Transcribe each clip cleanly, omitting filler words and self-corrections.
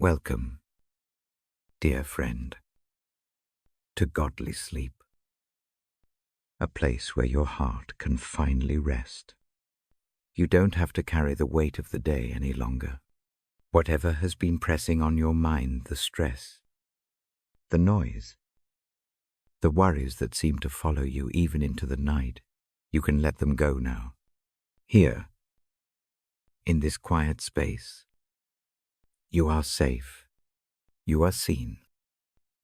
Welcome, dear friend, to godly sleep, a place where your heart can finally rest. You don't have to carry the weight of the day any longer. Whatever has been pressing on your mind, the stress, the noise, the worries that seem to follow you even into the night, you can let them go now. Here, in this quiet space, you are safe, you are seen,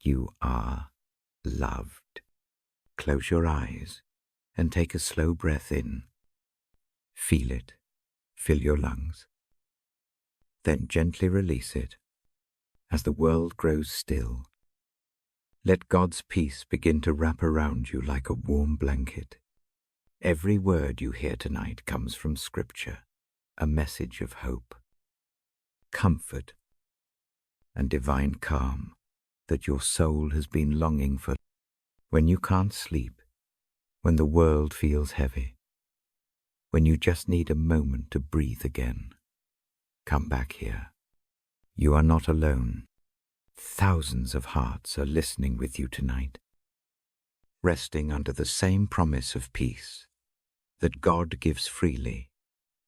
you are loved. Close your eyes and take a slow breath in. Feel it, fill your lungs. Then gently release it as the world grows still. Let God's peace begin to wrap around you like a warm blanket. Every word you hear tonight comes from Scripture, a message of hope, comfort, and divine calm that your soul has been longing for. When you can't sleep, when the world feels heavy, when you just need a moment to breathe again, come back here. You are not alone. Thousands of hearts are listening with you tonight, resting under the same promise of peace that God gives freely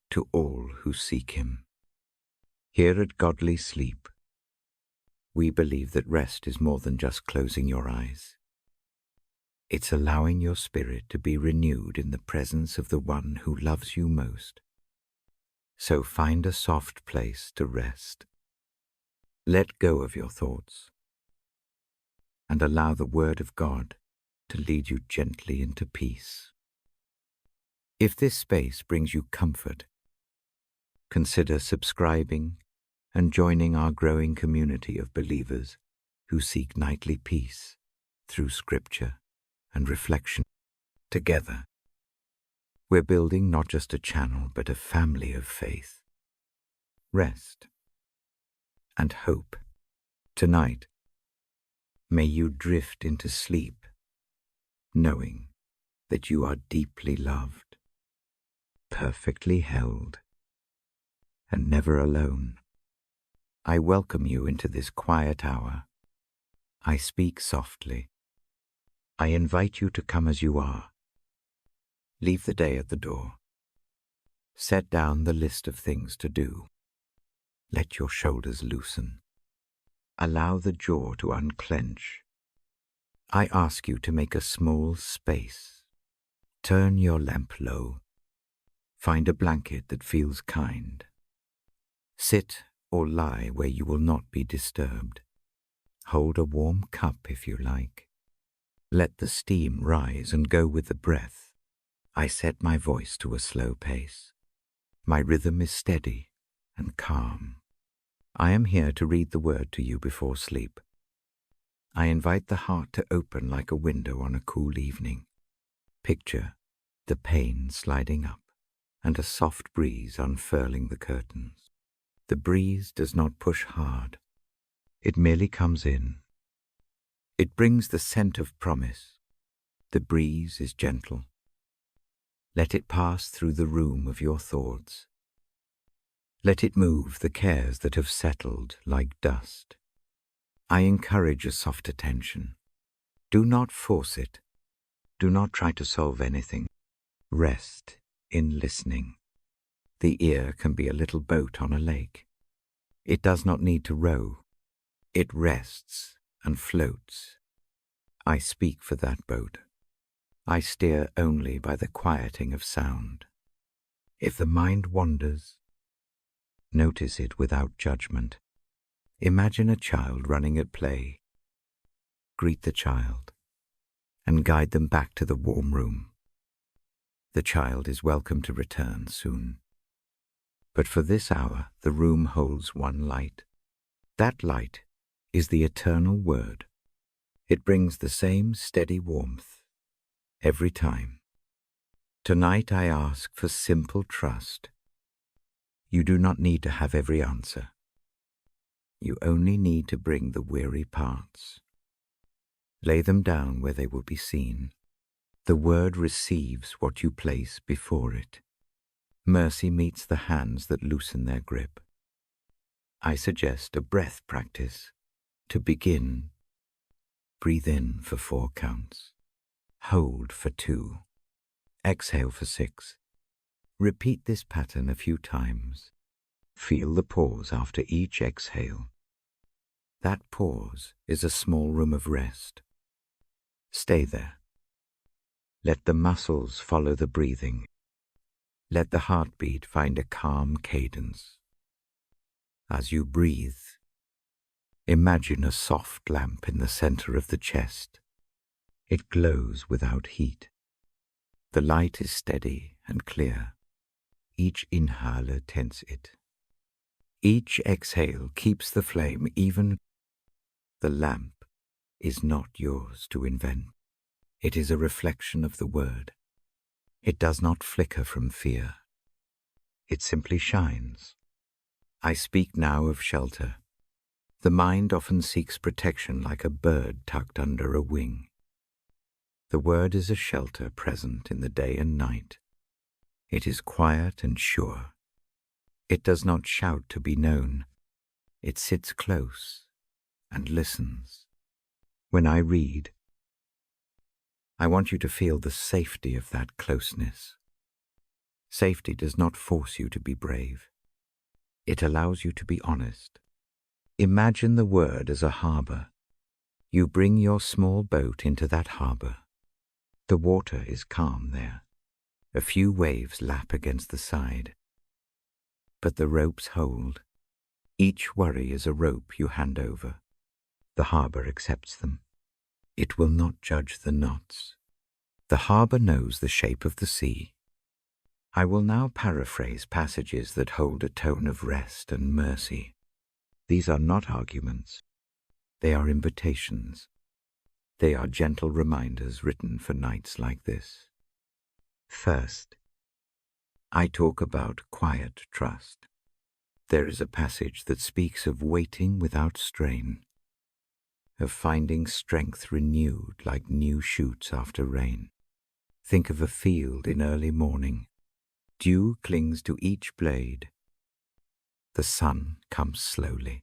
to all who seek Him. Here at Godly Sleep, we believe that rest is more than just closing your eyes. It's allowing your spirit to be renewed in the presence of the one who loves you most. So find a soft place to rest. Let go of your thoughts and allow the Word of God to lead you gently into peace. If this space brings you comfort, consider subscribing and joining our growing community of believers who seek nightly peace through Scripture and reflection. Together, we're building not just a channel but a family of faith, rest, and hope. Tonight, may you drift into sleep, knowing that you are deeply loved, perfectly held, and never alone. I welcome you into this quiet hour. I speak softly. I invite you to come as you are. Leave the day at the door. Set down the list of things to do. Let your shoulders loosen. Allow the jaw to unclench. I ask you to make a small space. Turn your lamp low. Find a blanket that feels kind. Sit or lie where you will not be disturbed. Hold a warm cup if you like. Let the steam rise and go with the breath. I set my voice to a slow pace. My rhythm is steady and calm. I am here to read the Word to you before sleep. I invite the heart to open like a window on a cool evening. Picture the pane sliding up and a soft breeze unfurling the curtains. The breeze does not push hard. It merely comes in. It brings the scent of promise. The breeze is gentle. Let it pass through the room of your thoughts. Let it move the cares that have settled like dust. I encourage a soft attention. Do not force it. Do not try to solve anything. Rest in listening. The ear can be a little boat on a lake. It does not need to row. It rests and floats. I speak for that boat. I steer only by the quieting of sound. If the mind wanders, notice it without judgment. Imagine a child running at play. Greet the child and guide them back to the warm room. The child is welcome to return soon. But for this hour, the room holds one light. That light is the eternal Word. It brings the same steady warmth every time. Tonight I ask for simple trust. You do not need to have every answer. You only need to bring the weary parts. Lay them down where they will be seen. The Word receives what you place before it. Mercy meets the hands that loosen their grip. I suggest a breath practice. To begin, breathe in for 4 counts. Hold for 2. Exhale for 6. Repeat this pattern a few times. Feel the pause after each exhale. That pause is a small room of rest. Stay there. Let the muscles follow the breathing. Let the heartbeat find a calm cadence. As you breathe, imagine a soft lamp in the center of the chest. It glows without heat. The light is steady and clear. Each inhaler tends it. Each exhale keeps the flame even. The lamp is not yours to invent. It is a reflection of the word. It does not flicker from fear. It simply shines. I speak now of shelter. The mind often seeks protection like a bird tucked under a wing. The word is a shelter present in the day and night. It is quiet and sure. It does not shout to be known. It sits close and listens. When I read, I want you to feel the safety of that closeness. Safety does not force you to be brave. It allows you to be honest. Imagine the word as a harbor. You bring your small boat into that harbor. The water is calm there. A few waves lap against the side. But the ropes hold. Each worry is a rope you hand over. The harbor accepts them. It will not judge the knots. The harbor knows the shape of the sea. I will now paraphrase passages that hold a tone of rest and mercy. These are not arguments. They are invitations. They are gentle reminders written for nights like this. First, I talk about quiet trust. There is a passage that speaks of waiting without strain, of finding strength renewed like new shoots after rain. Think of a field in early morning. Dew clings to each blade. The sun comes slowly.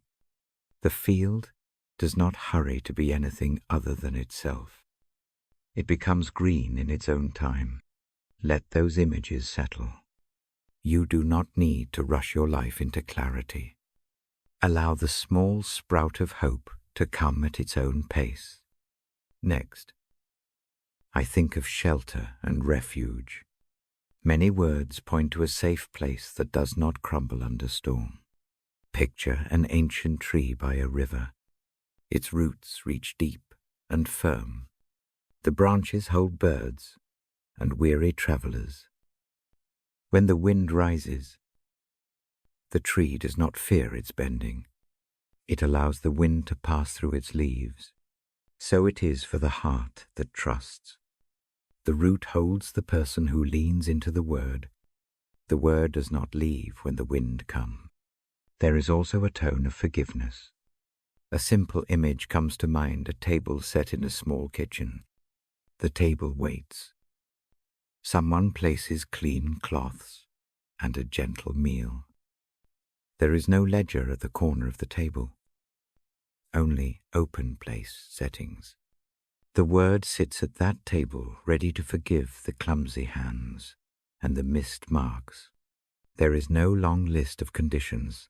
The field does not hurry to be anything other than itself. It becomes green in its own time. Let those images settle. You do not need to rush your life into clarity. Allow the small sprout of hope to come at its own pace. Next, I think of shelter and refuge. Many words point to a safe place that does not crumble under storm. Picture an ancient tree by a river. Its roots reach deep and firm. The branches hold birds and weary travelers. When the wind rises, the tree does not fear its bending. It allows the wind to pass through its leaves. So it is for the heart that trusts. The root holds the person who leans into the word. The word does not leave when the wind comes. There is also a tone of forgiveness. A simple image comes to mind, a table set in a small kitchen. The table waits. Someone places clean cloths and a gentle meal. There is no ledger at the corner of the table, only open place settings. The word sits at that table ready to forgive the clumsy hands and the missed marks. There is no long list of conditions.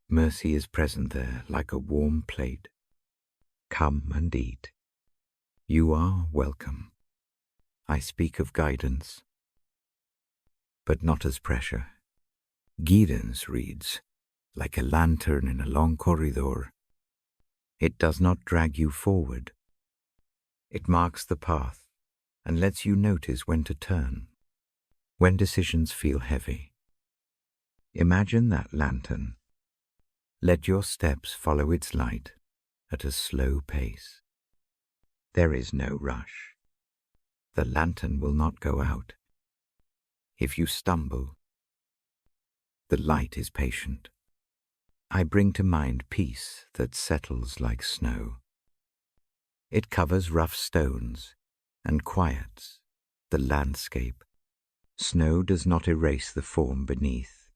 Mercy is present there like a warm plate. Come and eat. You are welcome. I speak of guidance, but not as pressure. Guidance reads, like a lantern in a long corridor. It does not drag you forward. It marks the path and lets you notice when to turn, when decisions feel heavy. Imagine that lantern. Let your steps follow its light at a slow pace. There is no rush. The lantern will not go out. If you stumble, the light is patient. I bring to mind peace that settles like snow. It covers rough stones and quiets the landscape. Snow does not erase the form beneath.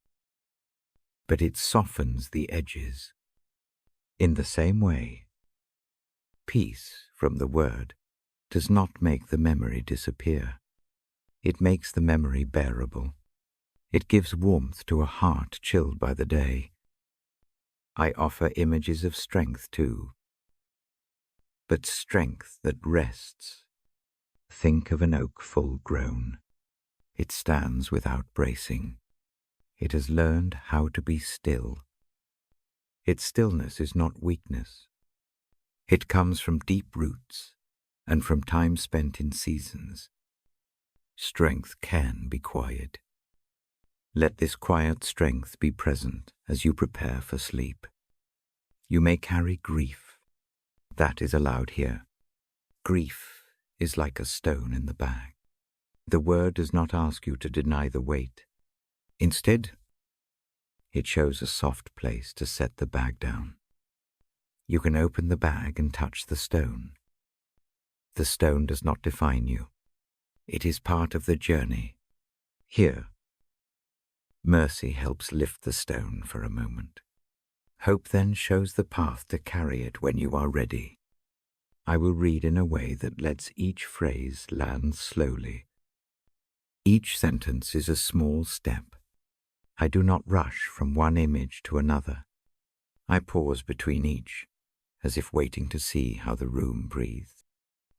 but it softens the edges. In the same way, peace from the word does not make the memory disappear. It makes the memory bearable. It gives warmth to a heart chilled by the day. I offer images of strength too, but strength that rests. Think of an oak full grown. It stands without bracing. It has learned how to be still. Its stillness is not weakness. It comes from deep roots and from time spent in seasons. Strength can be quiet. Let this quiet strength be present as you prepare for sleep. You may carry grief. That is allowed here. Grief is like a stone in the bag. The word does not ask you to deny the weight. Instead, it shows a soft place to set the bag down. You can open the bag and touch the stone. The stone does not define you. It is part of the journey. Here, mercy helps lift the stone for a moment. Hope then shows the path to carry it when you are ready. I will read in a way that lets each phrase land slowly. Each sentence is a small step. I do not rush from one image to another. I pause between each, as if waiting to see how the room breathes.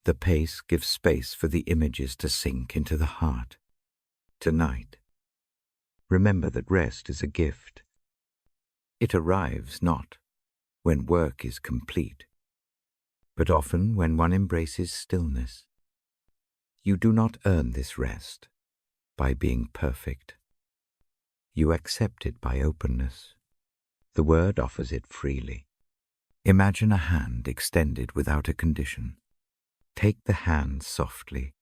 The pace gives space for the images to sink into the heart. Tonight, remember that rest is a gift. It arrives not when work is complete, but often when one embraces stillness. You do not earn this rest by being perfect. You accept it by openness. The word offers it freely. Imagine a hand extended without a condition. Take the hand softly.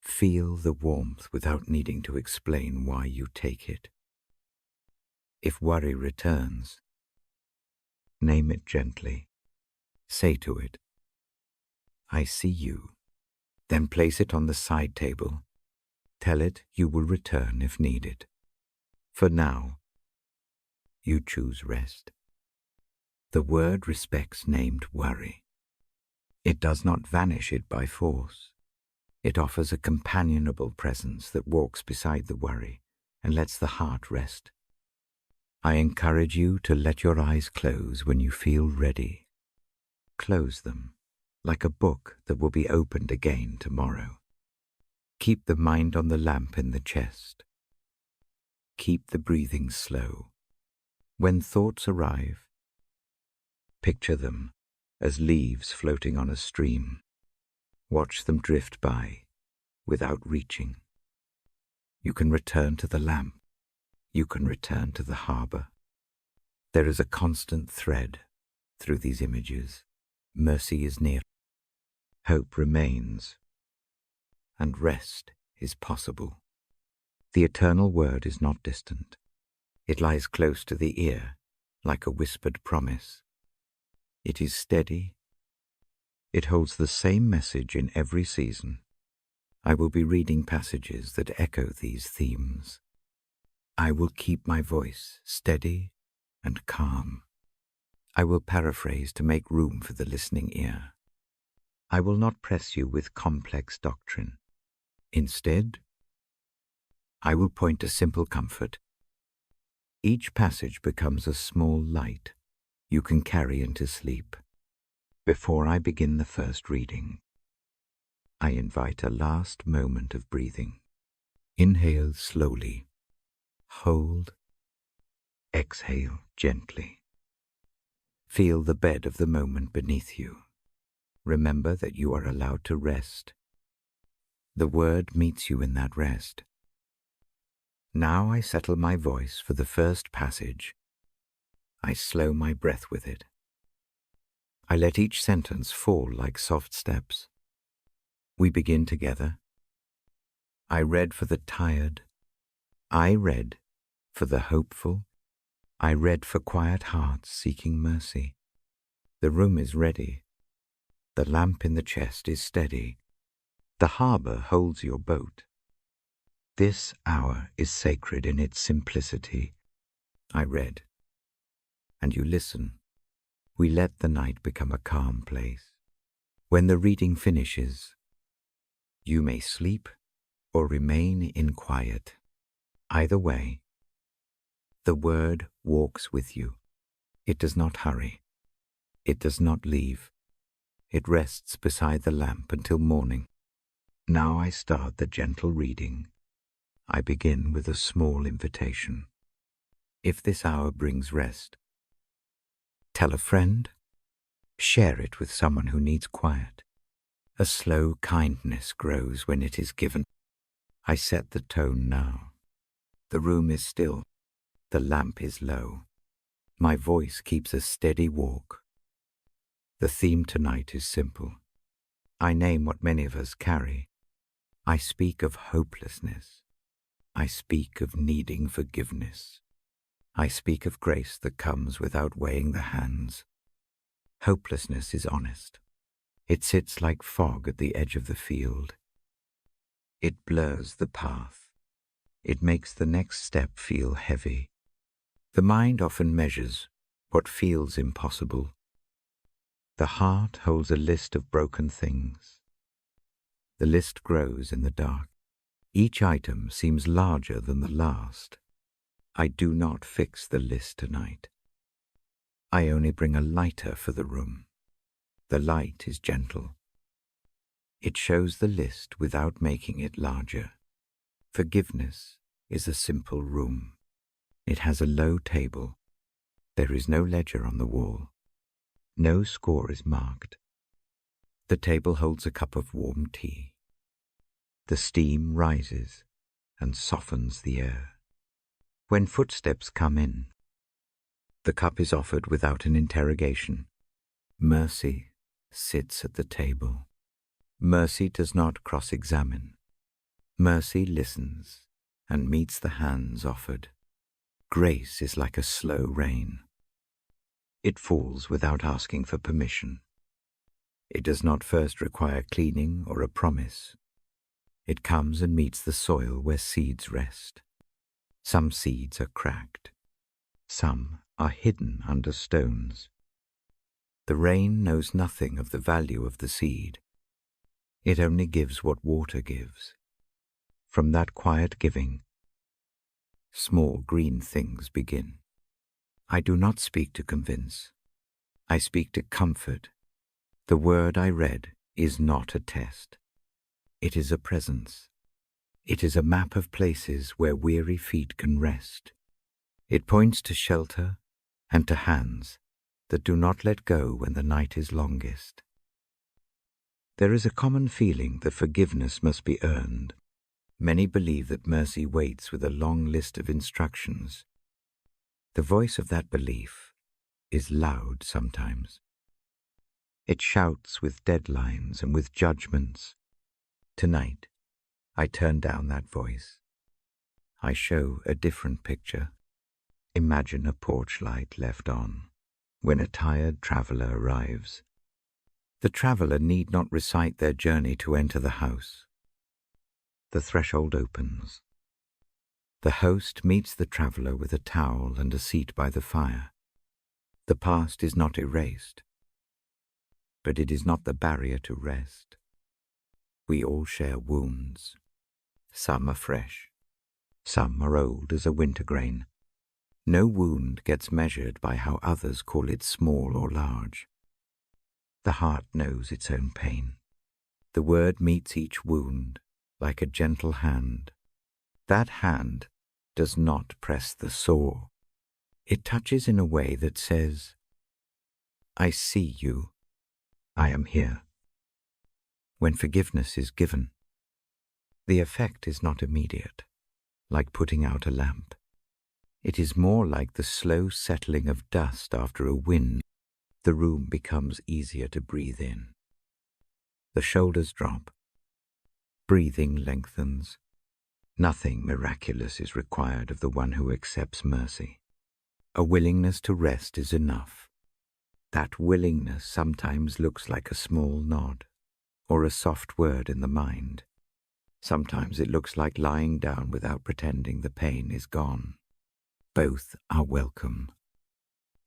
Feel the warmth without needing to explain why you take it. If worry returns, name it gently. Say to it, I see you. Then place it on the side table. Tell it you will return if needed. For now, you choose rest. The word respects named worry. It does not vanish it by force. It offers a companionable presence that walks beside the worry and lets the heart rest. I encourage you to let your eyes close when you feel ready. Close them, like a book that will be opened again tomorrow. Keep the mind on the lamp in the chest. Keep the breathing slow. When thoughts arrive, picture them as leaves floating on a stream. Watch them drift by without reaching. You can return to the lamp. You can return to the harbor. There is a constant thread through these images. Mercy is near. Hope remains. And rest is possible. The eternal word is not distant. It lies close to the ear, like a whispered promise. It is steady. It holds the same message in every season. I will be reading passages that echo these themes. I will keep my voice steady and calm. I will paraphrase to make room for the listening ear. I will not press you with complex doctrine. Instead, I will point to simple comfort. Each passage becomes a small light you can carry into sleep. Before I begin the first reading, I invite a last moment of breathing. Inhale slowly. Hold. Exhale gently. Feel the bed of the moment beneath you. Remember that you are allowed to rest. The word meets you in that rest. Now I settle my voice for the first passage. I slow my breath with it. I let each sentence fall like soft steps. We begin together. I read for the tired. I read for the hopeful. I read for quiet hearts seeking mercy. The room is ready. The lamp in the chest is steady. The harbor holds your boat. This hour is sacred in its simplicity. I read, and you listen. We let the night become a calm place. When the reading finishes, you may sleep or remain in quiet. Either way, the word walks with you. It does not hurry. It does not leave. It rests beside the lamp until morning. Now I start the gentle reading. I begin with a small invitation. If this hour brings rest, tell a friend. Share it with someone who needs quiet. A slow kindness grows when it is given. I set the tone now. The room is still. The lamp is low. My voice keeps a steady walk. The theme tonight is simple. I name what many of us carry. I speak of hopelessness. I speak of needing forgiveness. I speak of grace that comes without weighing the hands. Hopelessness is honest. It sits like fog at the edge of the field. It blurs the path. It makes the next step feel heavy. The mind often measures what feels impossible. The heart holds a list of broken things. The list grows in the dark. Each item seems larger than the last. I do not fix the list tonight. I only bring a lighter for the room. The light is gentle. It shows the list without making it larger. Forgiveness is a simple room. It has a low table. There is no ledger on the wall. No score is marked. The table holds a cup of warm tea. The steam rises and softens the air. When footsteps come in, the cup is offered without an interrogation. Mercy sits at the table. Mercy does not cross-examine. Mercy listens and meets the hands offered. Grace is like a slow rain. It falls without asking for permission. It does not first require cleaning or a promise. It comes and meets the soil where seeds rest. Some seeds are cracked. Some are hidden under stones. The rain knows nothing of the value of the seed. It only gives what water gives. From that quiet giving, small green things begin. I do not speak to convince. I speak to comfort. The word I read is not a test. It is a presence. It is a map of places where weary feet can rest. It points to shelter and to hands that do not let go when the night is longest. There is a common feeling that forgiveness must be earned. Many believe that mercy waits with a long list of instructions. The voice of that belief is loud sometimes. It shouts with deadlines and with judgments. Tonight, I turn down that voice. I show a different picture. Imagine a porch light left on when a tired traveler arrives. The traveler need not recite their journey to enter the house. The threshold opens. The host meets the traveler with a towel and a seat by the fire. The past is not erased, but it is not the barrier to rest. We all share wounds. Some are fresh. Some are old as a winter grain. No wound gets measured by how others call it small or large. The heart knows its own pain. The word meets each wound like a gentle hand. That hand does not press the sore. It touches in a way that says, I see you. I am here. When forgiveness is given, the effect is not immediate, like putting out a lamp. It is more like the slow settling of dust after a wind. The room becomes easier to breathe in. The shoulders drop. Breathing lengthens. Nothing miraculous is required of the one who accepts mercy. A willingness to rest is enough. That willingness sometimes looks like a small nod, or a soft word in the mind. Sometimes it looks like lying down without pretending the pain is gone. Both are welcome.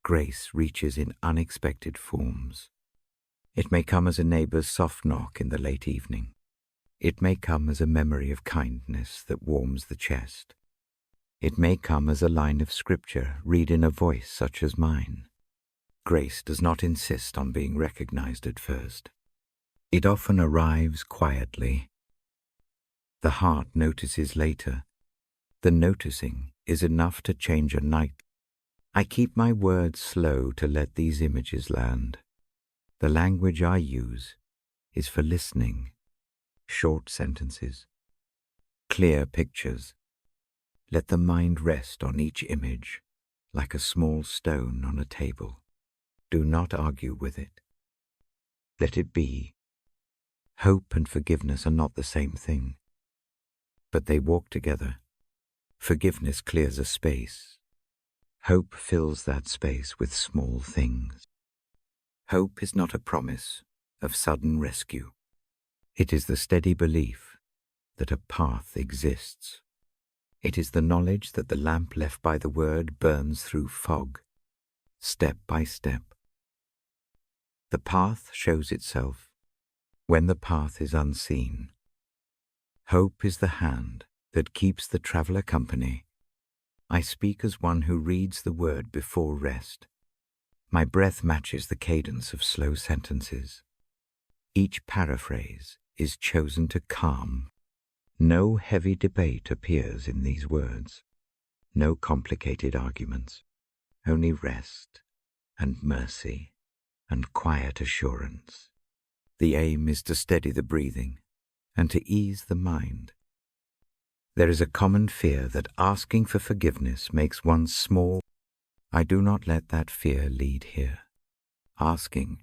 Grace reaches in unexpected forms. It may come as a neighbor's soft knock in the late evening. It may come as a memory of kindness that warms the chest. It may come as a line of scripture read in a voice such as mine. Grace does not insist on being recognized at first. It often arrives quietly. The heart notices later. The noticing is enough to change a night. I keep my words slow to let these images land. The language I use is for listening. Short sentences, clear pictures. Let the mind rest on each image like a small stone on a table. Do not argue with it. Let it be. Hope and forgiveness are not the same thing, but they walk together. Forgiveness clears a space. Hope fills that space with small things. Hope is not a promise of sudden rescue. It is the steady belief that a path exists. It is the knowledge that the lamp left by the word burns through fog, step by step. The path shows itself when the path is unseen. Hope is the hand that keeps the traveler company. I speak as one who reads the word before rest. My breath matches the cadence of slow sentences. Each paraphrase is chosen to calm. No heavy debate appears in these words. No complicated arguments. Only rest and mercy and quiet assurance. The aim is to steady the breathing and to ease the mind. There is a common fear that asking for forgiveness makes one small. I do not let that fear lead here. Asking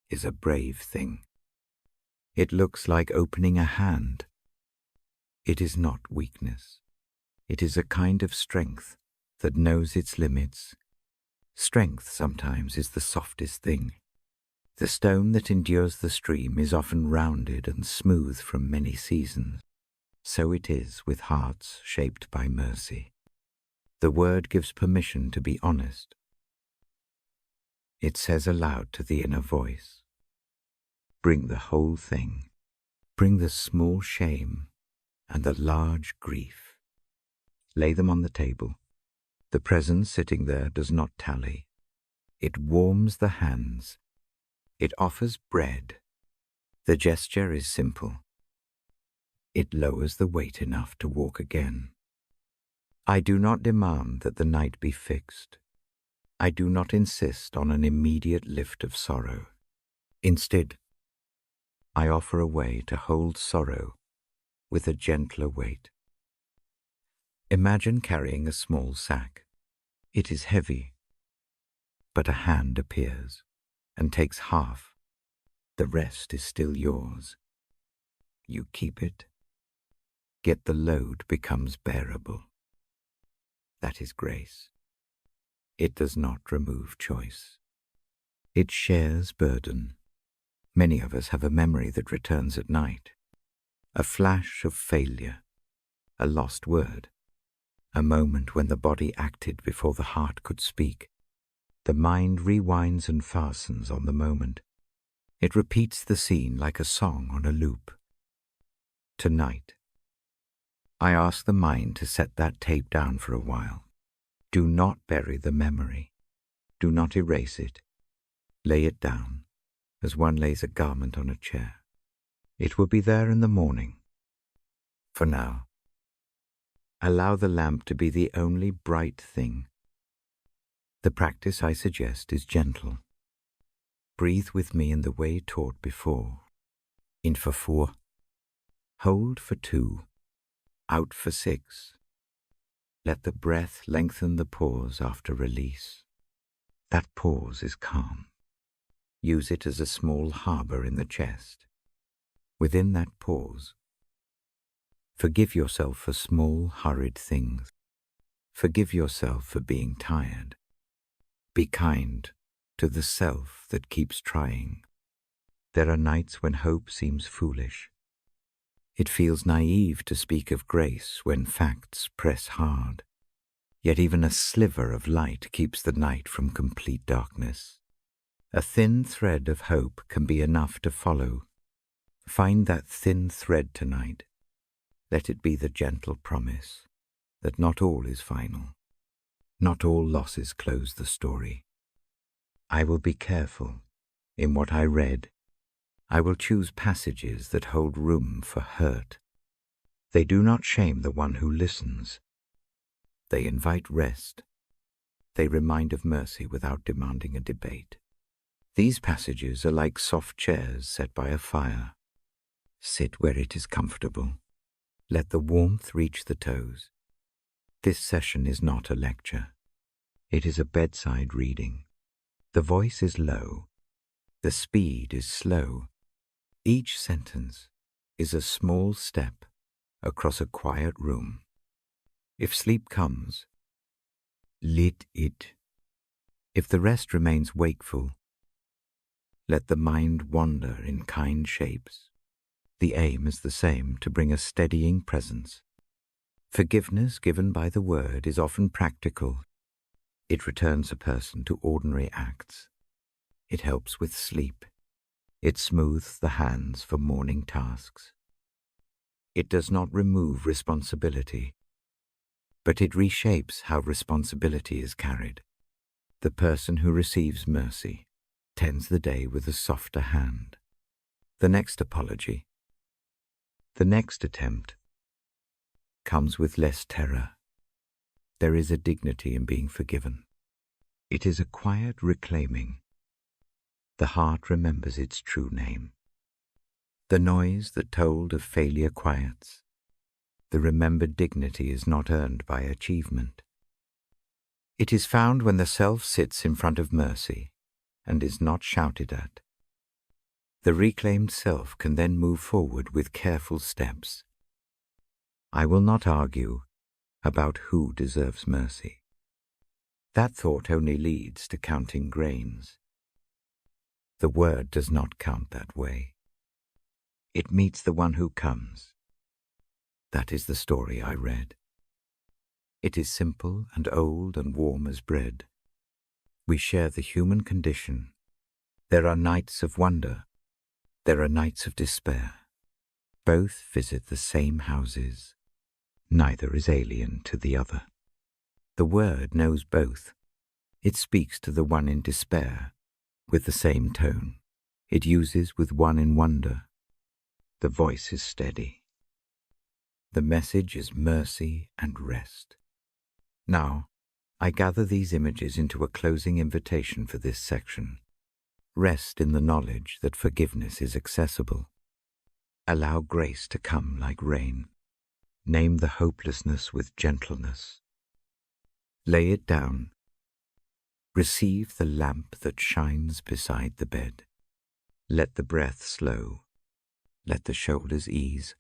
is a brave thing. It looks like opening a hand. It is not weakness. It is a kind of strength that knows its limits. Strength sometimes is the softest thing. The stone that endures the stream is often rounded and smooth from many seasons. So it is with hearts shaped by mercy. The word gives permission to be honest. It says aloud to the inner voice, bring the whole thing. Bring the small shame and the large grief. Lay them on the table. The present sitting there does not tally. It warms the hands. It offers bread. The gesture is simple. It lowers the weight enough to walk again. I do not demand that the night be fixed. I do not insist on an immediate lift of sorrow. Instead, I offer a way to hold sorrow with a gentler weight. Imagine carrying a small sack. It is heavy, but a hand appears and takes half. The rest is still yours. You keep it, yet the load becomes bearable. That is grace. It does not remove choice. It shares burden. Many of us have a memory that returns at night. A flash of failure, a lost word, a moment when the body acted before the heart could speak. The mind rewinds and fastens on the moment. It repeats the scene like a song on a loop. Tonight, I ask the mind to set that tape down for a while. Do not bury the memory. Do not erase it. Lay it down as one lays a garment on a chair. It will be there in the morning. For now, allow the lamp to be the only bright thing. The practice I suggest is gentle. Breathe with me in the way taught before. In for 4. Hold for 2. Out for 6. Let the breath lengthen the pause after release. That pause is calm. Use it as a small harbor in the chest. Within that pause, forgive yourself for small, hurried things. Forgive yourself for being tired. Be kind to the self that keeps trying. There are nights when hope seems foolish. It feels naive to speak of grace when facts press hard. Yet even a sliver of light keeps the night from complete darkness. A thin thread of hope can be enough to follow. Find that thin thread tonight. Let it be the gentle promise that not all is final. Not all losses close the story. I will be careful in what I read. I will choose passages that hold room for hurt. They do not shame the one who listens. They invite rest. They remind of mercy without demanding a debate. These passages are like soft chairs set by a fire. Sit where it is comfortable. Let the warmth reach the toes. This session is not a lecture. It is a bedside reading. The voice is low. The speed is slow. Each sentence is a small step across a quiet room. If sleep comes, let it. If the rest remains wakeful, let the mind wander in kind shapes. The aim is the same, to bring a steadying presence. Forgiveness given by the word is often practical. It returns a person to ordinary acts. It helps with sleep. It smooths the hands for morning tasks. It does not remove responsibility, but it reshapes how responsibility is carried. The person who receives mercy tends the day with a softer hand. The next apology, the next attempt, comes with less terror. There is a dignity in being forgiven. It is a quiet reclaiming. The heart remembers its true name. The noise that told of failure quiets. The remembered dignity is not earned by achievement. It is found when the self sits in front of mercy and is not shouted at. The reclaimed self can then move forward with careful steps. I will not argue about who deserves mercy. That thought only leads to counting grains. The word does not count that way. It meets the one who comes. That is the story I read. It is simple and old and warm as bread. We share the human condition. There are nights of wonder. There are nights of despair. Both visit the same houses. Neither is alien to the other. The word knows both. It speaks to the one in despair with the same tone. It uses with one in wonder. The voice is steady. The message is mercy and rest. Now, I gather these images into a closing invitation for this section. Rest in the knowledge that forgiveness is accessible. Allow grace to come like rain. Name the hopelessness with gentleness. Lay it down. Receive the lamp that shines beside the bed. Let the breath slow. Let the shoulders ease.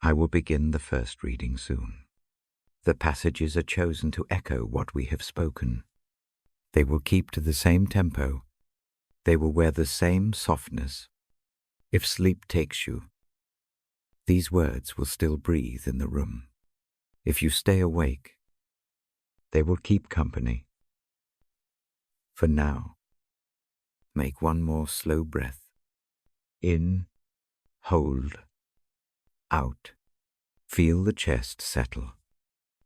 I will begin the first reading soon. The passages are chosen to echo what we have spoken. They will keep to the same tempo. They will wear the same softness. If sleep takes you, these words will still breathe in the room. If you stay awake, they will keep company. For now, make one more slow breath. In, hold, out. Feel the chest settle.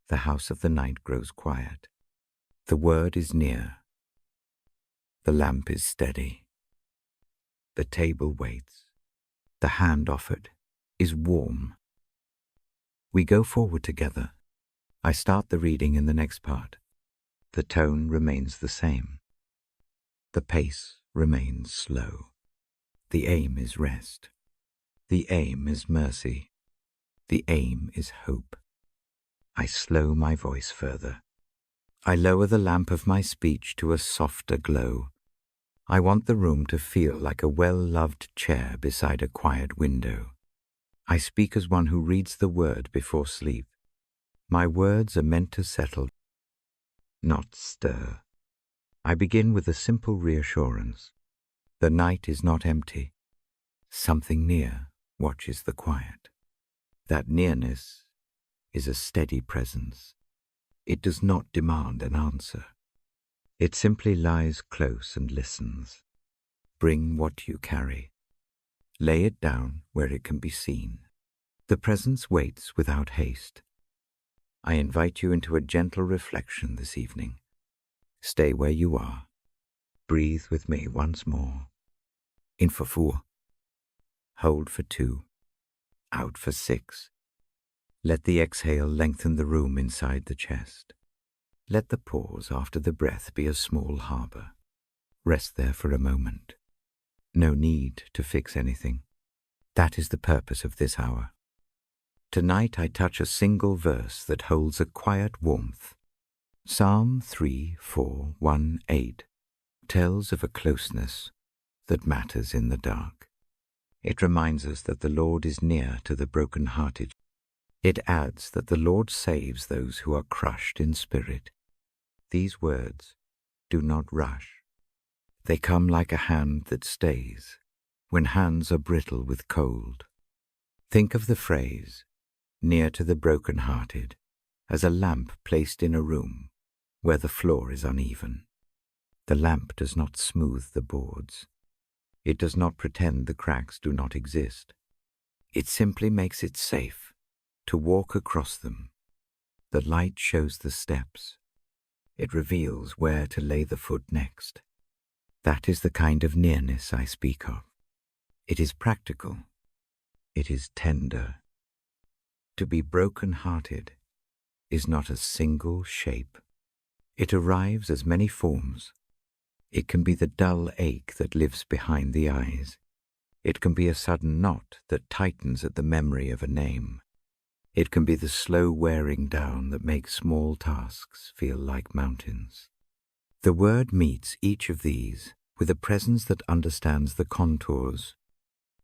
The house of the night grows quiet. The word is near. The lamp is steady. The table waits. The hand offered is warm. We go forward together. I start the reading in the next part. The tone remains the same. The pace remains slow. The aim is rest. The aim is mercy. The aim is hope. I slow my voice further. I lower the lamp of my speech to a softer glow. I want the room to feel like a well-loved chair beside a quiet window. I speak as one who reads the word before sleep. My words are meant to settle, not stir. I begin with a simple reassurance. The night is not empty. Something near watches the quiet. That nearness is a steady presence. It does not demand an answer. It simply lies close and listens. Bring what you carry. Lay it down where it can be seen. The presence waits without haste. I invite you into a gentle reflection this evening. Stay where you are. Breathe with me once more. In for 4. Hold for 2. Out for 6. Let the exhale lengthen the room inside the chest. Let the pause after the breath be a small harbor. Rest there for a moment. No need to fix anything. That is the purpose of this hour. Tonight I touch a single verse that holds a quiet warmth. Psalm 3:4-1-8 tells of a closeness that matters in the dark. It reminds us that the Lord is near to the broken-hearted. It adds that the Lord saves those who are crushed in spirit. These words do not rush. They come like a hand that stays when hands are brittle with cold. Think of the phrase, near to the broken-hearted, as a lamp placed in a room where the floor is uneven. The lamp does not smooth the boards. It does not pretend the cracks do not exist. It simply makes it safe to walk across them. The light shows the steps. It reveals where to lay the foot next. That is the kind of nearness I speak of. It is practical. It is tender. To be broken-hearted is not a single shape. It arrives as many forms. It can be the dull ache that lives behind the eyes. It can be a sudden knot that tightens at the memory of a name. It can be the slow wearing down that makes small tasks feel like mountains. The word meets each of these with a presence that understands the contours.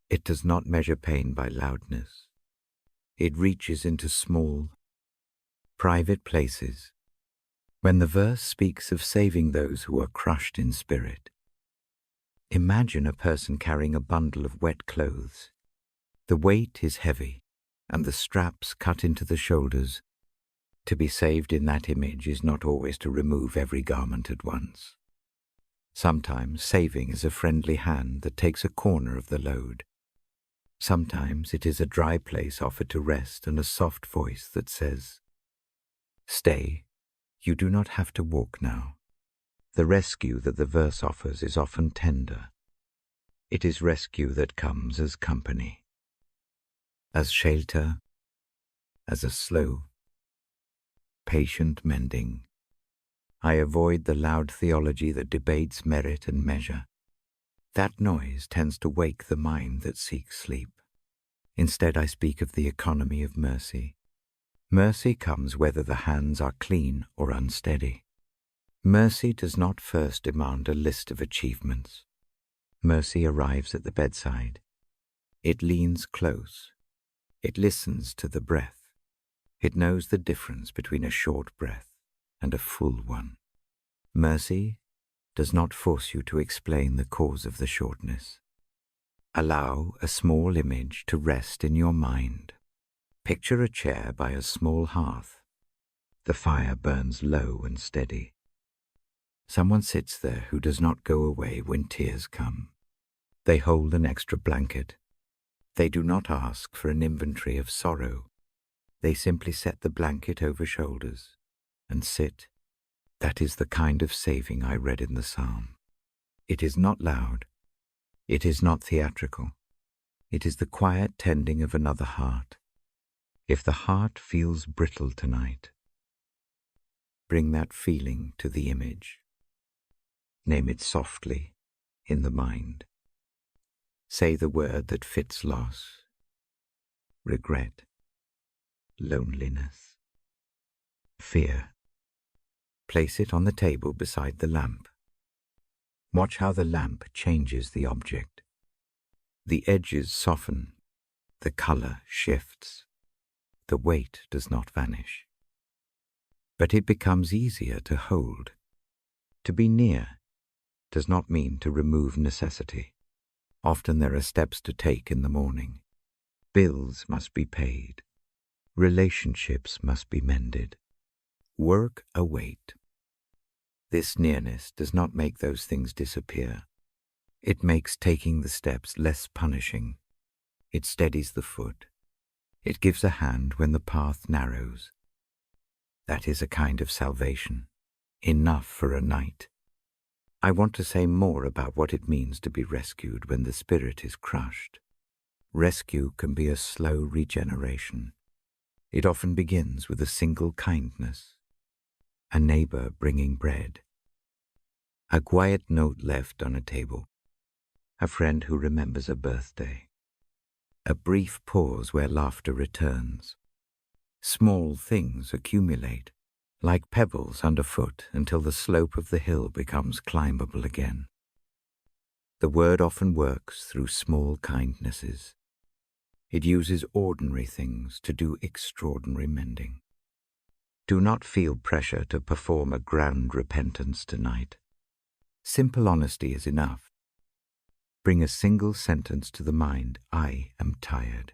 It does not measure pain by loudness. It reaches into small, private places. When the verse speaks of saving those who are crushed in spirit, imagine a person carrying a bundle of wet clothes. The weight is heavy, and the straps cut into the shoulders. To be saved in that image is not always to remove every garment at once. Sometimes saving is a friendly hand that takes a corner of the load. Sometimes it is a dry place offered to rest and a soft voice that says, "Stay, you do not have to walk now." The rescue that the verse offers is often tender. It is rescue that comes as company, as shelter, as a slow, patient mending. I avoid the loud theology that debates merit and measure. That noise tends to wake the mind that seeks sleep. Instead, I speak of the economy of mercy. Mercy comes whether the hands are clean or unsteady. Mercy does not first demand a list of achievements. Mercy arrives at the bedside. It leans close. It listens to the breath. It knows the difference between a short breath and a full one. Mercy does not force you to explain the cause of the shortness. Allow a small image to rest in your mind. Picture a chair by a small hearth. The fire burns low and steady. Someone sits there who does not go away when tears come. They hold an extra blanket. They do not ask for an inventory of sorrow. They simply set the blanket over shoulders and sit. That is the kind of saving I read in the psalm. It is not loud. It is not theatrical. It is the quiet tending of another heart. If the heart feels brittle tonight, bring that feeling to the image. Name it softly in the mind. Say the word that fits loss, regret, loneliness, fear. Place it on the table beside the lamp. Watch how the lamp changes the object. The edges soften, the color shifts. The weight does not vanish. But it becomes easier to hold. To be near does not mean to remove necessity. Often there are steps to take in the morning. Bills must be paid. Relationships must be mended. Work a weight. This nearness does not make those things disappear. It makes taking the steps less punishing. It steadies the foot. It gives a hand when the path narrows. That is a kind of salvation, enough for a night. I want to say more about what it means to be rescued when the spirit is crushed. Rescue can be a slow regeneration. It often begins with a single kindness, a neighbor bringing bread, a quiet note left on a table, a friend who remembers a birthday, a brief pause where laughter returns. Small things accumulate, like pebbles underfoot, until the slope of the hill becomes climbable again. The word often works through small kindnesses. It uses ordinary things to do extraordinary mending. Do not feel pressure to perform a grand repentance tonight. Simple honesty is enough. Bring a single sentence to the mind: I am tired,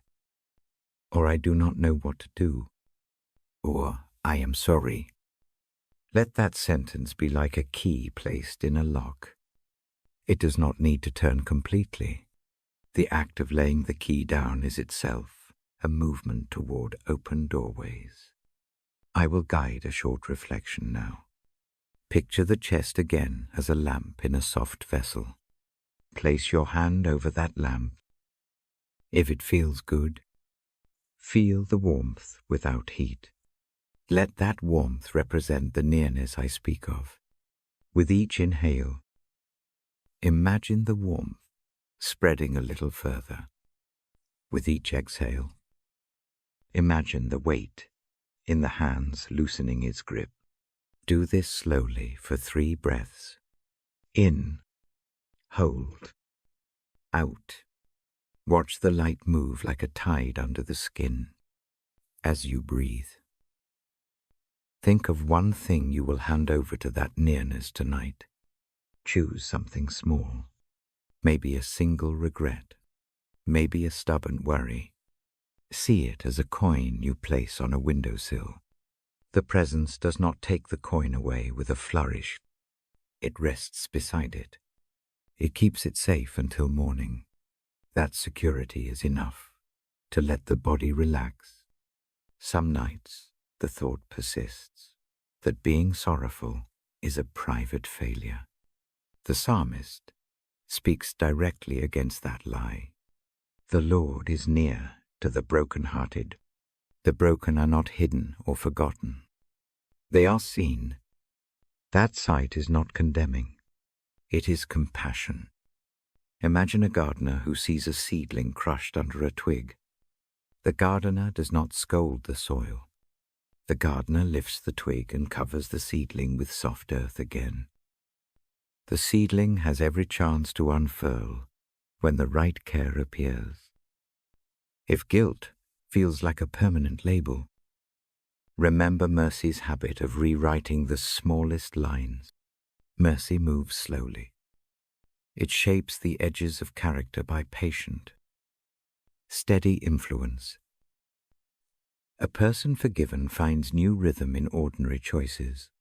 or I do not know what to do, or I am sorry. Let that sentence be like a key placed in a lock. It does not need to turn completely. The act of laying the key down is itself a movement toward open doorways. I will guide a short reflection now. Picture the chest again as a lamp in a soft vessel. Place your hand over that lamp. If it feels good, feel the warmth without heat. Let that warmth represent the nearness I speak of. With each inhale, imagine the warmth spreading a little further. With each exhale, imagine the weight in the hands loosening its grip. Do this slowly for 3 breaths. In, hold, out. Watch the light move like a tide under the skin. As you breathe, think of one thing you will hand over to that nearness tonight. Choose something small. Maybe a single regret. Maybe a stubborn worry. See it as a coin you place on a windowsill. The presence does not take the coin away with a flourish. It rests beside it. It keeps it safe until morning. That security is enough to let the body relax. Some nights the thought persists that being sorrowful is a private failure. The psalmist speaks directly against that lie. The Lord is near to the broken-hearted. The broken are not hidden or forgotten. They are seen. That sight is not condemning. It is compassion. Imagine a gardener who sees a seedling crushed under a twig. The gardener does not scold the soil. The gardener lifts the twig and covers the seedling with soft earth again. The seedling has every chance to unfurl when the right care appears. If guilt feels like a permanent label, remember mercy's habit of rewriting the smallest lines. Mercy moves slowly. It shapes the edges of character by patient, steady influence. A person forgiven finds new rhythm in ordinary choices.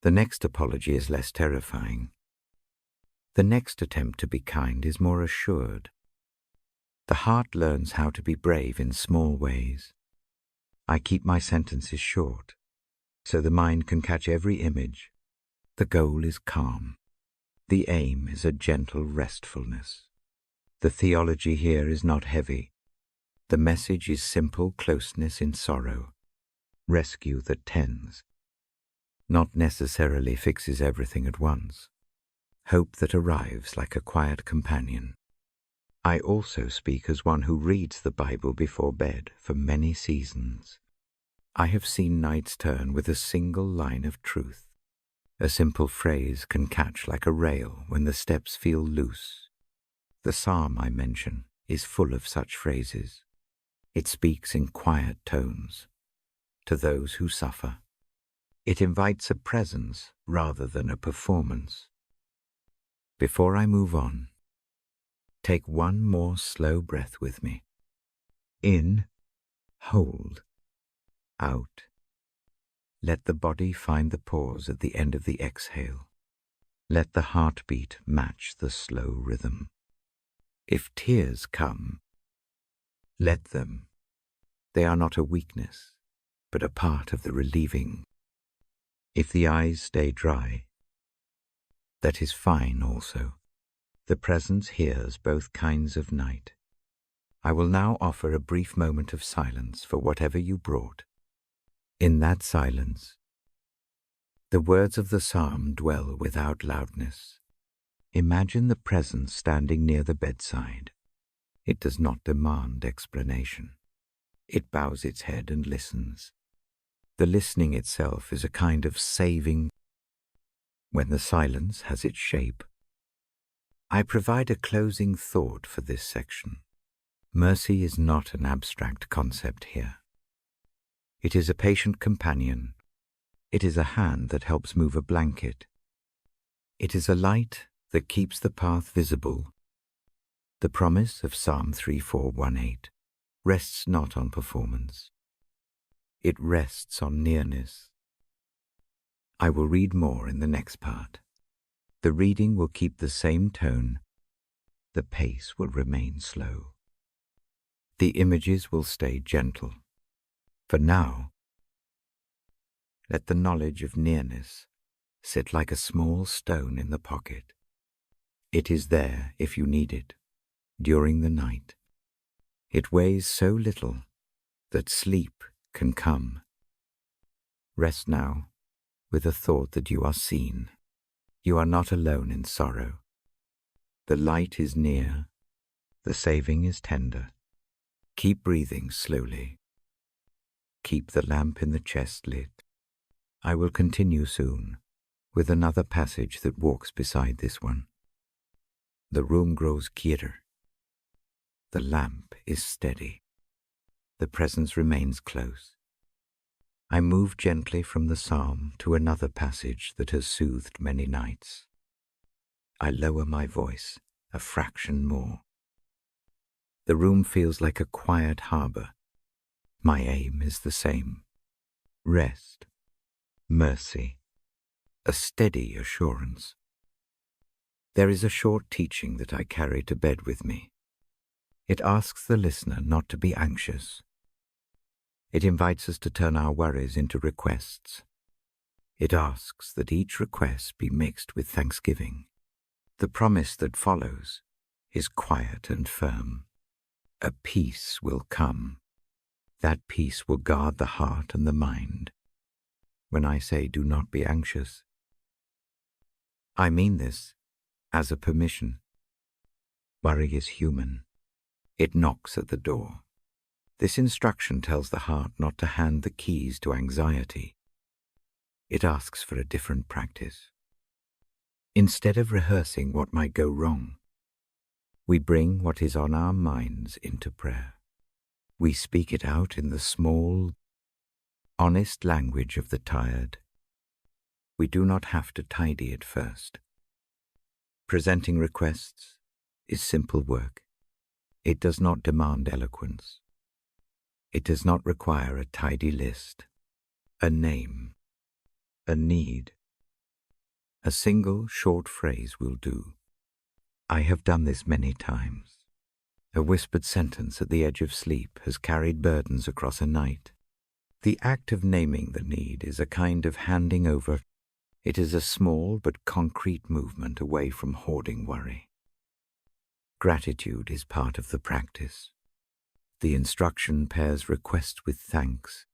The next apology is less terrifying. The next attempt to be kind is more assured. The heart learns how to be brave in small ways. I keep my sentences short, so the mind can catch every image. The goal is calm. The aim is a gentle restfulness. The theology here is not heavy. The message is simple closeness in sorrow, rescue that tends, not necessarily fixes everything at once, hope that arrives like a quiet companion. I also speak as one who reads the Bible before bed for many seasons. I have seen nights turn with a single line of truth. A simple phrase can catch like a rail when the steps feel loose. The psalm I mention is full of such phrases. It speaks in quiet tones to those who suffer. It invites a presence rather than a performance. Before I move on, take one more slow breath with me. In, hold, out. Let the body find the pause at the end of the exhale. Let the heartbeat match the slow rhythm. If tears come, let them. They are not a weakness, but a part of the relieving. If the eyes stay dry, that is fine also. The presence hears both kinds of night. I will now offer a brief moment of silence for whatever you brought. In that silence, the words of the psalm dwell without loudness. Imagine the presence standing near the bedside. It does not demand explanation. It bows its head and listens. The listening itself is a kind of saving. When the silence has its shape, I provide a closing thought for this section. Mercy is not an abstract concept here. It is a patient companion. It is a hand that helps move a blanket. It is a light that keeps the path visible. The promise of Psalm 34:18 rests not on performance. It rests on nearness. I will read more in the next part. The reading will keep the same tone. The pace will remain slow. The images will stay gentle. For now, let the knowledge of nearness sit like a small stone in the pocket. It is there if you need it, during the night. It weighs so little that sleep can come. Rest now with the thought that you are seen. You are not alone in sorrow. The light is near. The saving is tender. Keep breathing slowly. Keep the lamp in the chest lit. I will continue soon with another passage that walks beside this one. The room grows quieter. The lamp is steady. The presence remains close. I move gently from the psalm to another passage that has soothed many nights. I lower my voice a fraction more. The room feels like a quiet harbor. My aim is the same. Rest, mercy, a steady assurance. There is a short teaching that I carry to bed with me. It asks the listener not to be anxious. It invites us to turn our worries into requests. It asks that each request be mixed with thanksgiving. The promise that follows is quiet and firm. A peace will come. That peace will guard the heart and the mind. When I say do not be anxious, I mean this as a permission. Worry is human. It knocks at the door. This instruction tells the heart not to hand the keys to anxiety. It asks for a different practice. Instead of rehearsing what might go wrong, we bring what is on our minds into prayer. We speak it out in the small, honest language of the tired. We do not have to tidy it first. Presenting requests is simple work. It does not demand eloquence. It does not require a tidy list, a name, a need. A single short phrase will do. I have done this many times. A whispered sentence at the edge of sleep has carried burdens across a night. The act of naming the need is a kind of handing over. It is a small but concrete movement away from hoarding worry. Gratitude is part of the practice. The instruction pairs request with thanks.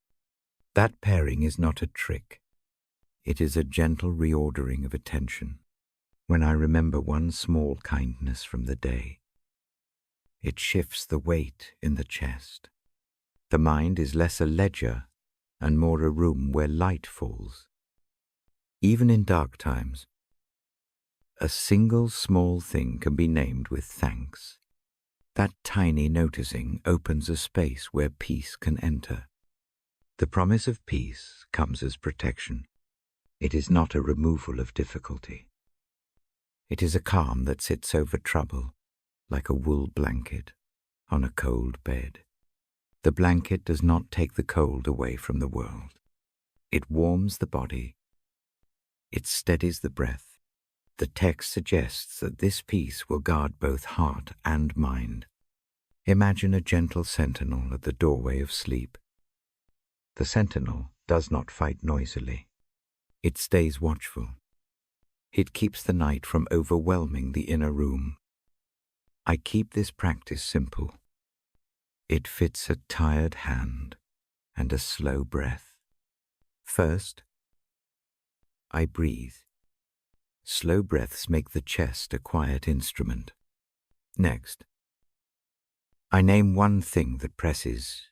That pairing is not a trick. It is a gentle reordering of attention. When I remember one small kindness from the day, it shifts the weight in the chest. The mind is less a ledger and more a room where light falls. Even in dark times, a single small thing can be named with thanks. That tiny noticing opens a space where peace can enter. The promise of peace comes as protection. It is not a removal of difficulty. It is a calm that sits over trouble, like a wool blanket on a cold bed. The blanket does not take the cold away from the world. It warms the body. It steadies the breath. The text suggests that this peace will guard both heart and mind. Imagine a gentle sentinel at the doorway of sleep. The sentinel does not fight noisily. It stays watchful. It keeps the night from overwhelming the inner room. I keep this practice simple. It fits a tired hand and a slow breath. First, I breathe. Slow breaths make the chest a quiet instrument. Next, I name one thing that presses.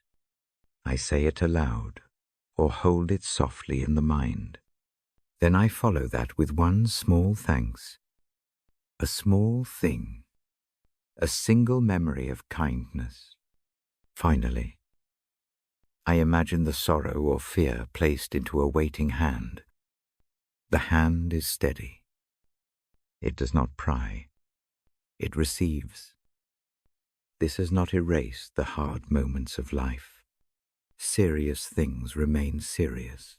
I say it aloud or hold it softly in the mind. Then I follow that with one small thanks, a small thing, a single memory of kindness. Finally, I imagine the sorrow or fear placed into a waiting hand. The hand is steady. It does not pry. It receives. This has not erased the hard moments of life. Serious things remain serious.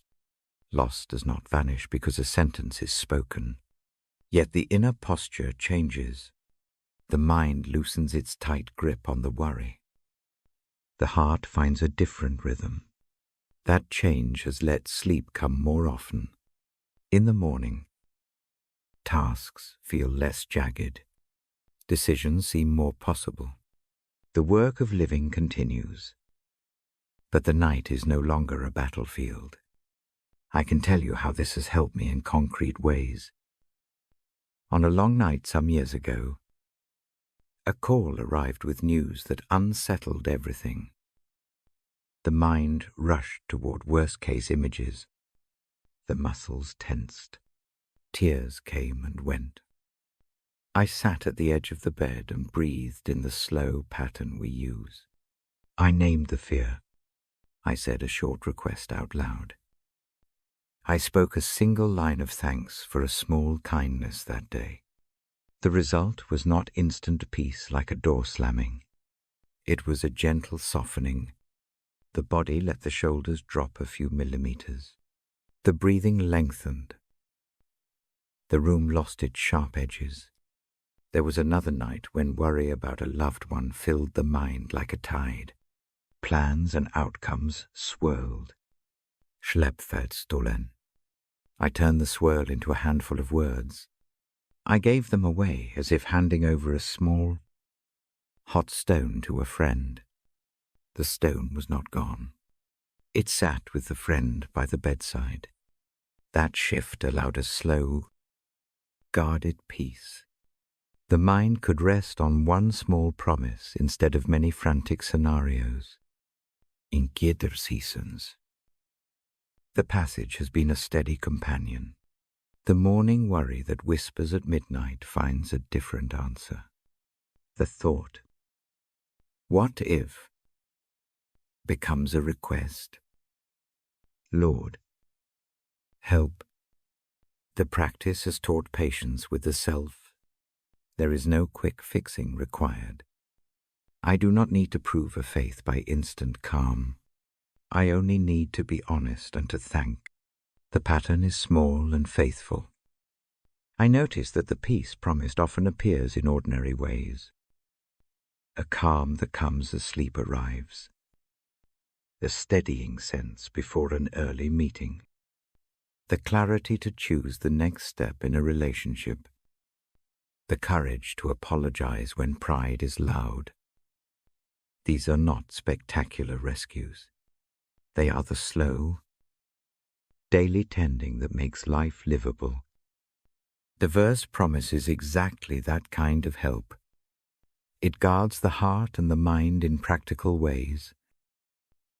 Loss does not vanish because a sentence is spoken. Yet the inner posture changes. The mind loosens its tight grip on the worry. The heart finds a different rhythm. That change has let sleep come more often. In the morning, tasks feel less jagged. Decisions seem more possible. The work of living continues. But the night is no longer a battlefield. I can tell you how this has helped me in concrete ways. On a long night some years ago, a call arrived with news that unsettled everything. The mind rushed toward worst-case images. The muscles tensed. Tears came and went. I sat at the edge of the bed and breathed in the slow pattern we use. I named the fear. I said a short request out loud. I spoke a single line of thanks for a small kindness that day. The result was not instant peace like a door slamming. It was a gentle softening. The body let the shoulders drop a few millimeters. The breathing lengthened. The room lost its sharp edges. There was another night when worry about a loved one filled the mind like a tide. Plans and outcomes swirled. Schleppfeldstollen. I turned the swirl into a handful of words. I gave them away as if handing over a small, hot stone to a friend. The stone was not gone. It sat with the friend by the bedside. That shift allowed a slow, guarded peace. The mind could rest on one small promise instead of many frantic scenarios. In Seasons. The passage has been a steady companion. The morning worry that whispers at midnight finds a different answer. The thought, what if, becomes a request. Lord, help. The practice has taught patience with the self. There is no quick fixing required. I do not need to prove a faith by instant calm. I only need to be honest and to thank. The pattern is small and faithful. I notice that the peace promised often appears in ordinary ways. A calm that comes as sleep arrives. A steadying sense before an early meeting. The clarity to choose the next step in a relationship. The courage to apologize when pride is loud. These are not spectacular rescues. They are the slow, daily tending that makes life livable. The verse promises exactly that kind of help. It guards the heart and the mind in practical ways.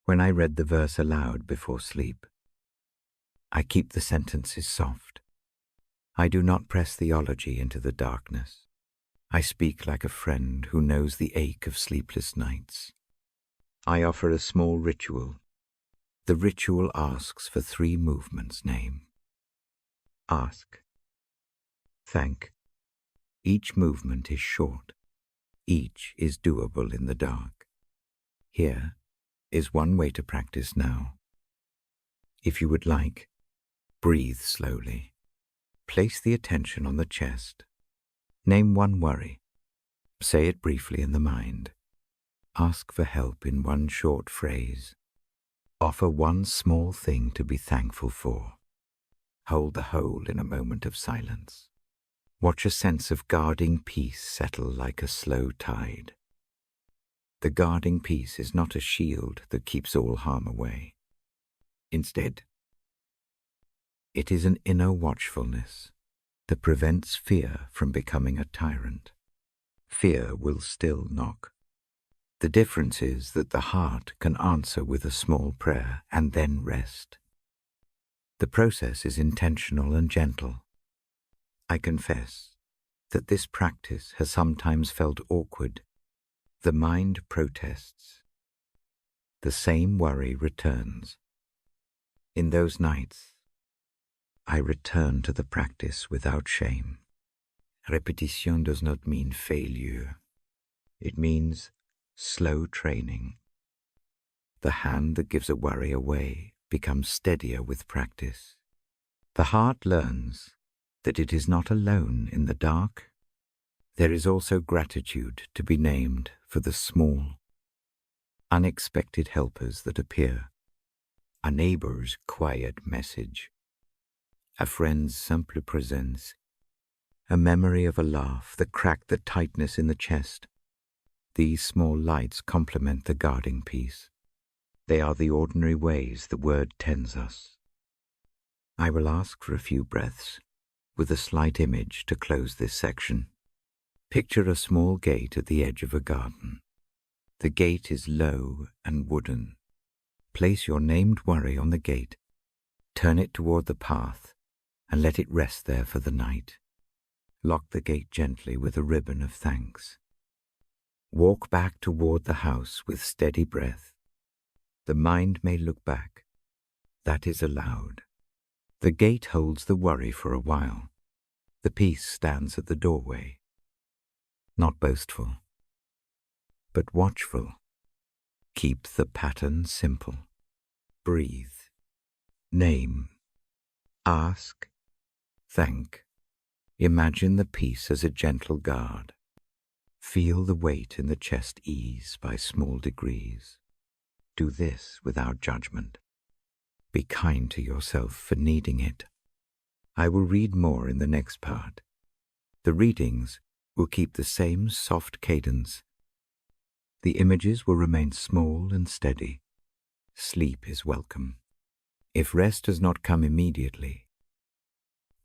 When I read the verse aloud before sleep, I keep the sentences soft. I do not press theology into the darkness. I speak like a friend who knows the ache of sleepless nights. I offer a small ritual. The ritual asks for 3 movements. Name. Ask. Thank. Each movement is short. Each is doable in the dark. Here is one way to practice now. If you would like, breathe slowly. Place the attention on the chest. Name one worry. Say it briefly in the mind. Ask for help in one short phrase. Offer one small thing to be thankful for. Hold the whole in a moment of silence. Watch a sense of guarding peace settle like a slow tide. The guarding peace is not a shield that keeps all harm away. Instead, it is an inner watchfulness that prevents fear from becoming a tyrant. Fear will still knock. The difference is that the heart can answer with a small prayer and then rest. The process is intentional and gentle. I confess that this practice has sometimes felt awkward. The mind protests. The same worry returns. In those nights, I return to the practice without shame. Repetition does not mean failure. It means slow training. The hand that gives a worry away becomes steadier with practice. The heart learns that it is not alone in the dark. There is also gratitude to be named for the small, unexpected helpers that appear. A neighbor's quiet message, a friend's simple presence, a memory of a laugh that cracked the tightness in the chest. These small lights complement the guarding peace. They are the ordinary ways the word tends us. I will ask for a few breaths, with a slight image to close this section. Picture a small gate at the edge of a garden. The gate is low and wooden. Place your named worry on the gate. Turn it toward the path and let it rest there for the night. Lock the gate gently with a ribbon of thanks. Walk back toward the house with steady breath. The mind may look back. That is allowed. The gate holds the worry for a while. The peace stands at the doorway. Not boastful, but watchful. Keep the pattern simple. Breathe. Name. Ask. Thank. Imagine the peace as a gentle guard. Feel the weight in the chest ease by small degrees. Do this without judgment. Be kind to yourself for needing it. I will read more in the next part. The readings will keep the same soft cadence. The images will remain small and steady. Sleep is welcome. If rest does not come immediately,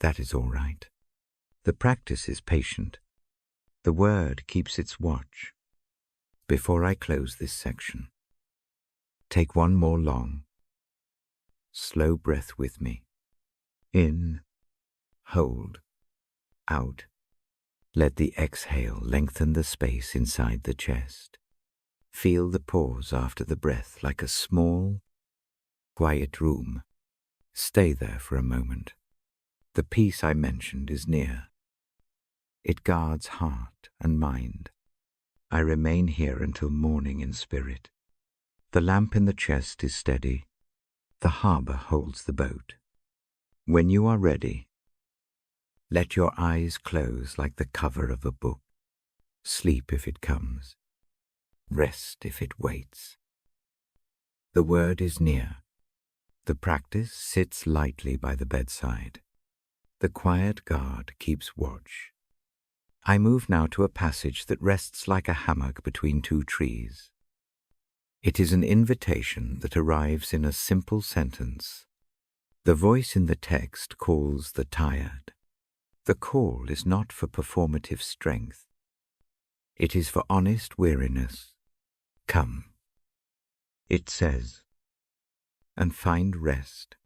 that is all right. The practice is patient. The word keeps its watch. Before I close this section, take one more long, slow breath with me. In, hold, out. Let the exhale lengthen the space inside the chest. Feel the pause after the breath like a small, quiet room. Stay there for a moment. The peace I mentioned is near. It guards heart and mind. I remain here until morning in spirit. The lamp in the chest is steady. The harbor holds the boat. When you are ready, let your eyes close like the cover of a book. Sleep if it comes. Rest if it waits. The word is near. The practice sits lightly by the bedside. The quiet guard keeps watch. I move now to a passage that rests like a hammock between two trees. It is an invitation that arrives in a simple sentence. The voice in the text calls the tired. The call is not for performative strength. It is for honest weariness. Come, it says, and find rest.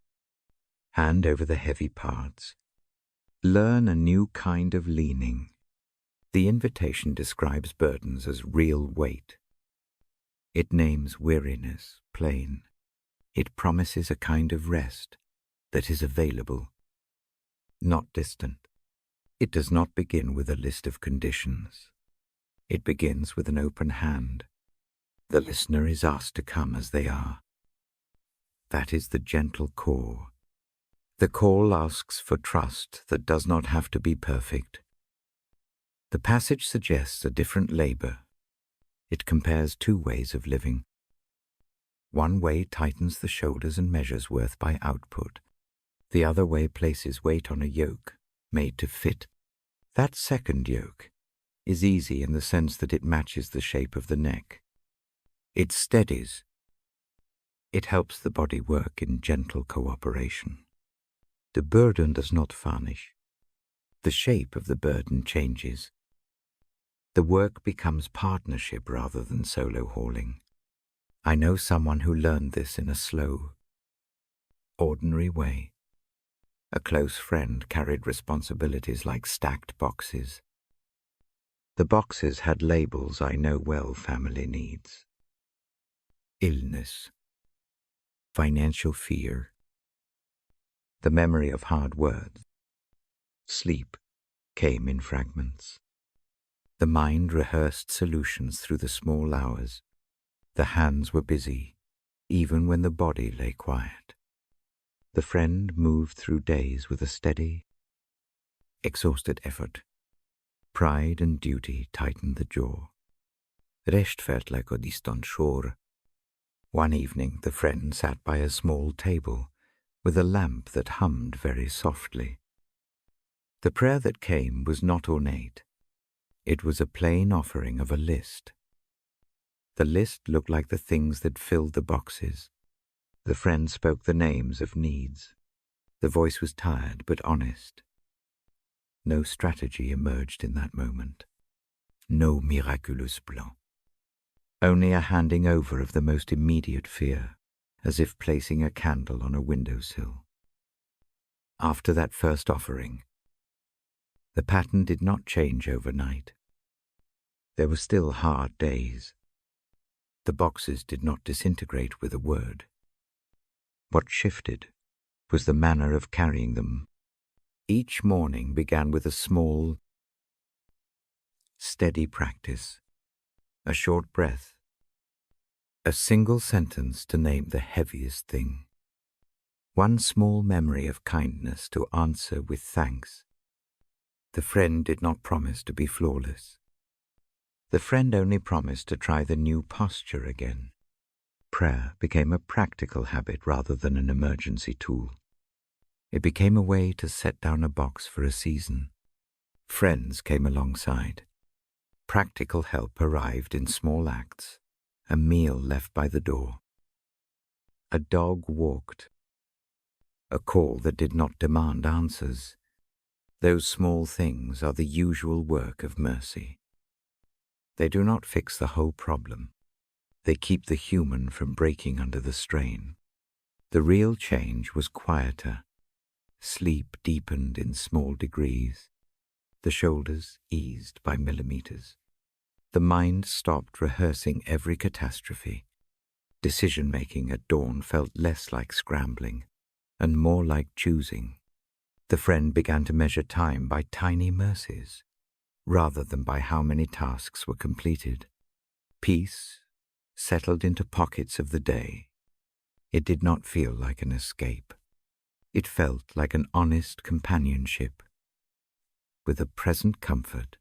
Hand over the heavy parts. Learn a new kind of leaning. The invitation describes burdens as real weight. It names weariness plain. It promises a kind of rest that is available, not distant. It does not begin with a list of conditions. It begins with an open hand. The listener is asked to come as they are. That is the gentle call. The call asks for trust that does not have to be perfect. The passage suggests a different labor. It compares two ways of living. One way tightens the shoulders and measures worth by output. The other way places weight on a yoke made to fit. That second yoke is easy in the sense that it matches the shape of the neck. It steadies. It helps the body work in gentle cooperation. The burden does not varnish. The shape of the burden changes. The work becomes partnership rather than solo hauling. I know someone who learned this in a slow, ordinary way. A close friend carried responsibilities like stacked boxes. The boxes had labels I know well: family needs, illness, financial fear, the memory of hard words. Sleep came in fragments. The mind rehearsed solutions through the small hours. The hands were busy, even when the body lay quiet. The friend moved through days with a steady, exhausted effort. Pride and duty tightened the jaw. Rest felt like a distant shore. One evening the friend sat by a small table with a lamp that hummed very softly. The prayer that came was not ornate. It was a plain offering of a list. The list looked like the things that filled the boxes. The friend spoke the names of needs. The voice was tired but honest. No strategy emerged in that moment. No miraculous plan. Only a handing over of the most immediate fear, as if placing a candle on a windowsill. After that first offering, the pattern did not change overnight. There were still hard days. The boxes did not disintegrate with a word. What shifted was the manner of carrying them. Each morning began with a small, steady practice, a short breath, a single sentence to name the heaviest thing, one small memory of kindness to answer with thanks. The friend did not promise to be flawless. The friend only promised to try the new posture again. Prayer became a practical habit rather than an emergency tool. It became a way to set down a box for a season. Friends came alongside. Practical help arrived in small acts. A meal left by the door. A dog walked. A call that did not demand answers. Those small things are the usual work of mercy. They do not fix the whole problem. They keep the human from breaking under the strain. The real change was quieter. Sleep deepened in small degrees. The shoulders eased by millimeters. The mind stopped rehearsing every catastrophe. Decision-making at dawn felt less like scrambling and more like choosing. The friend began to measure time by tiny mercies, rather than by how many tasks were completed. Peace settled into pockets of the day. It did not feel like an escape. It felt like an honest companionship, with a present comfort.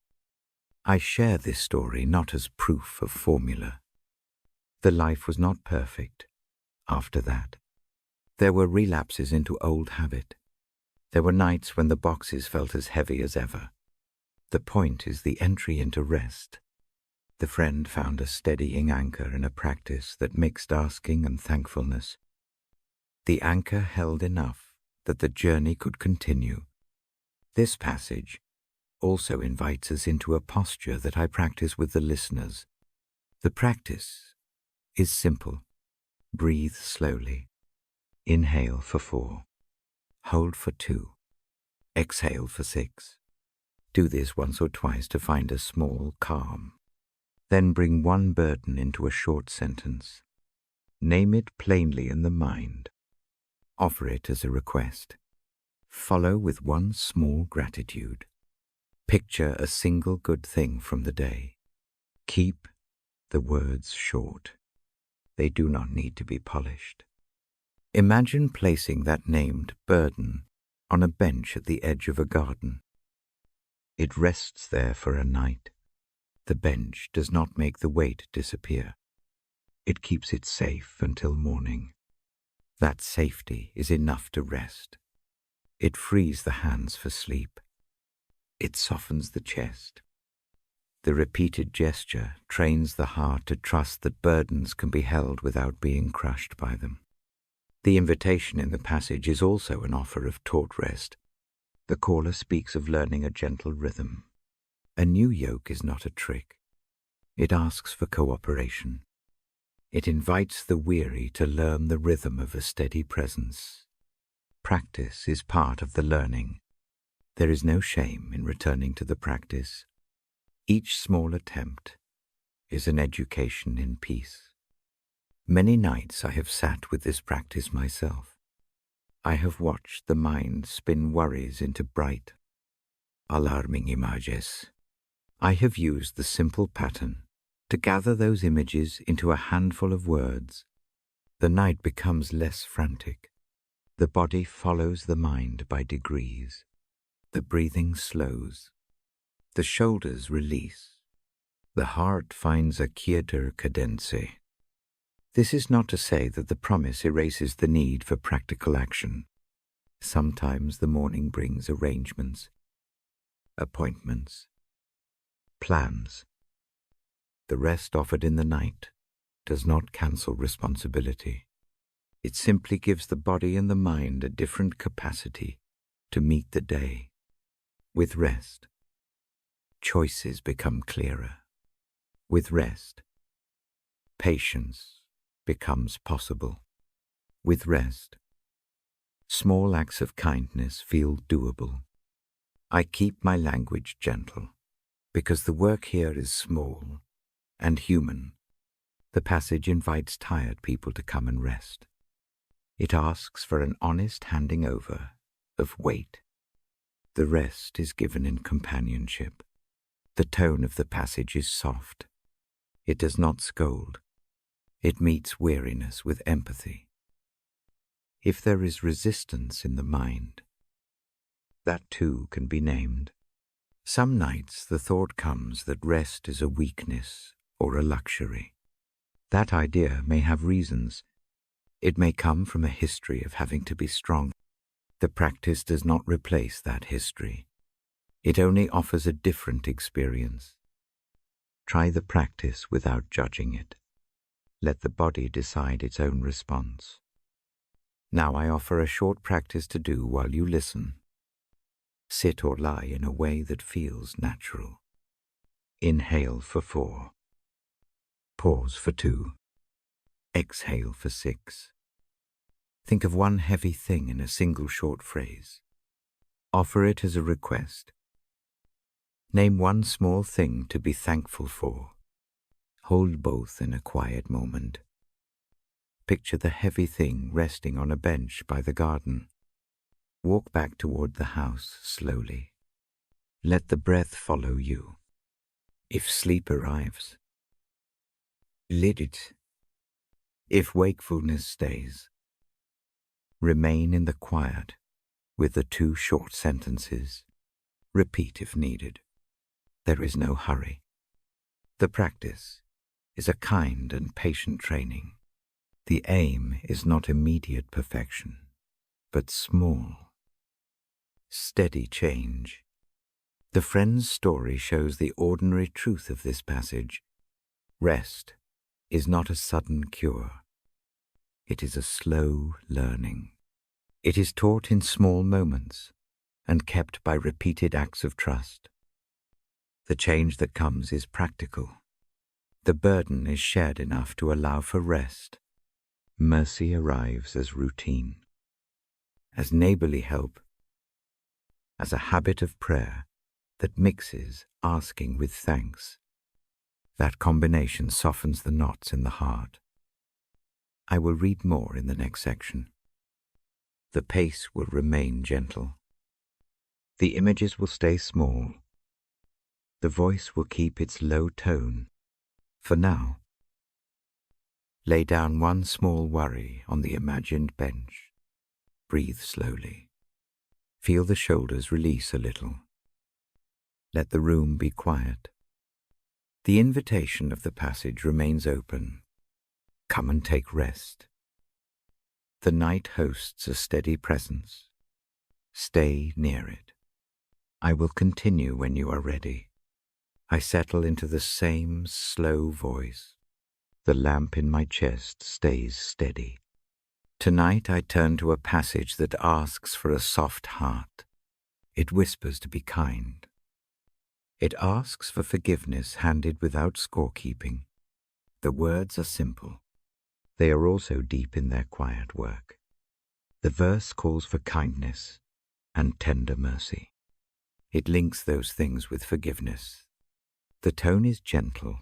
I share this story not as proof of formula. The life was not perfect after that. There were relapses into old habit. There were nights when the boxes felt as heavy as ever. The point is the entry into rest. The friend found a steadying anchor in a practice that mixed asking and thankfulness. The anchor held enough that the journey could continue. This passage also invites us into a posture that I practice with the listeners. The practice is simple. Breathe slowly. Inhale for 4. Hold for 2. Exhale for 6. Do this once or twice to find a small calm. Then bring one burden into a short sentence. Name it plainly in the mind. Offer it as a request. Follow with one small gratitude. Picture a single good thing from the day. Keep the words short. They do not need to be polished. Imagine placing that named burden on a bench at the edge of a garden. It rests there for a night. The bench does not make the weight disappear. It keeps it safe until morning. That safety is enough to rest. It frees the hands for sleep. It softens the chest. The repeated gesture trains the heart to trust that burdens can be held without being crushed by them. The invitation in the passage is also an offer of taught rest. The caller speaks of learning a gentle rhythm. A new yoke is not a trick. It asks for cooperation. It invites the weary to learn the rhythm of a steady presence. Practice is part of the learning. There is no shame in returning to the practice. Each small attempt is an education in peace. Many nights I have sat with this practice myself. I have watched the mind spin worries into bright, alarming images. I have used the simple pattern to gather those images into a handful of words. The night becomes less frantic. The body follows the mind by degrees. The breathing slows. The shoulders release. The heart finds a quieter cadence. This is not to say that the promise erases the need for practical action. Sometimes the morning brings arrangements, appointments, plans. The rest offered in the night does not cancel responsibility. It simply gives the body and the mind a different capacity to meet the day. With rest, choices become clearer. With rest, patience becomes possible. With rest, small acts of kindness feel doable. I keep my language gentle because the work here is small and human. The passage invites tired people to come and rest. It asks for an honest handing over of weight. The rest is given in companionship. The tone of the passage is soft. It does not scold. It meets weariness with empathy. If there is resistance in the mind, that too can be named. Some nights the thought comes that rest is a weakness or a luxury. That idea may have reasons. It may come from a history of having to be strong. The practice does not replace that history. It only offers a different experience. Try the practice without judging it. Let the body decide its own response. Now I offer a short practice to do while you listen. Sit or lie in a way that feels natural. Inhale for 4. Pause for 2. Exhale for 6. Think of one heavy thing in a single short phrase. Offer it as a request. Name one small thing to be thankful for. Hold both in a quiet moment. Picture the heavy thing resting on a bench by the garden. Walk back toward the house slowly. Let the breath follow you. If sleep arrives, let it. If wakefulness stays, remain in the quiet with the 2 short sentences. Repeat if needed. There is no hurry. The practice is a kind and patient training. The aim is not immediate perfection, but small, steady change. The friend's story shows the ordinary truth of this passage. Rest is not a sudden cure. It is a slow learning. It is taught in small moments and kept by repeated acts of trust. The change that comes is practical. The burden is shared enough to allow for rest. Mercy arrives as routine, as neighborly help, as a habit of prayer that mixes asking with thanks. That combination softens the knots in the heart. I will read more in the next section. The pace will remain gentle. The images will stay small. The voice will keep its low tone. For now, Lay down one small worry on the imagined bench. Breathe slowly. Feel the shoulders release a little. Let the room be quiet. The invitation of the passage remains open. Come and take rest. The night hosts a steady presence. Stay near it. I will continue when you are ready. I settle into the same slow voice. The lamp in my chest stays steady. Tonight I turn to a passage that asks for a soft heart. It whispers to be kind. It asks for forgiveness handed without scorekeeping. The words are simple. They are also deep in their quiet work. The verse calls for kindness and tender mercy. It links those things with forgiveness. The tone is gentle.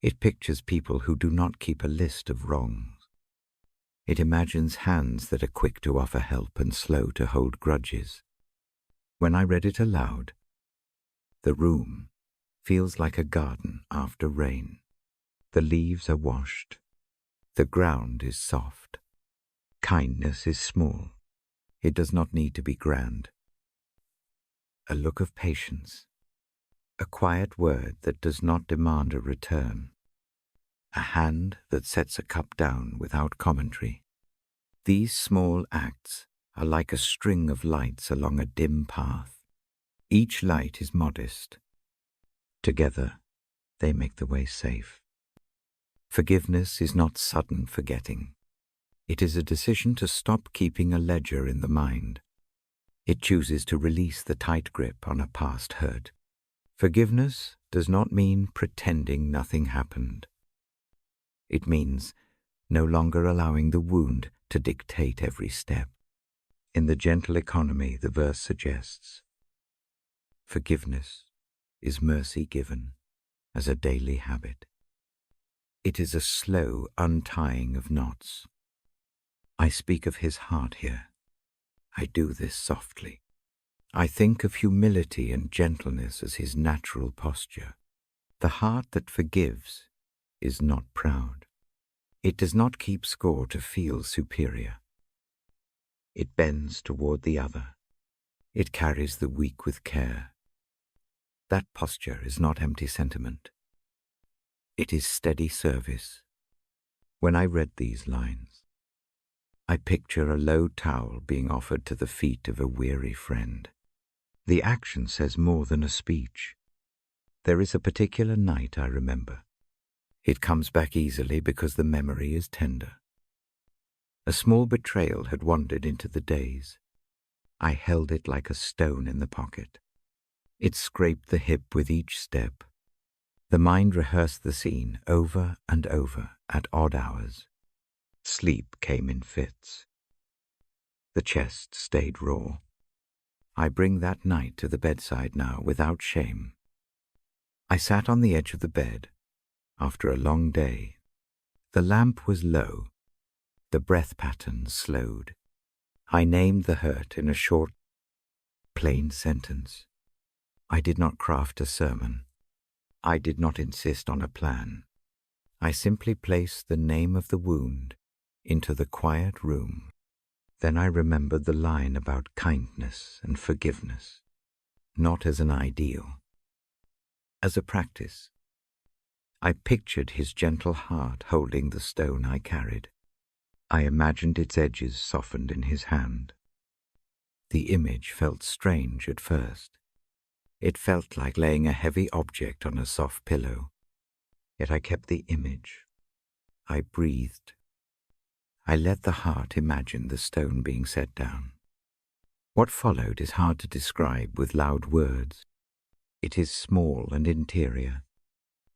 It pictures people who do not keep a list of wrongs. It imagines hands that are quick to offer help and slow to hold grudges. When I read it aloud, the room feels like a garden after rain. The leaves are washed. The ground is soft. Kindness is small. It does not need to be grand. A look of patience. A quiet word that does not demand a return. A hand that sets a cup down without commentary. These small acts are like a string of lights along a dim path. Each light is modest. Together, they make the way safe. Forgiveness is not sudden forgetting. It is a decision to stop keeping a ledger in the mind. It chooses to release the tight grip on a past hurt. Forgiveness does not mean pretending nothing happened. It means no longer allowing the wound to dictate every step. In the gentle economy, the verse suggests, forgiveness is mercy given as a daily habit. It is a slow untying of knots. I speak of his heart here. I do this softly. I think of humility and gentleness as his natural posture. The heart that forgives is not proud. It does not keep score to feel superior. It bends toward the other. It carries the weak with care. That posture is not empty sentiment. It is steady service. When I read these lines, I picture a low towel being offered to the feet of a weary friend. The action says more than a speech. There is a particular night I remember. It comes back easily because the memory is tender. A small betrayal had wandered into the days. I held it like a stone in the pocket. It scraped the hip with each step. The mind rehearsed the scene over and over at odd hours. Sleep came in fits. The chest stayed raw. I bring that night to the bedside now without shame. I sat on the edge of the bed. After a long day, the lamp was low. The breath pattern slowed. I named the hurt in a short, plain sentence. I did not craft a sermon. I did not insist on a plan. I simply placed the name of the wound into the quiet room. Then I remembered the line about kindness and forgiveness, not as an ideal, as a practice. I pictured his gentle heart holding the stone I carried. I imagined its edges softened in his hand. The image felt strange at first. It felt like laying a heavy object on a soft pillow. Yet I kept the image. I breathed. I let the heart imagine the stone being set down. What followed is hard to describe with loud words. It is small and interior.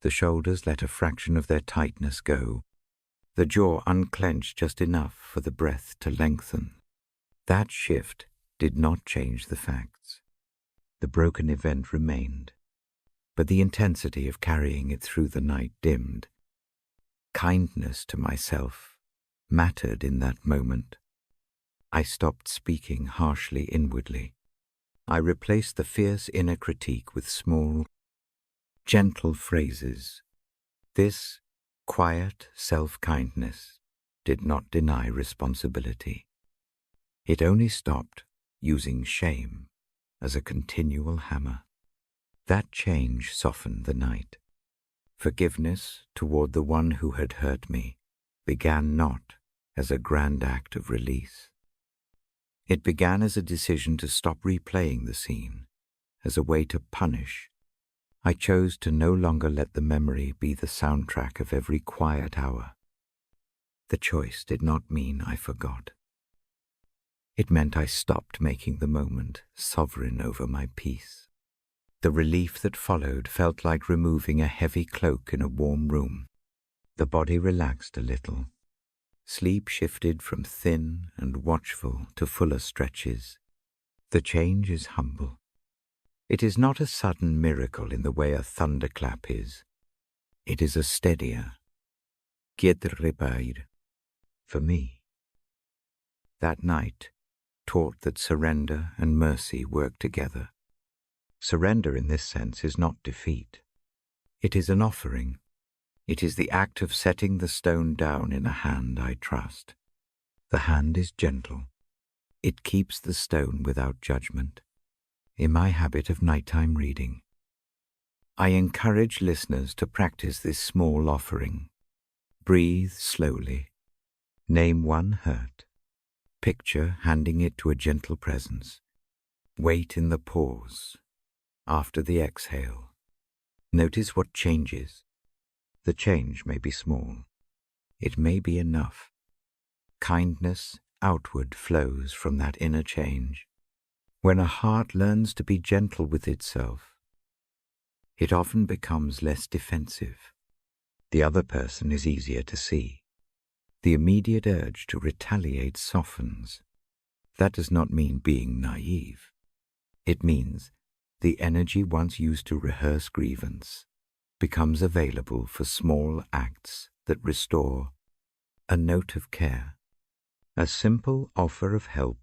The shoulders let a fraction of their tightness go. The jaw unclenched just enough for the breath to lengthen. That shift did not change the facts. The broken event remained, but the intensity of carrying it through the night dimmed. Kindness to myself mattered in that moment. I stopped speaking harshly inwardly. I replaced the fierce inner critique with small, gentle phrases. This Quiet self-kindness did not deny responsibility. It only stopped using shame as a continual hammer. That change softened the night. Forgiveness toward the one who had hurt me began not as a grand act of release. It began as a decision to stop replaying the scene, as a way to punish. I chose to no longer let the memory be the soundtrack of every quiet hour. The choice did not mean I forgot. It meant I stopped making the moment sovereign over my peace. The relief that followed felt like removing a heavy cloak in a warm room. The body relaxed a little. Sleep shifted from thin and watchful to fuller stretches. The change is humble. It is not a sudden miracle in the way a thunderclap is. It is a steadier, quiet repair, for me. That night taught that surrender and mercy work together. Surrender in this sense is not defeat. It is an offering. It is the act of setting the stone down in a hand I trust. The hand is gentle. It keeps the stone without judgment. In my habit of nighttime reading, I encourage listeners to practice this small offering. Breathe slowly. Name one hurt. Picture handing it to a gentle presence. Wait in the pause. After the exhale, notice what changes. The change may be small. It may be enough. Kindness outward flows from that inner change. When a heart learns to be gentle with itself, it often becomes less defensive. The other person is easier to see. The immediate urge to retaliate softens. That does not mean being naive. It means the energy once used to rehearse grievance becomes available for small acts that restore. A note of care, a simple offer of help,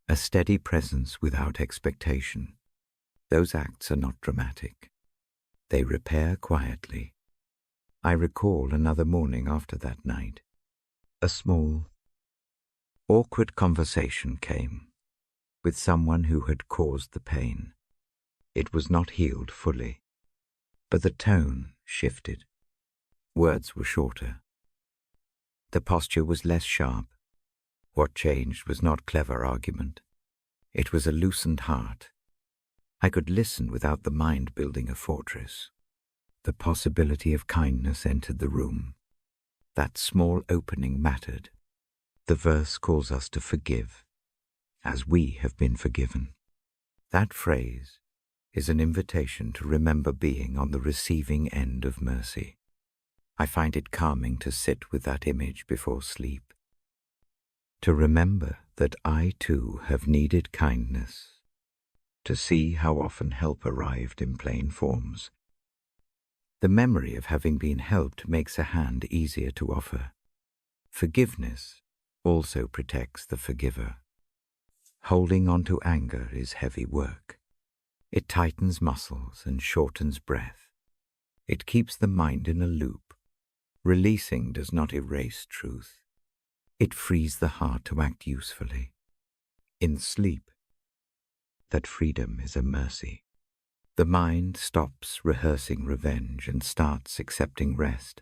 a steady presence without expectation. Those acts are not dramatic. They repair quietly. I recall another morning after that night. A small, awkward conversation came with someone who had caused the pain. It was not healed fully, but the tone shifted. Words were shorter. The posture was less sharp. What changed was not clever argument. It was a loosened heart. I could listen without the mind building a fortress. The possibility of kindness entered the room. That small opening mattered. The verse calls us to forgive, as we have been forgiven. That phrase is an invitation to remember being on the receiving end of mercy. I find it calming to sit with that image before sleep. To remember that I too have needed kindness. To see how often help arrived in plain forms. The memory of having been helped makes a hand easier to offer. Forgiveness also protects the forgiver. Holding on to anger is heavy work. It tightens muscles and shortens breath. It keeps the mind in a loop. Releasing does not erase truth. It frees the heart to act usefully. In sleep, that freedom is a mercy. The mind stops rehearsing revenge and starts accepting rest.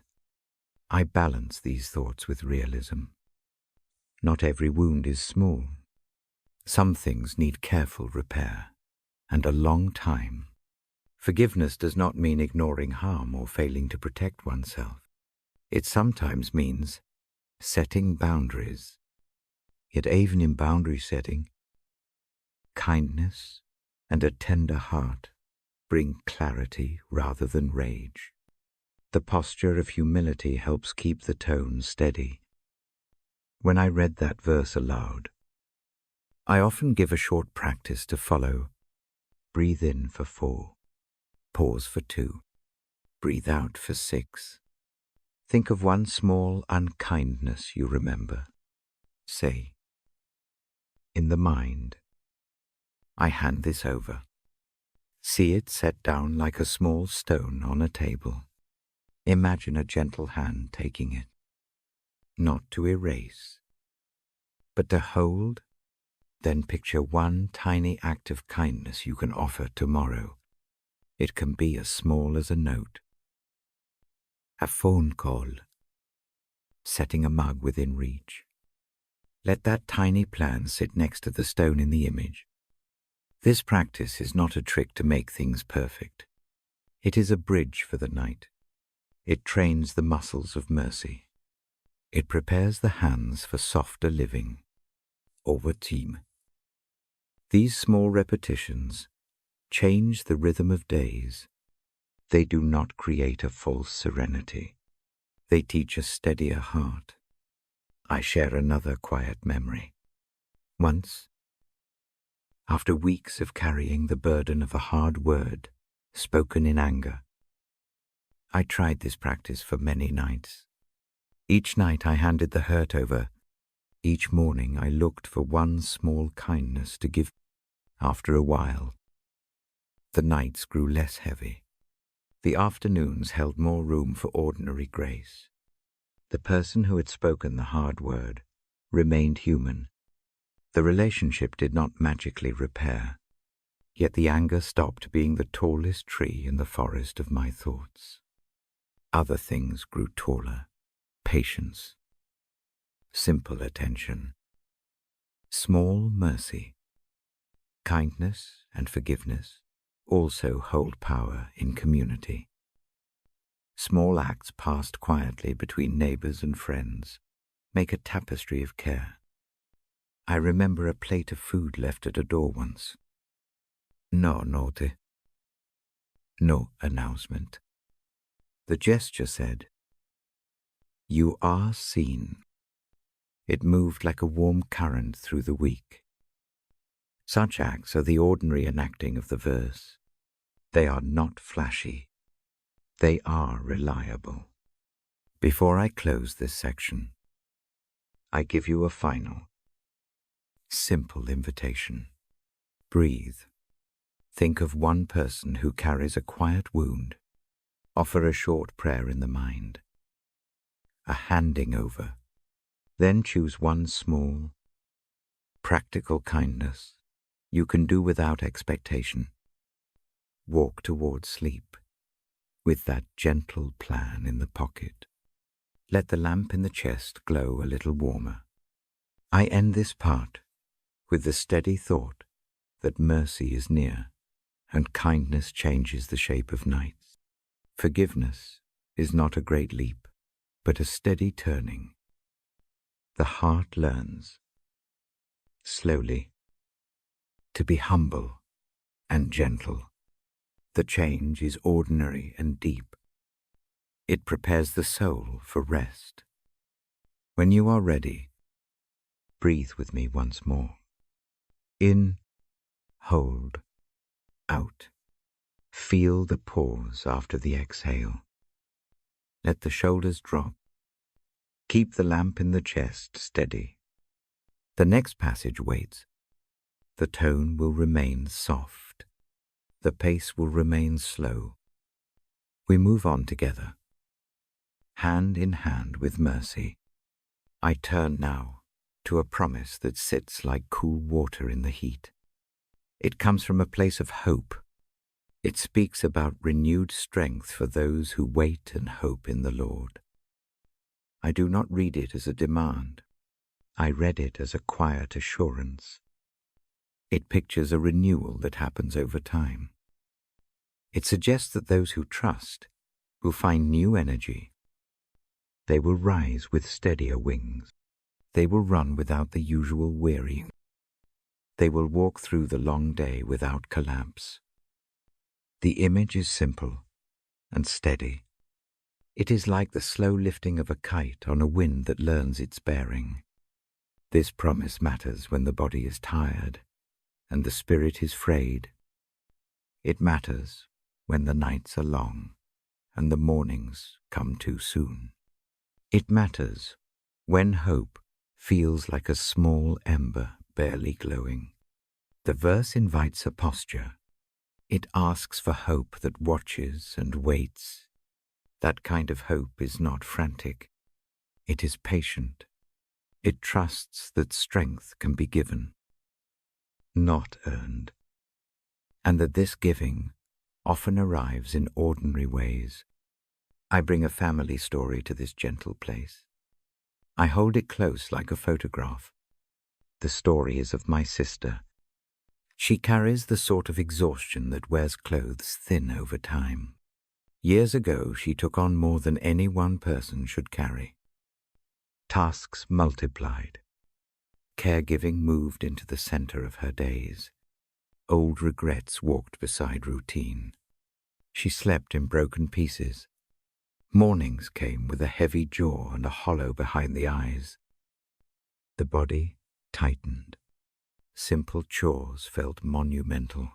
I balance these thoughts with realism. Not every wound is small. Some things need careful repair, and a long time. Forgiveness does not mean ignoring harm or failing to protect oneself. It sometimes means setting boundaries. Yet even in boundary setting, kindness and a tender heart bring clarity rather than rage. The posture of humility helps keep the tone steady. When I read that verse aloud, I often give a short practice to follow. Breathe in for 4. Pause for 2. Breathe out for 6. Think of one small unkindness you remember. Say, in the mind, I hand this over. See it set down like a small stone on a table. Imagine a gentle hand taking it, not to erase, but to hold. Then picture one tiny act of kindness you can offer tomorrow. It can be as small as a note, a phone call, setting a mug within reach. Let that tiny plan sit next to the stone in the image. This practice is not a trick to make things perfect. It is a bridge for the night. It trains the muscles of mercy. It prepares the hands for softer living. Over time. These small repetitions change the rhythm of days. They do not create a false serenity. They teach a steadier heart. I share another quiet memory. Once, after weeks of carrying the burden of a hard word spoken in anger, I tried this practice for many nights. Each night I handed the hurt over. Each morning I looked for one small kindness to give. After a while, the nights grew less heavy. The afternoons held more room for ordinary grace. The person who had spoken the hard word remained human. The relationship did not magically repair, yet the anger stopped being the tallest tree in the forest of my thoughts. Other things grew taller: patience, simple attention, small mercy. Kindness and forgiveness also hold power in community. Small acts passed quietly between neighbors and friends make a tapestry of care. I remember a plate of food left at a door once. No note. No announcement. The gesture said, "You are seen." It moved like a warm current through the week. Such acts are the ordinary enacting of the verse. They are not flashy. They are reliable. Before I close this section, I give you a final, simple invitation. Breathe. Think of one person who carries a quiet wound. Offer a short prayer in the mind, a handing over. Then choose one small, practical kindness you can do without expectation. Walk toward sleep with that gentle plan in the pocket. Let the lamp in the chest glow a little warmer. I end this part with the steady thought that mercy is near and kindness changes the shape of nights. Forgiveness is not a great leap, but a steady turning. The heart learns, slowly, to be humble and gentle. The change is ordinary and deep. It prepares the soul for rest. When you are ready, breathe with me once more. In, hold, out. Feel the pause after the exhale. Let the shoulders drop. Keep the lamp in the chest steady. The next passage waits. The tone will remain soft. The pace will remain slow. We move on together, hand in hand with mercy. I turn now to a promise that sits like cool water in the heat. It comes from a place of hope. It speaks about renewed strength for those who wait and hope in the Lord. I do not read it as a demand. I read it as a quiet assurance. It pictures a renewal that happens over time. It suggests that those who trust will find new energy. They will rise with steadier wings. They will run without the usual wearying. They will walk through the long day without collapse. The image is simple and steady. It is like the slow lifting of a kite on a wind that learns its bearing. This promise matters when the body is tired and the spirit is frayed. It matters when the nights are long and the mornings come too soon. It matters when hope feels like a small ember barely glowing. The verse invites a posture. It asks for hope that watches and waits, That kind of hope is not frantic. It is patient. It trusts that strength can be given, not earned, and that this giving often arrives in ordinary ways. I bring a family story to this gentle place. I hold it close like a photograph. The story is of my sister. She carries the sort of exhaustion that wears clothes thin over time. Years ago, she took on more than any one person should carry. Tasks multiplied. Caregiving moved into the center of her days. Old regrets walked beside routine. She slept in broken pieces. Mornings came with a heavy jaw and a hollow behind the eyes. The body tightened. Simple chores felt monumental.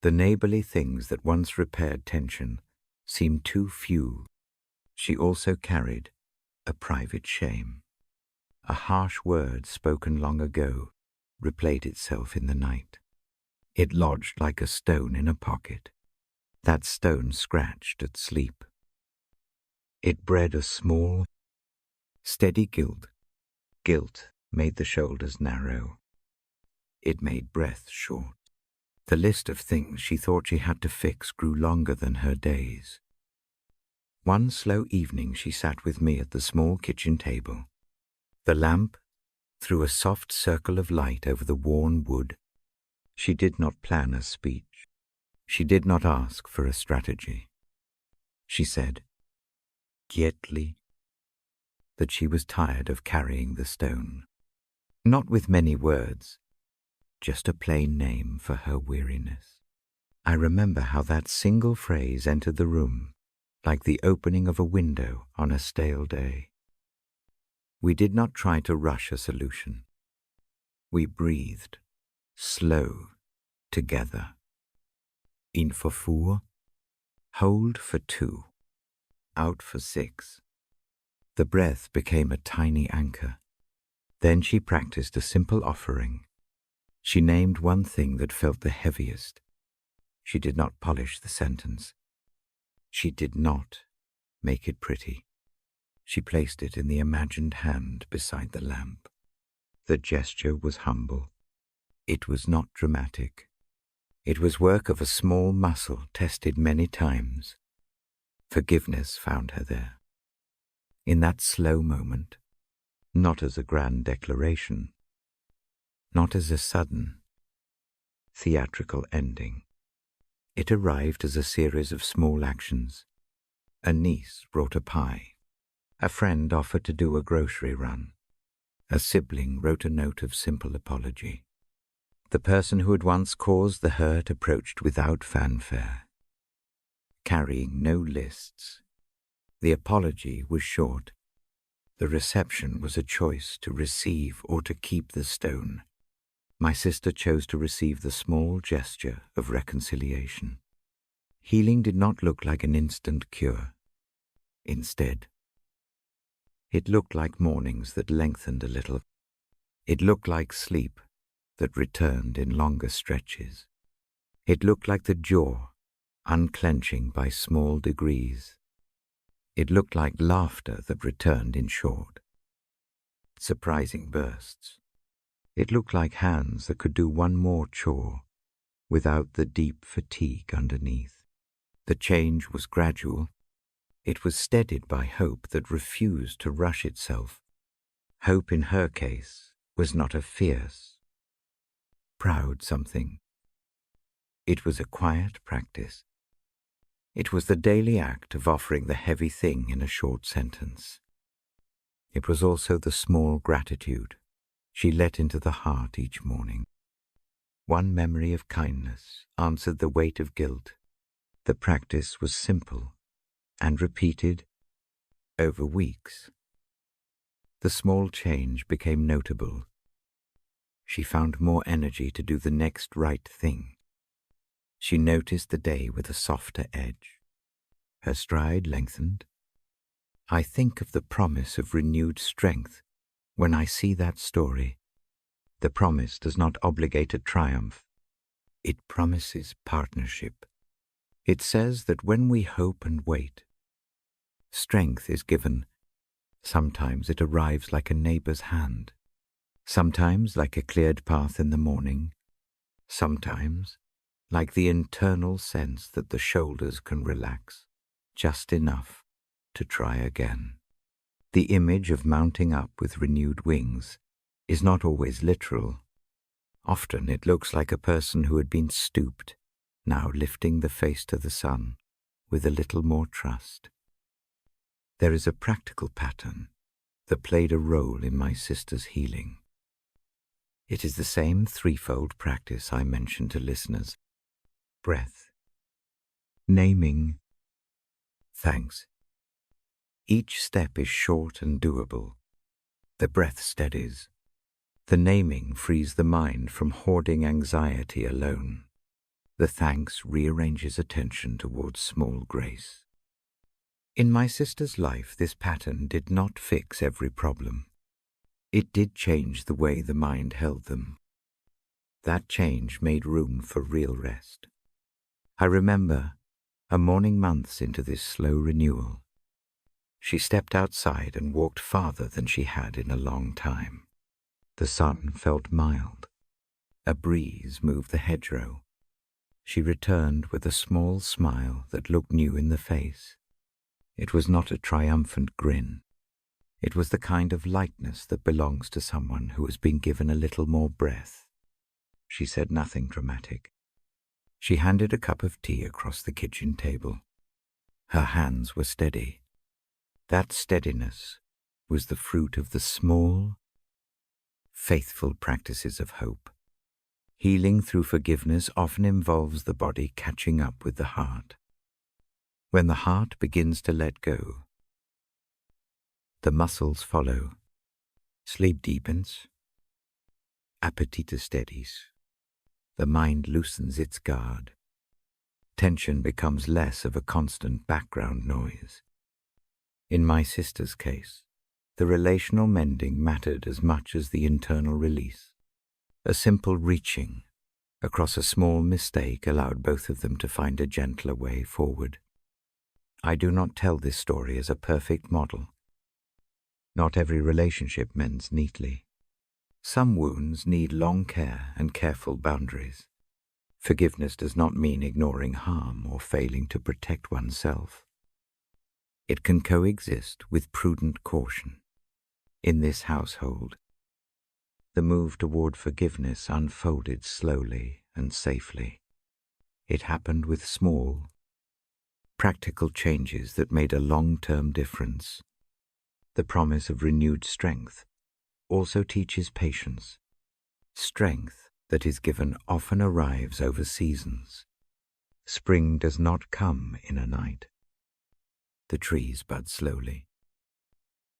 The neighborly things that once repaired tension seemed too few. She also carried a private shame. A harsh word spoken long ago replayed itself in the night. It lodged like a stone in a pocket. That stone scratched at sleep. It bred a small, steady guilt. Guilt made the shoulders narrow. It made breath short. The list of things she thought she had to fix grew longer than her days. One slow evening she sat with me at the small kitchen table. The lamp threw a soft circle of light over the worn wood. She did not plan a speech. She did not ask for a strategy. She said, quietly, that she was tired of carrying the stone. Not with many words, just a plain name for her weariness. I remember how that single phrase entered the room, like the opening of a window on a stale day. We did not try to rush a solution. We breathed, slow, together. In for 4, hold for 2, out for 6. The breath became a tiny anchor. Then she practiced a simple offering. She named one thing that felt the heaviest. She did not polish the sentence. She did not make it pretty. She placed it in the imagined hand beside the lamp. The gesture was humble. It was not dramatic. It was work of a small muscle tested many times. Forgiveness found her there. In that slow moment, not as a grand declaration, not as a sudden, theatrical ending. It arrived as a series of small actions. A niece brought a pie. A friend offered to do a grocery run. A sibling wrote a note of simple apology. The person who had once caused the hurt approached without fanfare, carrying no lists. The apology was short. The reception was a choice to receive or to keep the stone. My sister chose to receive the small gesture of reconciliation. Healing did not look like an instant cure. Instead, it looked like mornings that lengthened a little. It looked like sleep that returned in longer stretches. It looked like the jaw unclenching by small degrees. It looked like laughter that returned in short, surprising bursts. It looked like hands that could do one more chore without the deep fatigue underneath. The change was gradual. It was steadied by hope that refused to rush itself. Hope in her case was not a fierce, proud something. It was a quiet practice. It was the daily act of offering the heavy thing in a short sentence. It was also the small gratitude she let into the heart each morning. One memory of kindness answered the weight of guilt. The practice was simple and repeated over weeks. The small change became notable. She found more energy to do the next right thing. She noticed the day with a softer edge. Her stride lengthened. I think of the promise of renewed strength when I see that story. The promise does not obligate a triumph. It promises partnership. It says that when we hope and wait, Strength is given. Sometimes it arrives like a neighbor's hand. Sometimes like a cleared path in the morning. Sometimes like the internal sense that the shoulders can relax just enough to try again. The image of mounting up with renewed wings is not always literal. Often it looks like a person who had been stooped, now lifting the face to the sun with a little more trust. There is a practical pattern that played a role in my sister's healing. It is the same threefold practice I mentioned to listeners: breath, naming, thanks. Each step is short and doable. The breath steadies. The naming frees the mind from hoarding anxiety alone. The thanks rearranges attention towards small grace. In my sister's life, this pattern did not fix every problem. It did change the way the mind held them. That change made room for real rest. I remember a morning months into this slow renewal. She stepped outside and walked farther than she had in a long time. The sun felt mild. A breeze moved the hedgerow. She returned with a small smile that looked new in the face. It was not a triumphant grin. It was the kind of lightness that belongs to someone who has been given a little more breath. She said nothing dramatic. She handed a cup of tea across the kitchen table. Her hands were steady. That steadiness was the fruit of the small, faithful practices of hope. Healing through forgiveness often involves the body catching up with the heart. When the heart begins to let go, the muscles follow. Sleep deepens. Appetite steadies. The mind loosens its guard. Tension becomes less of a constant background noise. In my sister's case, the relational mending mattered as much as the internal release. A simple reaching across a small mistake allowed both of them to find a gentler way forward. I do not tell this story as a perfect model. Not every relationship mends neatly. Some wounds need long care and careful boundaries. Forgiveness does not mean ignoring harm or failing to protect oneself. It can coexist with prudent caution. In this household, the move toward forgiveness unfolded slowly and safely. It happened with small, practical changes that made a long-term difference. The promise of renewed strength also teaches patience. Strength that is given often arrives over seasons. Spring does not come in a night. The trees bud slowly.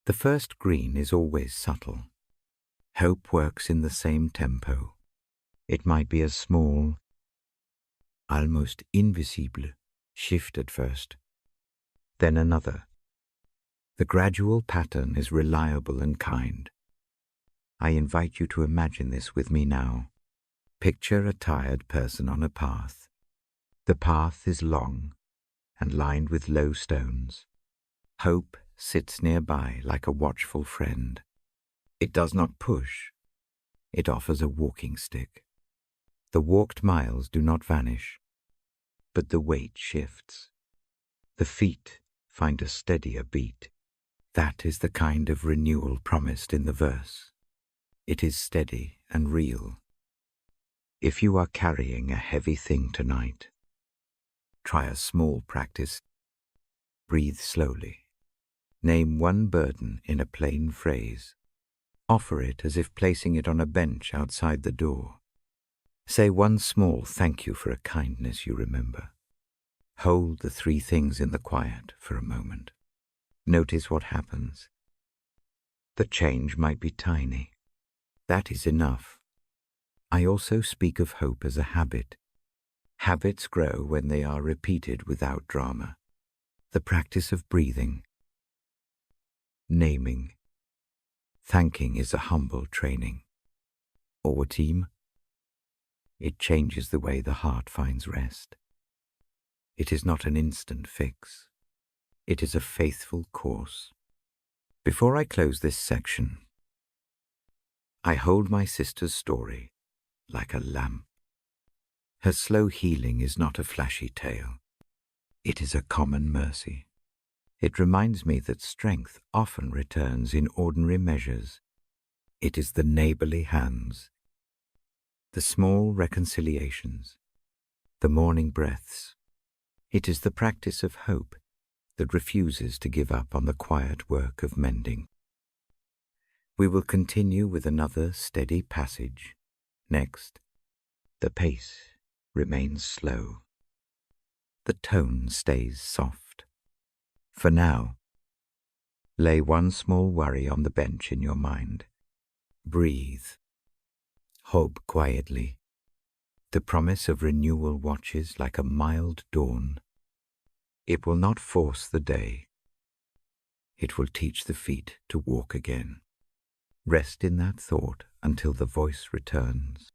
The first green is always subtle. Hope works in the same tempo. It might be a small, almost invisible shift at first, then another. The gradual pattern is reliable and kind. I invite you to imagine this with me now. Picture a tired person on a path. The path is long and lined with low stones. Hope sits nearby like a watchful friend. It does not push. It offers a walking stick. The walked miles do not vanish, but the weight shifts. The feet find a steadier beat. That is the kind of renewal promised in the verse. It is steady and real. If you are carrying a heavy thing tonight, try a small practice. Breathe slowly. Name one burden in a plain phrase. Offer it as if placing it on a bench outside the door. Say one small thank you for a kindness you remember. Hold the three things in the quiet for a moment. Notice what happens. The change might be tiny. That is enough. I also speak of hope as a habit. Habits grow when they are repeated without drama. The practice of breathing, naming, thanking is a humble training. Or team, it changes the way the heart finds rest. It is not an instant fix. It is a faithful course. Before I close this section, I hold my sister's story like a lamp. Her slow healing is not a flashy tale. It is a common mercy. It reminds me that strength often returns in ordinary measures. It is the neighborly hands, the small reconciliations, the morning breaths. It is the practice of hope that refuses to give up on the quiet work of mending. We will continue with another steady passage. Next, the pace remains slow. The tone stays soft. For now, lay one small worry on the bench in your mind. Breathe. Hope quietly. The promise of renewal watches like a mild dawn. It will not force the day. It will teach the feet to walk again. Rest in that thought until the voice returns.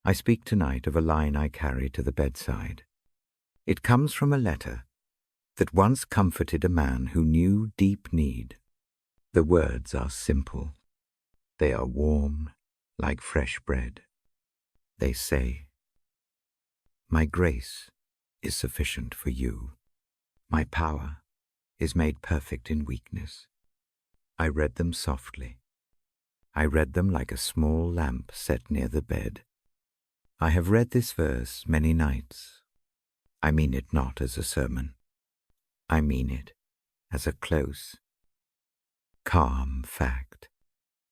I speak tonight of a line I carry to the bedside. It comes from a letter that once comforted a man who knew deep need. The words are simple. They are warm, like fresh bread. They say, "My grace is sufficient for you. My power is made perfect in weakness." I read them softly. I read them like a small lamp set near the bed. I have read this verse many nights. I mean it not as a sermon. I mean it as a close, calm fact.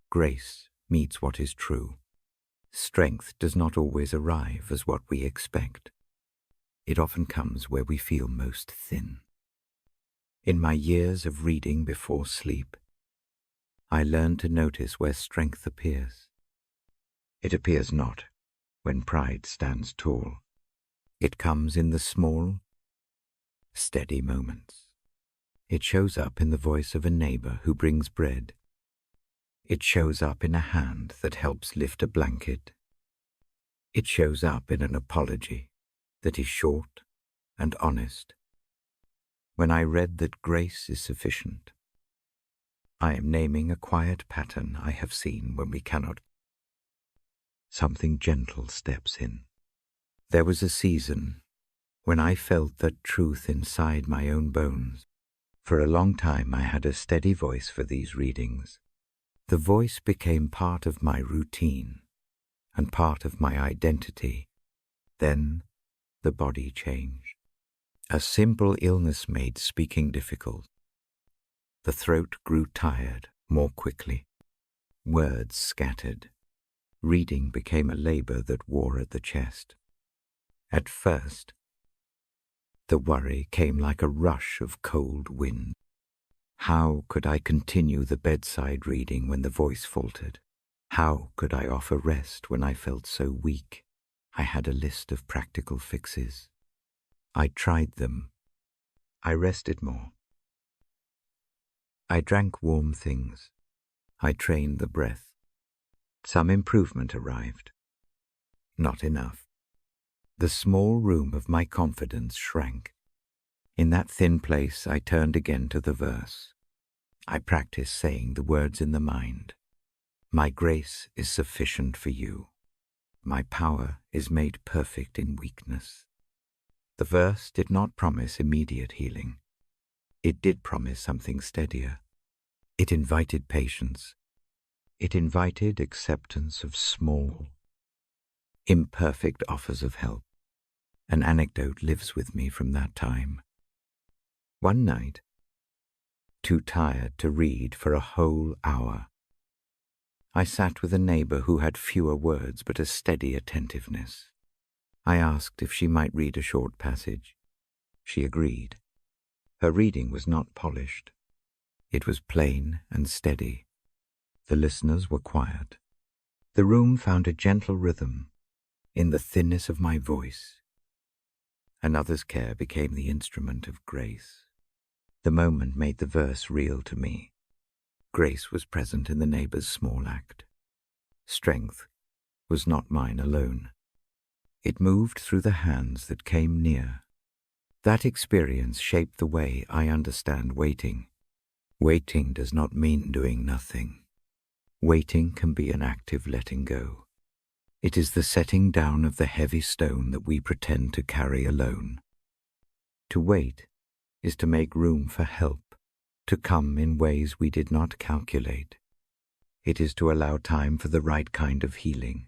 Grace meets what is true. Strength does not always arrive as what we expect. It often comes where we feel most thin. In my years of reading before sleep, I learned to notice where strength appears. It appears not when pride stands tall. It comes in the small, steady moments. It shows up in the voice of a neighbor who brings bread. It shows up in a hand that helps lift a blanket. It shows up in an apology that is short and honest. When I read that grace is sufficient, I am naming a quiet pattern I have seen when we cannot. Something gentle steps in. There was a season when I felt that truth inside my own bones. For a long time I had a steady voice for these readings. The voice became part of my routine and part of my identity. Then the body changed. A simple illness made speaking difficult. The throat grew tired more quickly. Words scattered. Reading became a labor that wore at the chest. At first, the worry came like a rush of cold wind. How could I continue the bedside reading when the voice faltered? How could I offer rest when I felt so weak? I had a list of practical fixes. I tried them. I rested more. I drank warm things. I trained the breath. Some improvement arrived. Not enough. The small room of my confidence shrank. In that thin place, I turned again to the verse. I practiced saying the words in the mind. My grace is sufficient for you. My power is made perfect in weakness. The verse did not promise immediate healing. It did promise something steadier. It invited patience. It invited acceptance of small, imperfect offers of help. An anecdote lives with me from that time. One night, too tired to read for a whole hour, I sat with a neighbor who had fewer words but a steady attentiveness. I asked if she might read a short passage. She agreed. Her reading was not polished. It was plain and steady. The listeners were quiet. The room found a gentle rhythm in the thinness of my voice. Another's care became the instrument of grace. The moment made the verse real to me. Grace was present in the neighbor's small act. Strength was not mine alone. It moved through the hands that came near. That experience shaped the way I understand waiting. Waiting does not mean doing nothing. Waiting can be an active letting go. It is the setting down of the heavy stone that we pretend to carry alone. To wait is to make room for help, to come in ways we did not calculate. It is to allow time for the right kind of healing,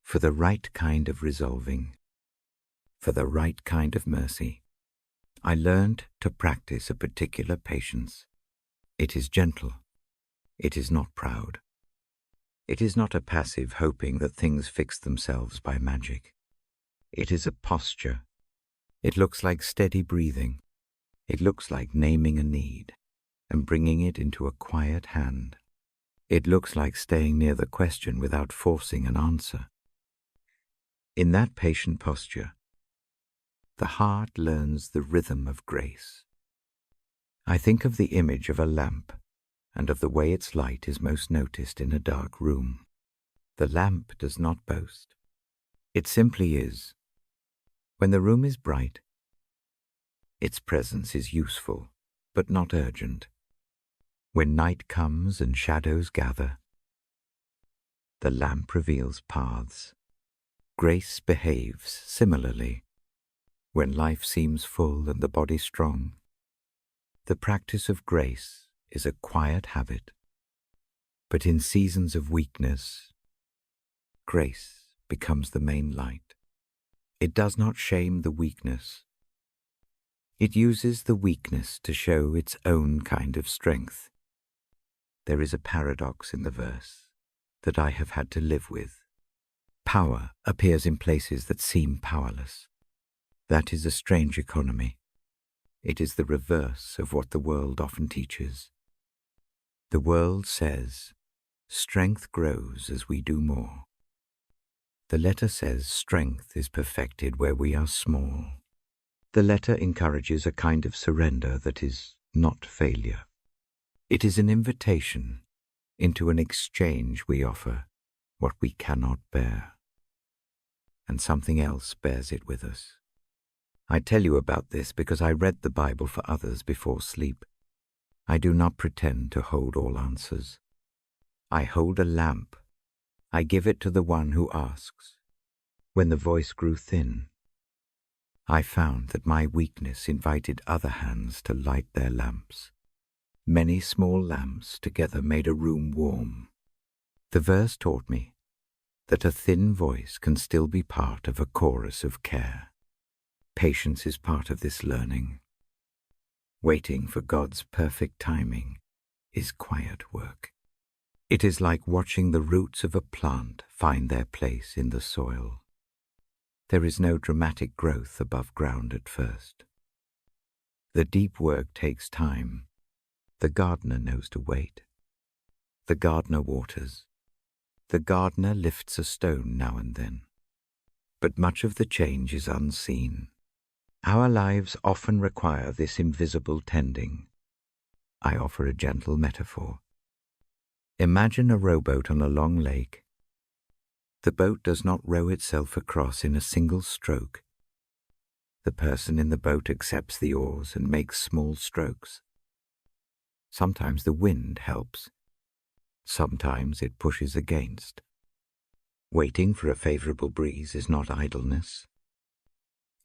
for the right kind of resolving, for the right kind of mercy. I learned to practice a particular patience. It is gentle. It is not proud. It is not a passive hoping that things fix themselves by magic. It is a posture. It looks like steady breathing. It looks like naming a need and bringing it into a quiet hand. It looks like staying near the question without forcing an answer. In that patient posture, the heart learns the rhythm of grace. I think of the image of a lamp and of the way its light is most noticed in a dark room. The lamp does not boast. It simply is. When the room is bright, its presence is useful, but not urgent. When night comes and shadows gather, the lamp reveals paths. Grace behaves similarly. When life seems full and the body strong, the practice of grace is a quiet habit. But in seasons of weakness, grace becomes the main light. It does not shame the weakness. It uses the weakness to show its own kind of strength. There is a paradox in the verse that I have had to live with. Power appears in places that seem powerless. That is a strange economy. It is the reverse of what the world often teaches. The world says, strength grows as we do more. The letter says strength is perfected where we are small. The letter encourages a kind of surrender that is not failure. It is an invitation into an exchange we offer what we cannot bear, and something else bears it with us. I tell you about this because I read the Bible for others before sleep. I do not pretend to hold all answers. I hold a lamp. I give it to the one who asks. When the voice grew thin, I found that my weakness invited other hands to light their lamps. Many small lamps together made a room warm. The verse taught me that a thin voice can still be part of a chorus of care. Patience is part of this learning. Waiting for God's perfect timing is quiet work. It is like watching the roots of a plant find their place in the soil. There is no dramatic growth above ground at first. The deep work takes time. The gardener knows to wait. The gardener waters. The gardener lifts a stone now and then. But much of the change is unseen. Our lives often require this invisible tending. I offer a gentle metaphor. Imagine a rowboat on a long lake. The boat does not row itself across in a single stroke. The person in the boat accepts the oars and makes small strokes. Sometimes the wind helps. Sometimes it pushes against. Waiting for a favorable breeze is not idleness.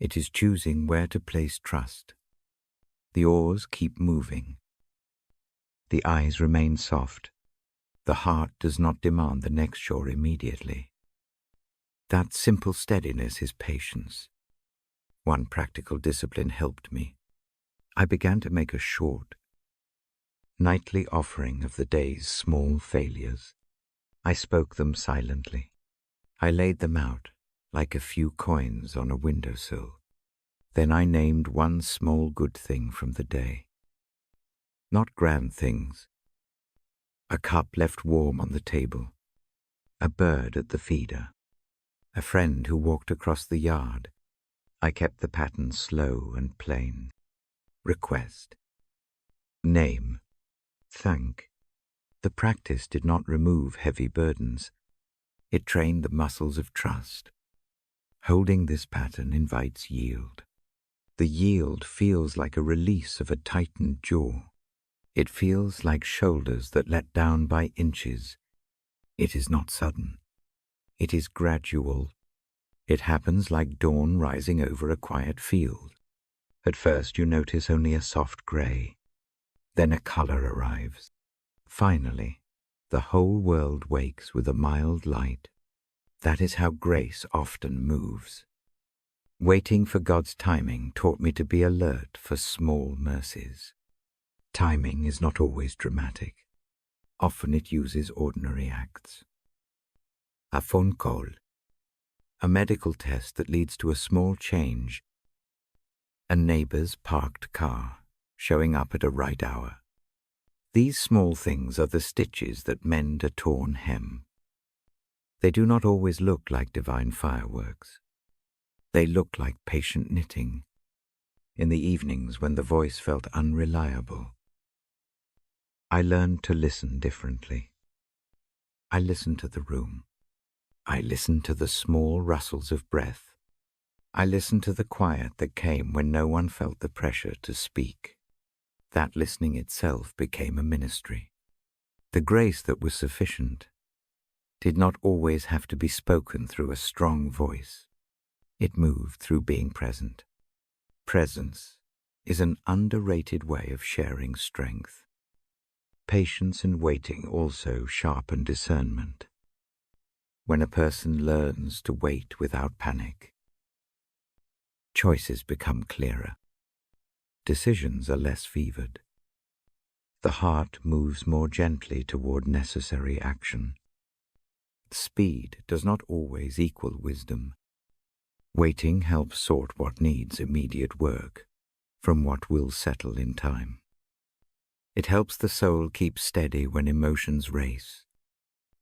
It is choosing where to place trust. The oars keep moving. The eyes remain soft. The heart does not demand the next shore immediately. That simple steadiness is patience. One practical discipline helped me. I began to make a short, nightly offering of the day's small failures. I spoke them silently. I laid them out like a few coins on a windowsill. Then I named one small good thing from the day. Not grand things. A cup left warm on the table. A bird at the feeder. A friend who walked across the yard. I kept the pattern slow and plain. Request. Name. Thank. The practice did not remove heavy burdens. It trained the muscles of trust. Holding this pattern invites yield. The yield feels like a release of a tightened jaw. It feels like shoulders that let down by inches. It is not sudden. It is gradual. It happens like dawn rising over a quiet field. At first you notice only a soft grey. Then a colour arrives. Finally, the whole world wakes with a mild light. That is how grace often moves. Waiting for God's timing taught me to be alert for small mercies. Timing is not always dramatic. Often it uses ordinary acts. A phone call, a medical test that leads to a small change, a neighbour's parked car showing up at a right hour. These small things are the stitches that mend a torn hem. They do not always look like divine fireworks. They look like patient knitting. In the evenings when the voice felt unreliable, I learned to listen differently. I listened to the room. I listened to the small rustles of breath. I listened to the quiet that came when no one felt the pressure to speak. That listening itself became a ministry. The grace that was sufficient did not always have to be spoken through a strong voice. It moved through being present. Presence is an underrated way of sharing strength. Patience and waiting also sharpen discernment. When a person learns to wait without panic, choices become clearer. Decisions are less fevered. The heart moves more gently toward necessary action. Speed does not always equal wisdom. Waiting helps sort what needs immediate work from what will settle in time. It helps the soul keep steady when emotions race.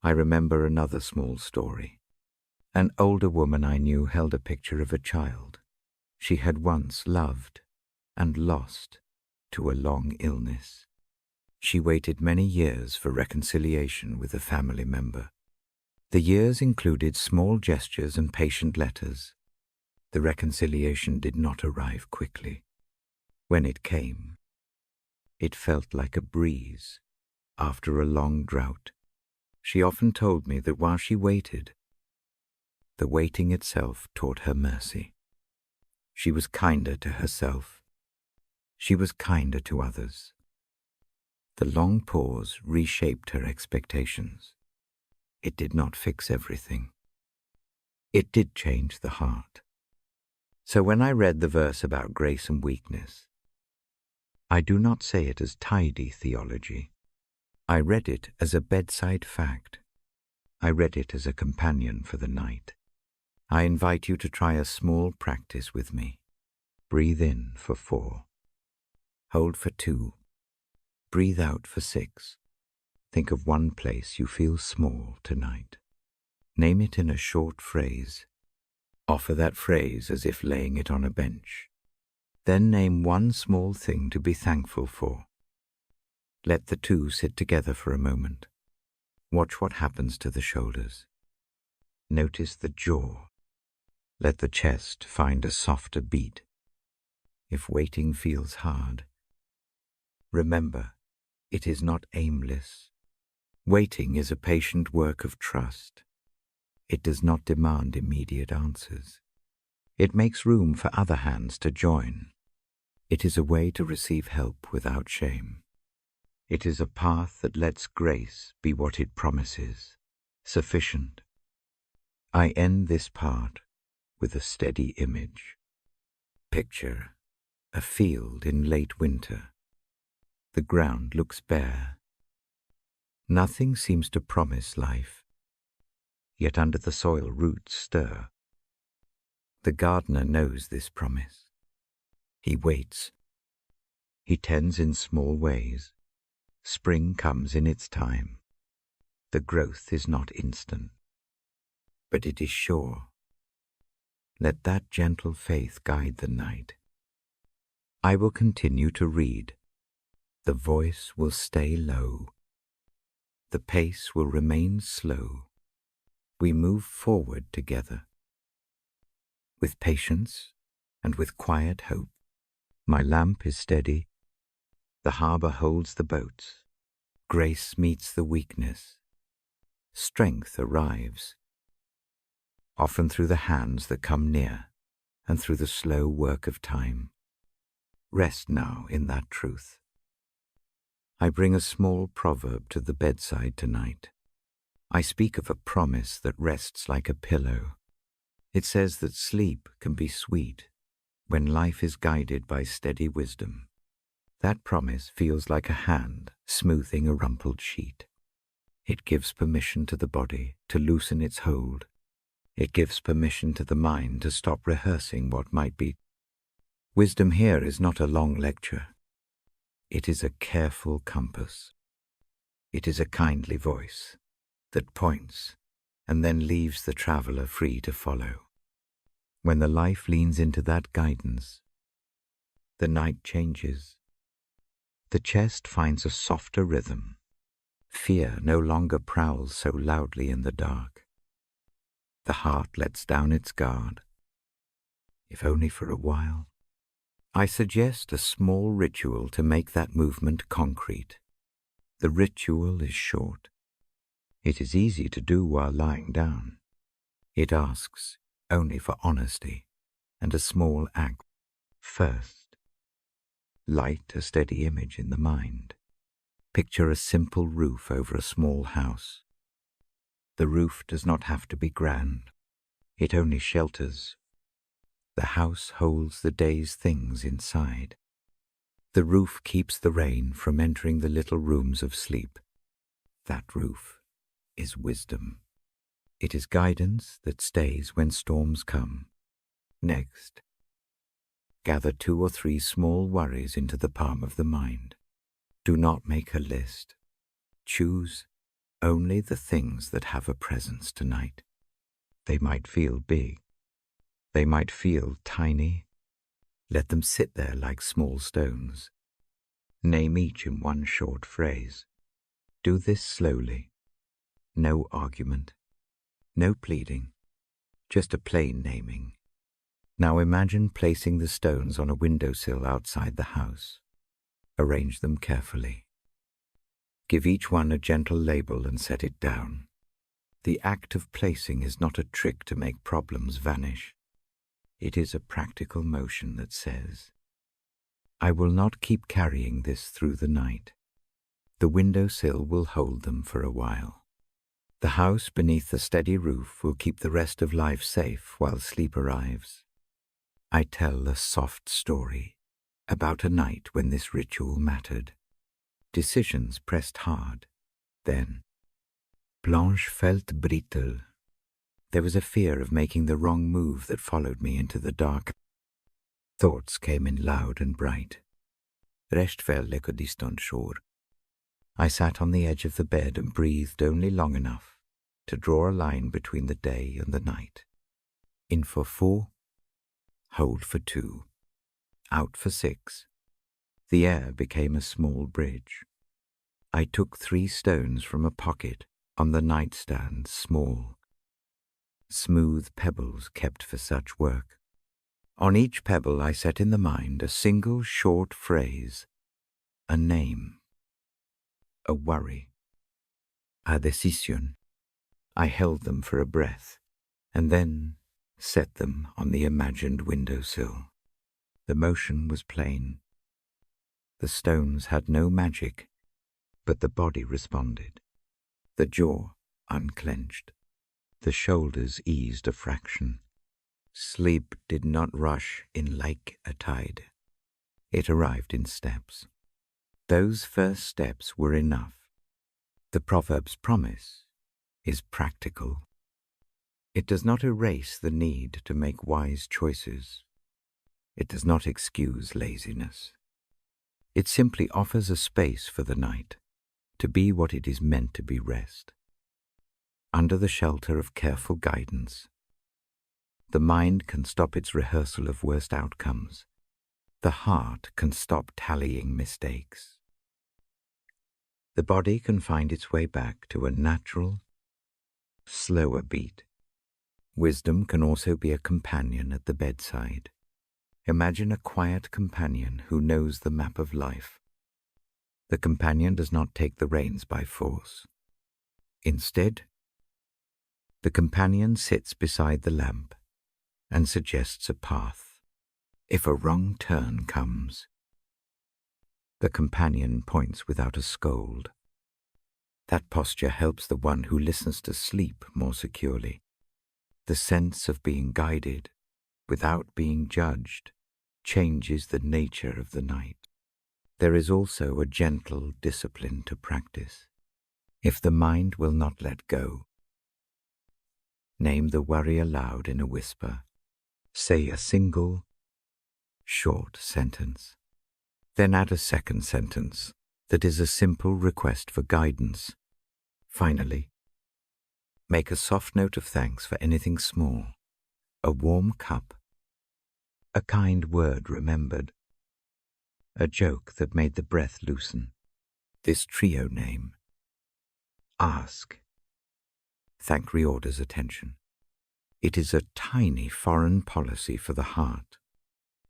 I remember another small story. An older woman I knew held a picture of a child she had once loved and lost to a long illness. She waited many years for reconciliation with a family member. The years included small gestures and patient letters. The reconciliation did not arrive quickly. When it came, it felt like a breeze after a long drought. She often told me that while she waited, the waiting itself taught her mercy. She was kinder to herself. She was kinder to others. The long pause reshaped her expectations. It did not fix everything. It did change the heart. So when I read the verse about grace and weakness, I do not say it as tidy theology. I read it as a bedside fact. I read it as a companion for the night. I invite you to try a small practice with me. Breathe in for 4. Hold for 2. Breathe out for 6. Think of one place you feel small tonight. Name it in a short phrase. Offer that phrase as if laying it on a bench. Then name one small thing to be thankful for. Let the two sit together for a moment. Watch what happens to the shoulders. Notice the jaw. Let the chest find a softer beat. If waiting feels hard, remember, it is not aimless. Waiting is a patient work of trust. It does not demand immediate answers. It makes room for other hands to join. It is a way to receive help without shame. It is a path that lets grace be what it promises, sufficient. I end this part with a steady image. Picture a field in late winter. The ground looks bare. Nothing seems to promise life, yet under the soil roots stir. The gardener knows this promise. He waits. He tends in small ways. Spring comes in its time. The growth is not instant, but it is sure. Let that gentle faith guide the night. I will continue to read. The voice will stay low. The pace will remain slow. We move forward together, with patience and with quiet hope. My lamp is steady. The harbor holds the boats. Grace meets the weakness. Strength arrives, often through the hands that come near and through the slow work of time. Rest now in that truth. I bring a small proverb to the bedside tonight. I speak of a promise that rests like a pillow. It says that sleep can be sweet when life is guided by steady wisdom. That promise feels like a hand smoothing a rumpled sheet. It gives permission to the body to loosen its hold. It gives permission to the mind to stop rehearsing what might be. Wisdom here is not a long lecture. It is a careful compass. It is a kindly voice that points and then leaves the traveler free to follow. When the life leans into that guidance, the night changes. The chest finds a softer rhythm. Fear no longer prowls so loudly in the dark. The heart lets down its guard, if only for a while. I suggest a small ritual to make that movement concrete. The ritual is short. It is easy to do while lying down. It asks only for honesty and a small act. First, light a steady image in the mind. Picture a simple roof over a small house. The roof does not have to be grand. It only shelters. The house holds the day's things inside. The roof keeps the rain from entering the little rooms of sleep. That roof is wisdom. It is guidance that stays when storms come. Next, gather 2 or 3 small worries into the palm of the mind. Do not make a list. Choose only the things that have a presence tonight. They might feel big. They might feel tiny. Let them sit there like small stones. Name each in one short phrase. Do this slowly. No argument. No pleading. Just a plain naming. Now imagine placing the stones on a windowsill outside the house. Arrange them carefully. Give each one a gentle label and set it down. The act of placing is not a trick to make problems vanish. It is a practical motion that says, I will not keep carrying this through the night. The windowsill will hold them for a while. The house beneath the steady roof will keep the rest of life safe while sleep arrives. I tell a soft story about a night when this ritual mattered. Decisions pressed hard. Then, Blanche felt brittle. There was a fear of making the wrong move that followed me into the dark. Thoughts came in loud and bright. Rest fell like a distant shore. I sat on the edge of the bed and breathed only long enough to draw a line between the day and the night. In for 4, hold for 2, out for 6. The air became a small bridge. I took 3 stones from a pocket on the nightstand, small, smooth pebbles kept for such work. On each pebble I set in the mind a single short phrase, a name, a worry, a décision. I held them for a breath, and then set them on the imagined windowsill. The motion was plain. The stones had no magic, but the body responded. The jaw unclenched. The shoulders eased a fraction. Sleep did not rush in like a tide. It arrived in steps. Those first steps were enough. The proverb's promise is practical. It does not erase the need to make wise choices. It does not excuse laziness. It simply offers a space for the night to be what it is meant to be: rest. Under the shelter of careful guidance, the mind can stop its rehearsal of worst outcomes. The heart can stop tallying mistakes. The body can find its way back to a natural, slower beat. Wisdom can also be a companion at the bedside, Imagine a quiet companion who knows the map of life. The companion does not take the reins by force. Instead, the companion sits beside the lamp and suggests a path. If a wrong turn comes, the companion points without a scold. That posture helps the one who listens to sleep more securely. The sense of being guided without being judged changes the nature of the night. There is also a gentle discipline to practice. If the mind will not let go, name the worry aloud in a whisper. Say a single, short sentence. Then add a second sentence that is a simple request for guidance. Finally, make a soft note of thanks for anything small, a warm cup, a kind word remembered, a joke that made the breath loosen. This trio name, ask, thank reorders attention. It is a tiny foreign policy for the heart.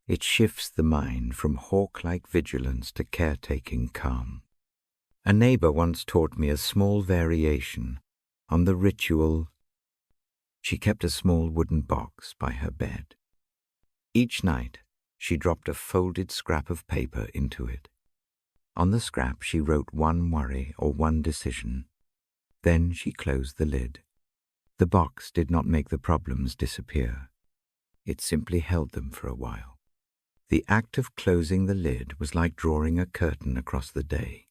It shifts the mind from hawk-like vigilance to caretaking calm. A neighbor once taught me a small variation on the ritual. She kept a small wooden box by her bed. Each night, she dropped a folded scrap of paper into it. On the scrap, she wrote one worry or one decision. Then she closed the lid. The box did not make the problems disappear. It simply held them for a while. The act of closing the lid was like drawing a curtain across the day.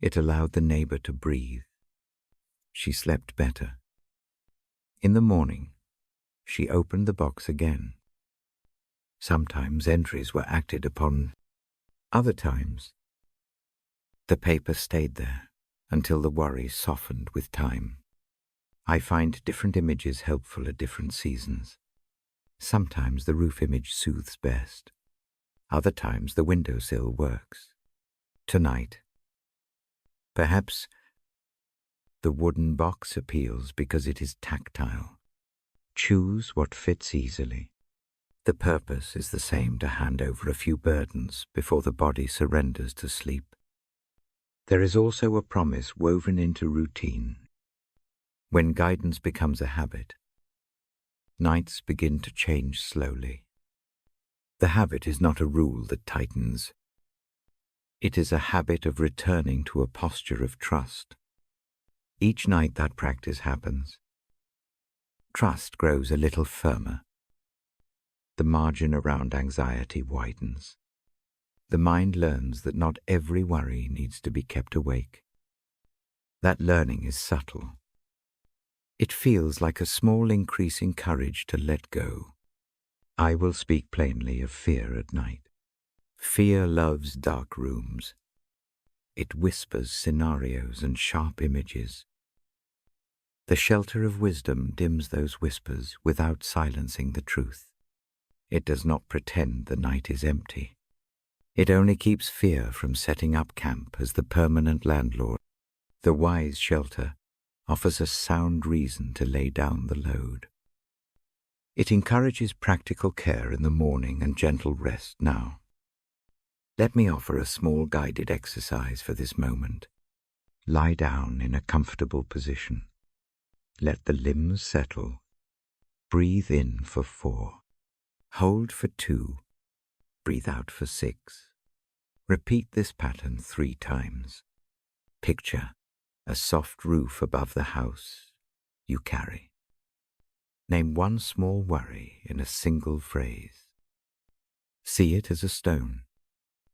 It allowed the neighbor to breathe. She slept better. In the morning, she opened the box again. Sometimes entries were acted upon. Other times, the paper stayed there until the worry softened with time. I find different images helpful at different seasons. Sometimes the roof image soothes best. Other times the windowsill works. Tonight, perhaps the wooden box appeals because it is tactile. Choose what fits easily. The purpose is the same: to hand over a few burdens before the body surrenders to sleep. There is also a promise woven into routine. When guidance becomes a habit, nights begin to change slowly. The habit is not a rule that tightens. It is a habit of returning to a posture of trust. Each night that practice happens, trust grows a little firmer. The margin around anxiety widens. The mind learns that not every worry needs to be kept awake. That learning is subtle. It feels like a small increase in courage to let go. I will speak plainly of fear at night. Fear loves dark rooms. It whispers scenarios and sharp images. The shelter of wisdom dims those whispers without silencing the truth. It does not pretend the night is empty. It only keeps fear from setting up camp as the permanent landlord. The wise shelter offers a sound reason to lay down the load. It encourages practical care in the morning and gentle rest now. Let me offer a small guided exercise for this moment. Lie down in a comfortable position. Let the limbs settle. Breathe in for 4. Hold for 2. Breathe out for 6. Repeat this pattern 3 times. Picture a soft roof above the house you carry. Name one small worry in a single phrase. See it as a stone.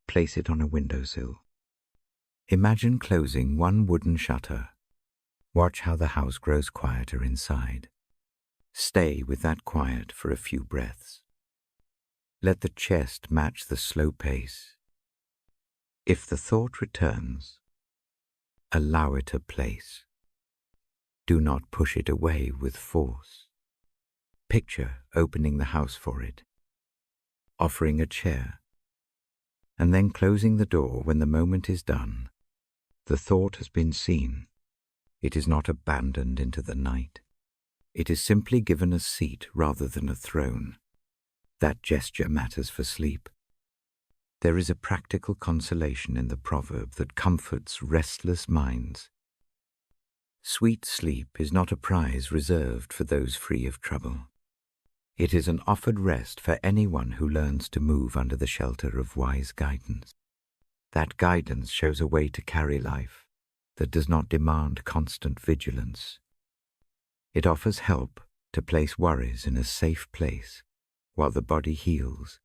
Place it on a windowsill. Imagine closing one wooden shutter. Watch how the house grows quieter inside. Stay with that quiet for a few breaths. Let the chest match the slow pace. If the thought returns, allow it a place. Do not push it away with force. Picture opening the house for it, offering a chair, and then closing the door when the moment is done. The thought has been seen. It is not abandoned into the night. It is simply given a seat rather than a throne. That gesture matters for sleep. There is a practical consolation in the proverb that comforts restless minds. Sweet sleep is not a prize reserved for those free of trouble. It is an offered rest for anyone who learns to move under the shelter of wise guidance. That guidance shows a way to carry life that does not demand constant vigilance. It offers help to place worries in a safe place while the body heals.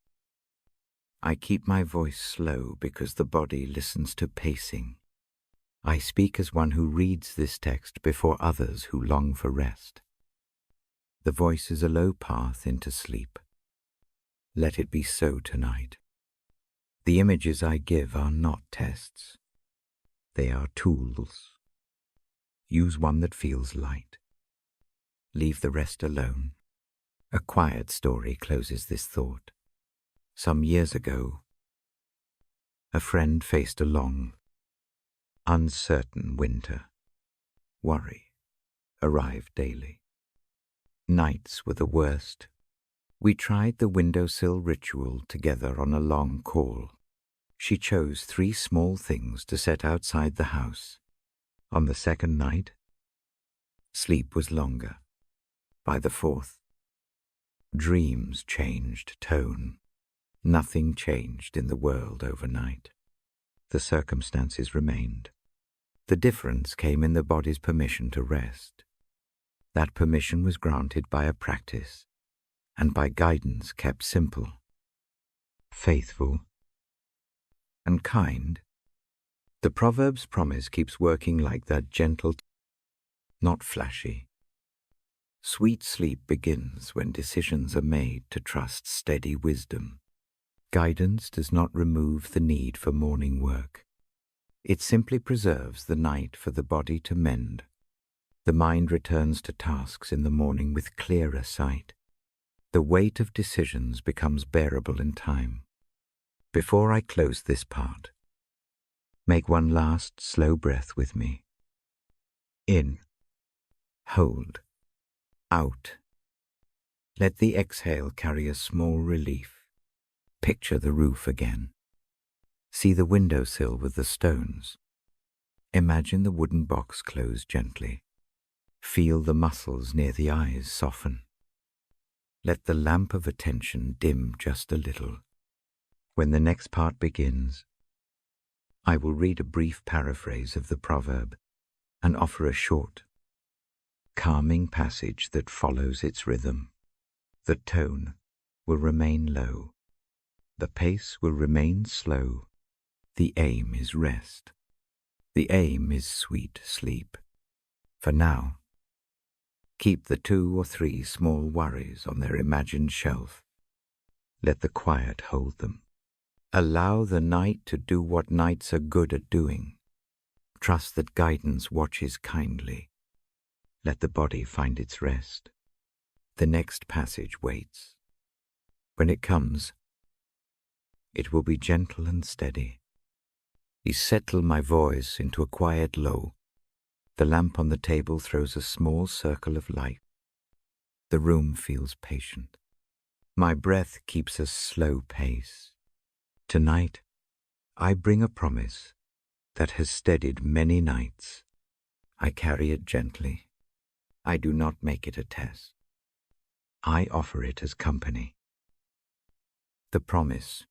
I keep my voice slow because the body listens to pacing. I speak as one who reads this text before others who long for rest. The voice is a low path into sleep. Let it be so tonight. The images I give are not tests. They are tools. Use one that feels light. Leave the rest alone. A quiet story closes this thought. Some years ago, a friend faced a long, uncertain winter. Worry arrived daily. Nights were the worst. We tried the windowsill ritual together on a long call. She chose 3 small things to set outside the house. On the second night, sleep was longer. By the 4th, dreams changed tone. Nothing changed in the world overnight. The circumstances remained. The difference came in the body's permission to rest. That permission was granted by a practice and by guidance kept simple, faithful, and kind. The proverb's promise keeps working like that gentle, not flashy. Sweet sleep begins when decisions are made to trust steady wisdom. Guidance does not remove the need for morning work. It simply preserves the night for the body to mend. The mind returns to tasks in the morning with clearer sight. The weight of decisions becomes bearable in time. Before I close this part, make one last slow breath with me. In, hold, out. Let the exhale carry a small relief. Picture the roof again. See the windowsill with the stones. Imagine the wooden box close gently. Feel the muscles near the eyes soften. Let the lamp of attention dim just a little. When the next part begins, I will read a brief paraphrase of the proverb and offer a short, calming passage that follows its rhythm. The tone will remain low. The pace will remain slow. The aim is rest. The aim is sweet sleep. For now, keep the 2 or 3 small worries on their imagined shelf. Let the quiet hold them. Allow the night to do what nights are good at doing. Trust that guidance watches kindly. Let the body find its rest. The next passage waits. When it comes, it will be gentle and steady. I settle my voice into a quiet low. The lamp on the table throws a small circle of light. The room feels patient. My breath keeps a slow pace. Tonight, I bring a promise that has steadied many nights. I carry it gently. I do not make it a test. I offer it as company. The promise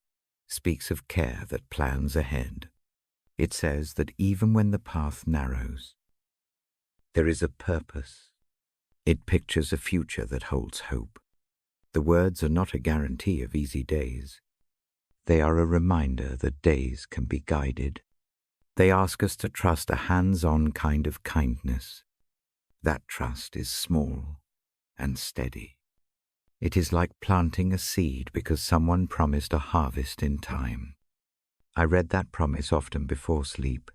speaks of care that plans ahead. It says that even when the path narrows, there is a purpose. It pictures a future that holds hope. The words are not a guarantee of easy days. They are a reminder that days can be guided. They ask us to trust a hands-on kind of kindness. That trust is small and steady. It is like planting a seed because someone promised a harvest in time. I read that promise often before sleep.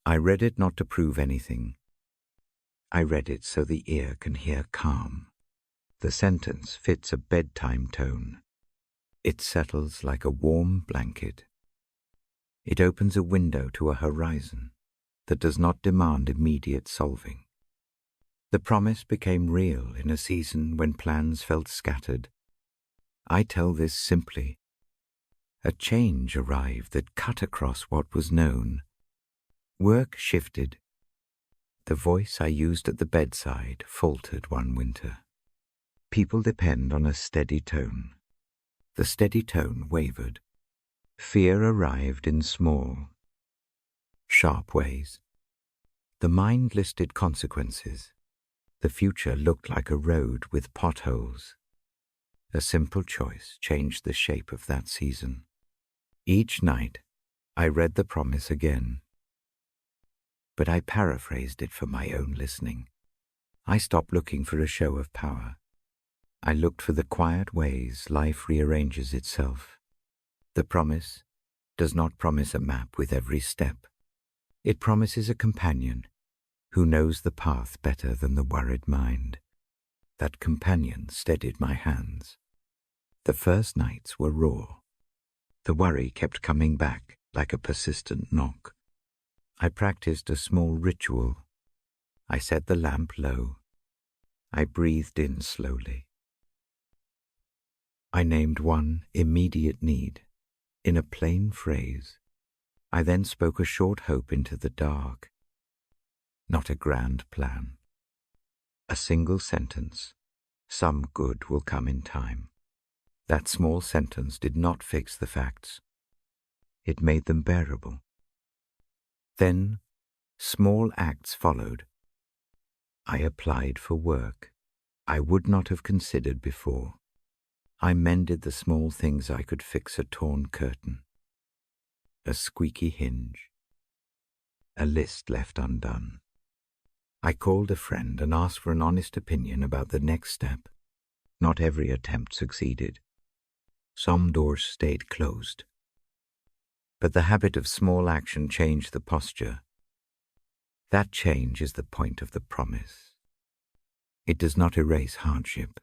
I read it not to prove anything. I read it so the ear can hear calm. The sentence fits a bedtime tone. It settles like a warm blanket. It opens a window to a horizon that does not demand immediate solving. The promise became real in a season when plans felt scattered. I tell this simply. A change arrived that cut across what was known. Work shifted. The voice I used at the bedside faltered one winter. People depend on a steady tone. The steady tone wavered. Fear arrived in small, sharp ways. The mind listed consequences. The future looked like a road with potholes. A simple choice changed the shape of that season. Each night, I read the promise again, but I paraphrased it for my own listening. I stopped looking for a show of power. I looked for the quiet ways life rearranges itself. The promise does not promise a map with every step. It promises a companion who knows the path better than the worried mind. That companion steadied my hands. The first nights were raw. The worry kept coming back like a persistent knock. I practiced a small ritual. I set the lamp low. I breathed in slowly. I named one immediate need in a plain phrase. I then spoke a short hope into the dark. Not a grand plan. A single sentence. Some good will come in time. That small sentence did not fix the facts. It made them bearable. Then, small acts followed. I applied for work I would not have considered before. I mended the small things I could fix: a torn curtain, a squeaky hinge, a list left undone. I called a friend and asked for an honest opinion about the next step. Not every attempt succeeded. Some doors stayed closed. But the habit of small action changed the posture. That change is the point of the promise. It does not erase hardship.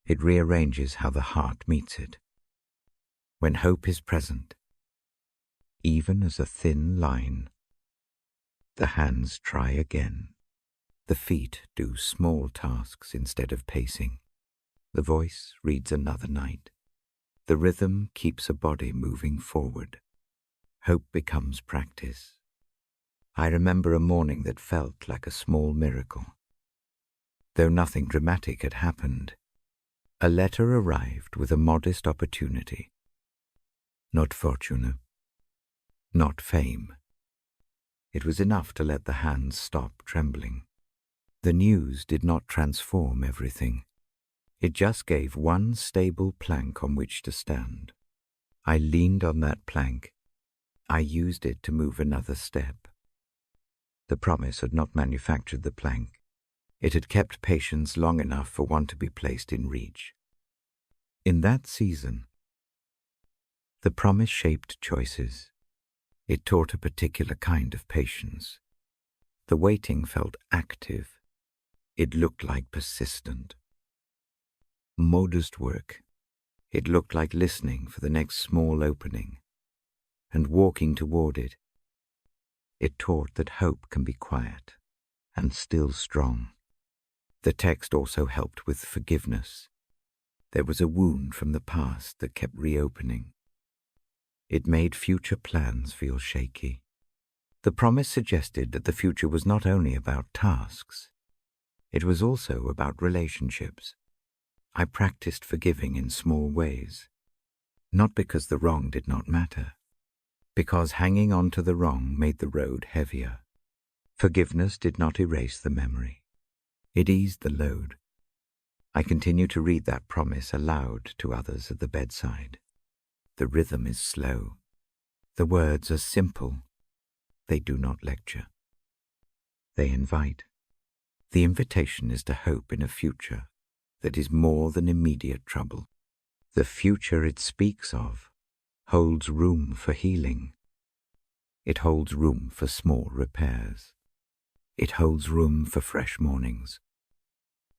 It rearranges how the heart meets it. When hope is present, even as a thin line, the hands try again. The feet do small tasks instead of pacing. The voice reads another night. The rhythm keeps a body moving forward. Hope becomes practice. I remember a morning that felt like a small miracle. Though nothing dramatic had happened, a letter arrived with a modest opportunity. Not fortune, not fame. It was enough to let the hands stop trembling. The news did not transform everything. It just gave one stable plank on which to stand. I leaned on that plank. I used it to move another step. The promise had not manufactured the plank. It had kept patience long enough for one to be placed in reach. In that season, the promise shaped choices. It taught a particular kind of patience. The waiting felt active. It looked like persistent. Modest work. It looked like listening for the next small opening and walking toward it. It taught that hope can be quiet and still strong. The text also helped with forgiveness. There was a wound from the past that kept reopening. It made future plans feel shaky. The promise suggested that the future was not only about tasks. It was also about relationships. I practiced forgiving in small ways, not because the wrong did not matter, because hanging on to the wrong made the road heavier. Forgiveness did not erase the memory. It eased the load. I continue to read that promise aloud to others at the bedside. The rhythm is slow. The words are simple. They do not lecture. They invite. The invitation is to hope in a future that is more than immediate trouble. The future it speaks of holds room for healing. It holds room for small repairs. It holds room for fresh mornings.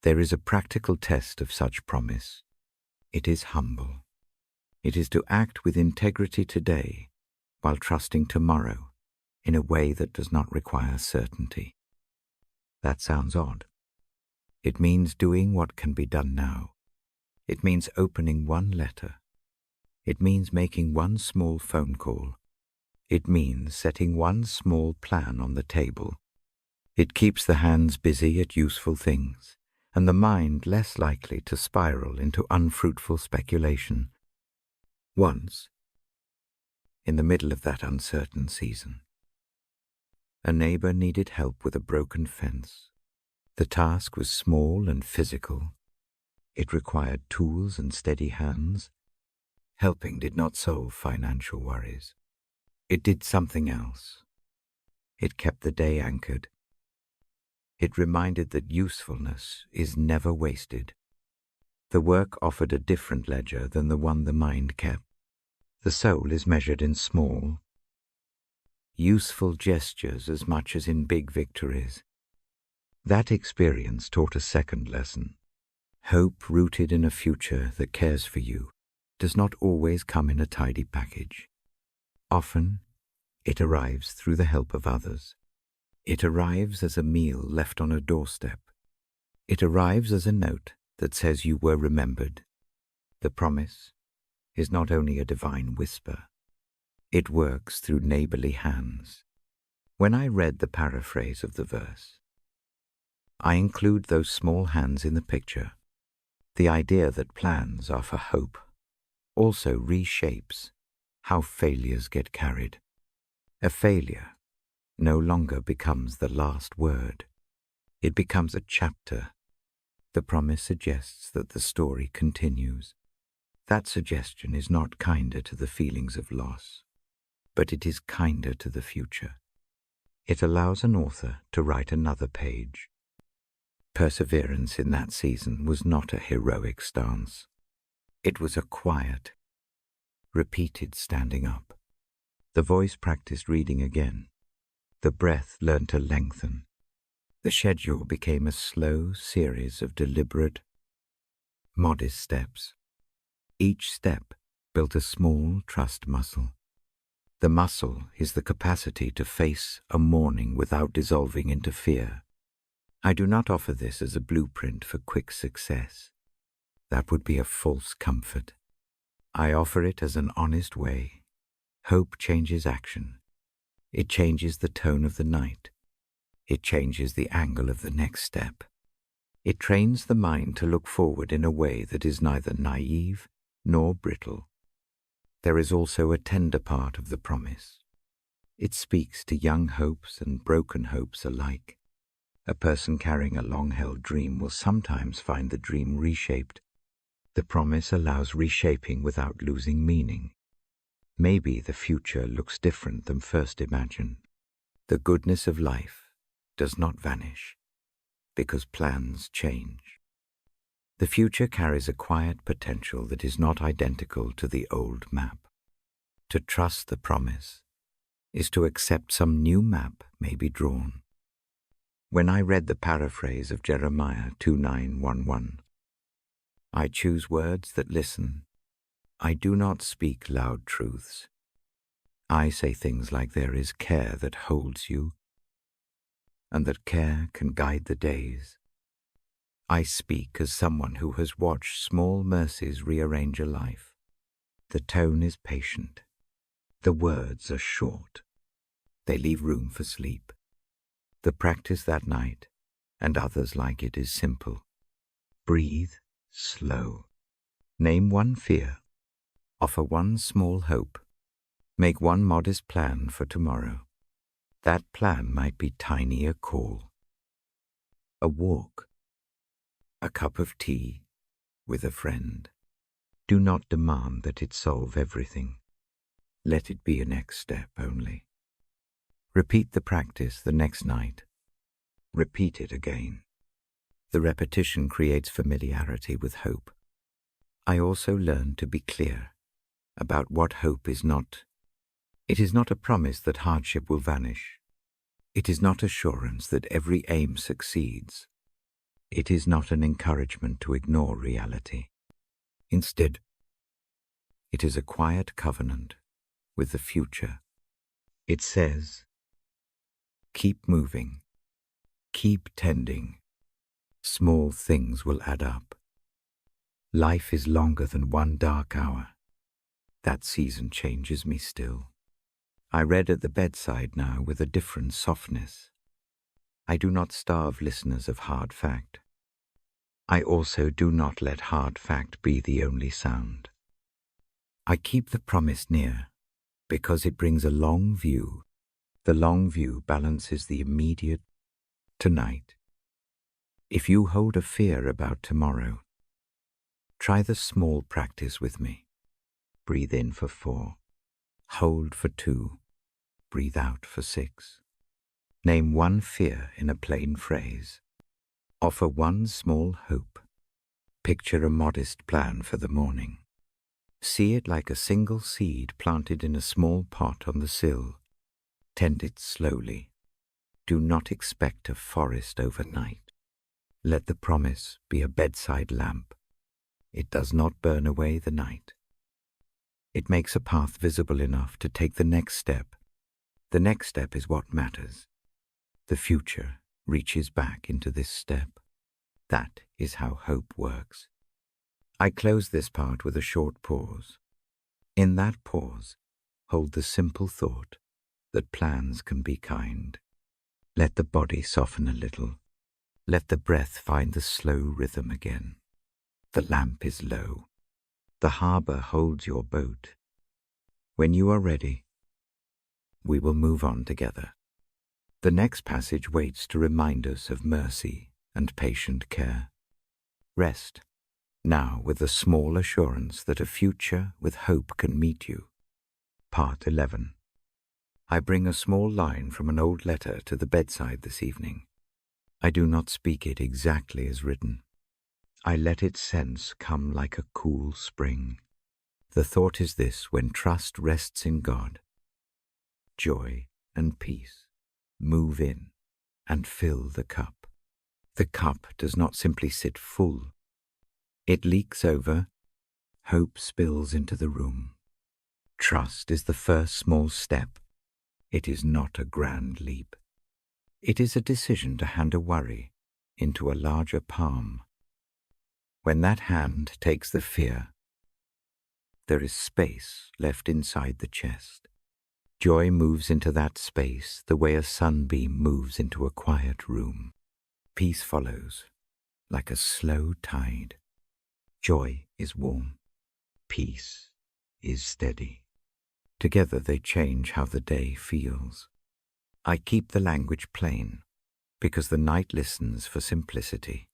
There is a practical test of such promise. It is humble. It is to act with integrity today while trusting tomorrow in a way that does not require certainty. That sounds odd. It means doing what can be done now, It means opening one letter. It means making one small phone call. It means setting one small plan on the table. It keeps the hands busy at useful things, and the mind less likely to spiral into unfruitful speculation. Once, in the middle of that uncertain season, a neighbor needed help with a broken fence. The task was small and physical. It required tools and steady hands. Helping did not solve financial worries. It did something else. It kept the day anchored. It reminded that usefulness is never wasted. The work offered a different ledger than the one the mind kept. The soul is measured in small, useful gestures as much as in big victories. That experience taught a second lesson. Hope rooted in a future that cares for you does not always come in a tidy package. Often, it arrives through the help of others. It arrives as a meal left on a doorstep. It arrives as a note that says you were remembered. The promise is not only a divine whisper, it works through neighborly hands. When I read the paraphrase of the verse, I include those small hands in the picture. The idea that plans are for hope also reshapes how failures get carried. A failure no longer becomes the last word. It becomes a chapter. The promise suggests that the story continues. That suggestion is not kinder to the feelings of loss, but it is kinder to the future. It allows an author to write another page. Perseverance in that season was not a heroic stance. It was a quiet, repeated standing up. The voice practiced reading again. The breath learned to lengthen. The schedule became a slow series of deliberate, modest steps. Each step built a small trust muscle. The muscle is the capacity to face a morning without dissolving into fear. I do not offer this as a blueprint for quick success. That would be a false comfort. I offer it as an honest way. Hope changes action. It changes the tone of the night. It changes the angle of the next step. It trains the mind to look forward in a way that is neither naive nor brittle. There is also a tender part of the promise. It speaks to young hopes and broken hopes alike. A person carrying a long-held dream will sometimes find the dream reshaped. The promise allows reshaping without losing meaning. Maybe the future looks different than first imagined. The goodness of life does not vanish because plans change. The future carries a quiet potential that is not identical to the old map. To trust the promise is to accept some new map may be drawn. When I read the paraphrase of Jeremiah 29:11, I choose words that listen. I do not speak loud truths. I say things like there is care that holds you, and that care can guide the days. I speak as someone who has watched small mercies rearrange a life. The tone is patient. The words are short. They leave room for sleep. The practice that night, and others like it, is simple. Breathe slow. Name one fear. Offer one small hope. Make one modest plan for tomorrow. That plan might be tiny, a call, a walk, a cup of tea with a friend. Do not demand that it solve everything. Let it be a next step only. Repeat the practice the next night. Repeat it again. The repetition creates familiarity with hope. I also learned to be clear about what hope is not. It is not a promise that hardship will vanish. It is not assurance that every aim succeeds. It is not an encouragement to ignore reality. Instead, it is a quiet covenant with the future. It says, keep moving, keep tending. Small things will add up. Life is longer than one dark hour. That season changes me still. I read at the bedside now with a different softness. I do not starve listeners of hard fact. I also do not let hard fact be the only sound. I keep the promise near because it brings a long view. The long view balances the immediate tonight. If you hold a fear about tomorrow, try the small practice with me. Breathe in for 4. Hold for 2. Breathe out for 6. Name one fear in a plain phrase. Offer one small hope. Picture a modest plan for the morning. See it like a single seed planted in a small pot on the sill. Tend it slowly. Do not expect a forest overnight. Let the promise be a bedside lamp. It does not burn away the night. It makes a path visible enough to take the next step. The next step is what matters. The future reaches back into this step. That is how hope works. I close this part with a short pause. In that pause, hold the simple thought that plans can be kind. Let the body soften a little. Let the breath find the slow rhythm again. The lamp is low. The harbor holds your boat. When you are ready, we will move on together. The next passage waits to remind us of mercy and patient care. Rest now with the small assurance that a future with hope can meet you. Part 11. I bring a small line from an old letter to the bedside this evening. I do not speak it exactly as written. I let its sense come like a cool spring. The thought is this: when trust rests in God, joy and peace move in and fill the cup. The cup does not simply sit full. It leaks over. Hope spills into the room. Trust is the first small step. It is not a grand leap. It is a decision to hand a worry into a larger palm. When that hand takes the fear, there is space left inside the chest. Joy moves into that space the way a sunbeam moves into a quiet room. Peace follows, like a slow tide. Joy is warm. Peace is steady. Together they change how the day feels. I keep the language plain, because the night listens for simplicity.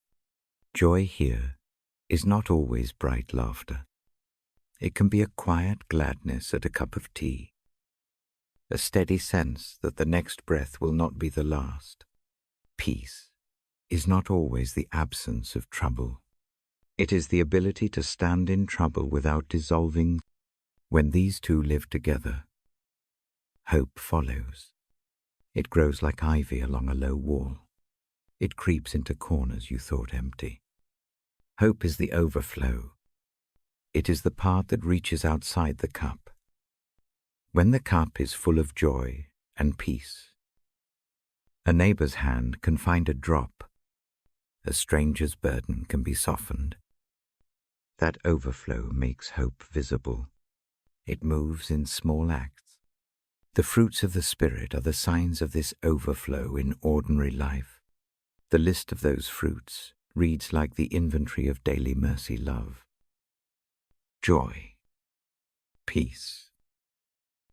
Joy here is not always bright laughter. It can be a quiet gladness at a cup of tea, a steady sense that the next breath will not be the last. Peace is not always the absence of trouble. It is the ability to stand in trouble without dissolving. When these two live together, hope follows. It grows like ivy along a low wall. It creeps into corners you thought empty. Hope is the overflow. It is the part that reaches outside the cup. When the cup is full of joy and peace, a neighbor's hand can find a drop. A stranger's burden can be softened. That overflow makes hope visible. It moves in small acts. The fruits of the Spirit are the signs of this overflow in ordinary life. The list of those fruits reads like the inventory of daily mercy love. Joy, peace,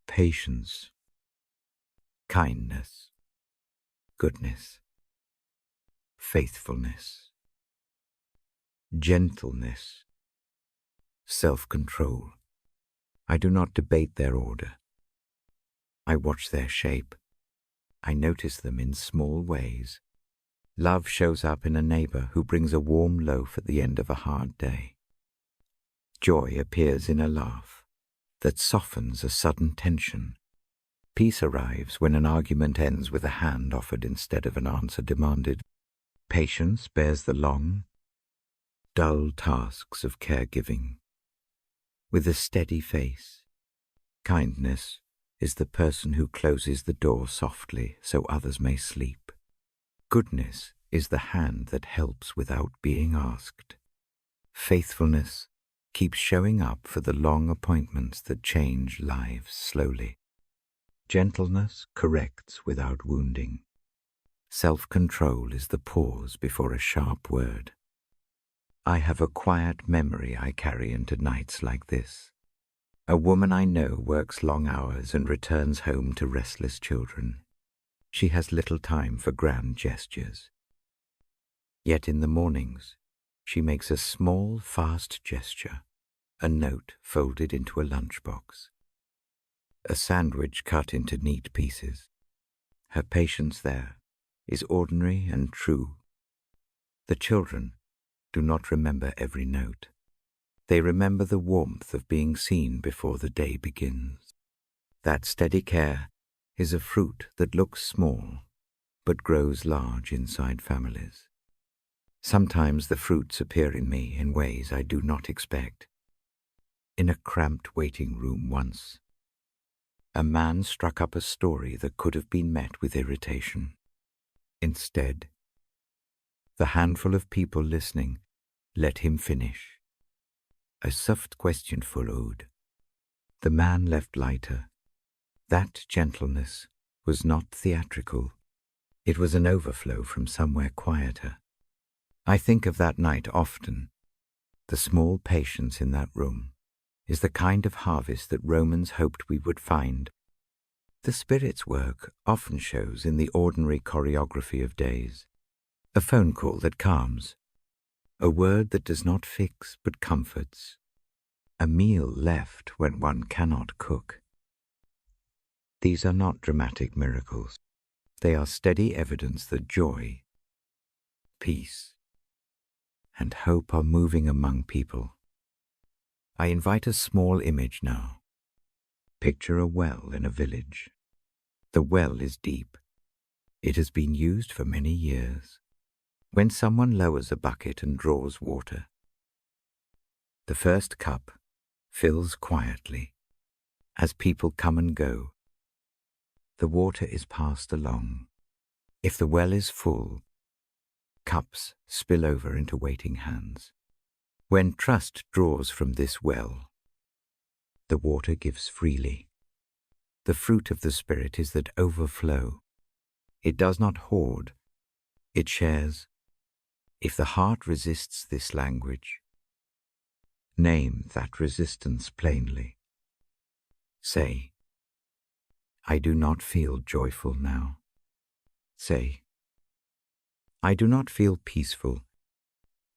patience, kindness, goodness, faithfulness, gentleness, self-control. I do not debate their order. I watch their shape. I notice them in small ways. Love shows up in a neighbor who brings a warm loaf at the end of a hard day. Joy appears in a laugh that softens a sudden tension. Peace arrives when an argument ends with a hand offered instead of an answer demanded. Patience bears the long, dull tasks of caregiving. With a steady face, kindness is the person who closes the door softly so others may sleep. Goodness is the hand that helps without being asked. Faithfulness keeps showing up for the long appointments that change lives slowly. Gentleness corrects without wounding. Self-control is the pause before a sharp word. I have a quiet memory I carry into nights like this. A woman I know works long hours and returns home to restless children. She has little time for grand gestures. Yet in the mornings, she makes a small, fast gesture, a note folded into a lunchbox, a sandwich cut into neat pieces. Her patience there is ordinary and true. The children do not remember every note. They remember the warmth of being seen before the day begins. That steady care is a fruit that looks small, but grows large inside families. Sometimes the fruits appear in me in ways I do not expect. In a cramped waiting room once, a man struck up a story that could have been met with irritation. Instead, the handful of people listening let him finish. A soft question followed. The man left lighter. That gentleness was not theatrical. It was an overflow from somewhere quieter. I think of that night often. The small patience in that room is the kind of harvest that Romans hoped we would find. The Spirit's work often shows in the ordinary choreography of days. A phone call that calms, a word that does not fix but comforts, a meal left when one cannot cook. These are not dramatic miracles. They are steady evidence that joy, peace, and hope are moving among people. I invite a small image now. Picture a well in a village. The well is deep. It has been used for many years. When someone lowers a bucket and draws water, the first cup fills quietly. As people come and go, the water is passed along. If the well is full, cups spill over into waiting hands. When trust draws from this well, the water gives freely. The fruit of the Spirit is that overflow. It does not hoard, it shares. If the heart resists this language, name that resistance plainly. Say, I do not feel joyful now. Say, I do not feel peaceful.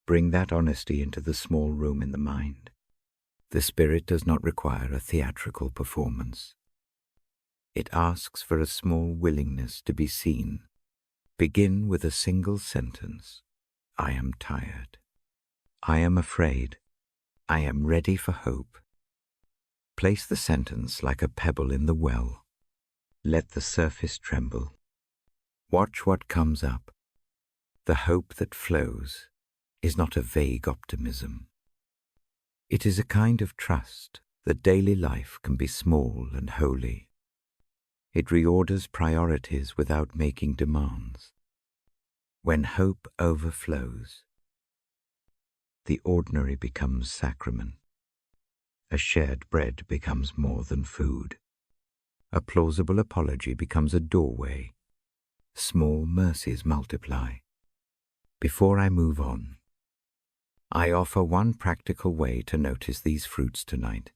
Bring that honesty into the small room in the mind. The Spirit does not require a theatrical performance. It asks for a small willingness to be seen. Begin with a single sentence. I am tired. I am afraid. I am ready for hope. Place the sentence like a pebble in the well. Let the surface tremble. Watch what comes up. The hope that flows is not a vague optimism. It is a kind of trust that daily life can be small and holy. It reorders priorities without making demands. When hope overflows, the ordinary becomes sacrament. A shared bread becomes more than food. A plausible apology becomes a doorway. Small mercies multiply. Before I move on, I offer one practical way to notice these fruits tonight.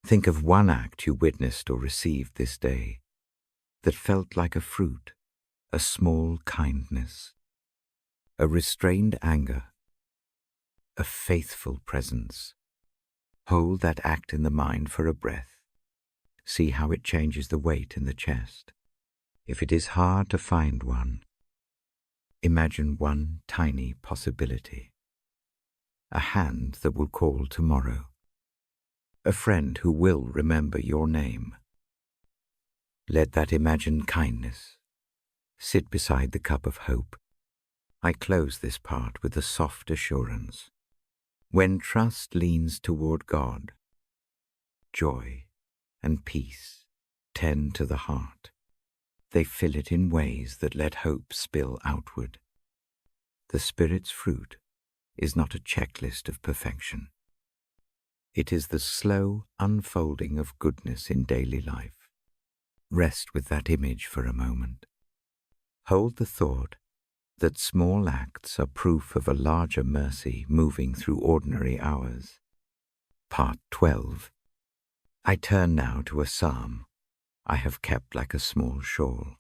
Think of one act you witnessed or received this day that felt like a fruit, a small kindness, a restrained anger, a faithful presence. Hold that act in the mind for a breath. See how it changes the weight in the chest. If it is hard to find one, imagine one tiny possibility. A hand that will call tomorrow. A friend who will remember your name. Let that imagined kindness sit beside the cup of hope. I close this part with a soft assurance. When trust leans toward God, joy and peace tend to the heart. They fill it in ways that let hope spill outward. The Spirit's fruit is not a checklist of perfection. It is the slow unfolding of goodness in daily life. Rest with that image for a moment. Hold the thought that small acts are proof of a larger mercy moving through ordinary hours. Part 12. I turn now to a psalm I have kept like a small shawl.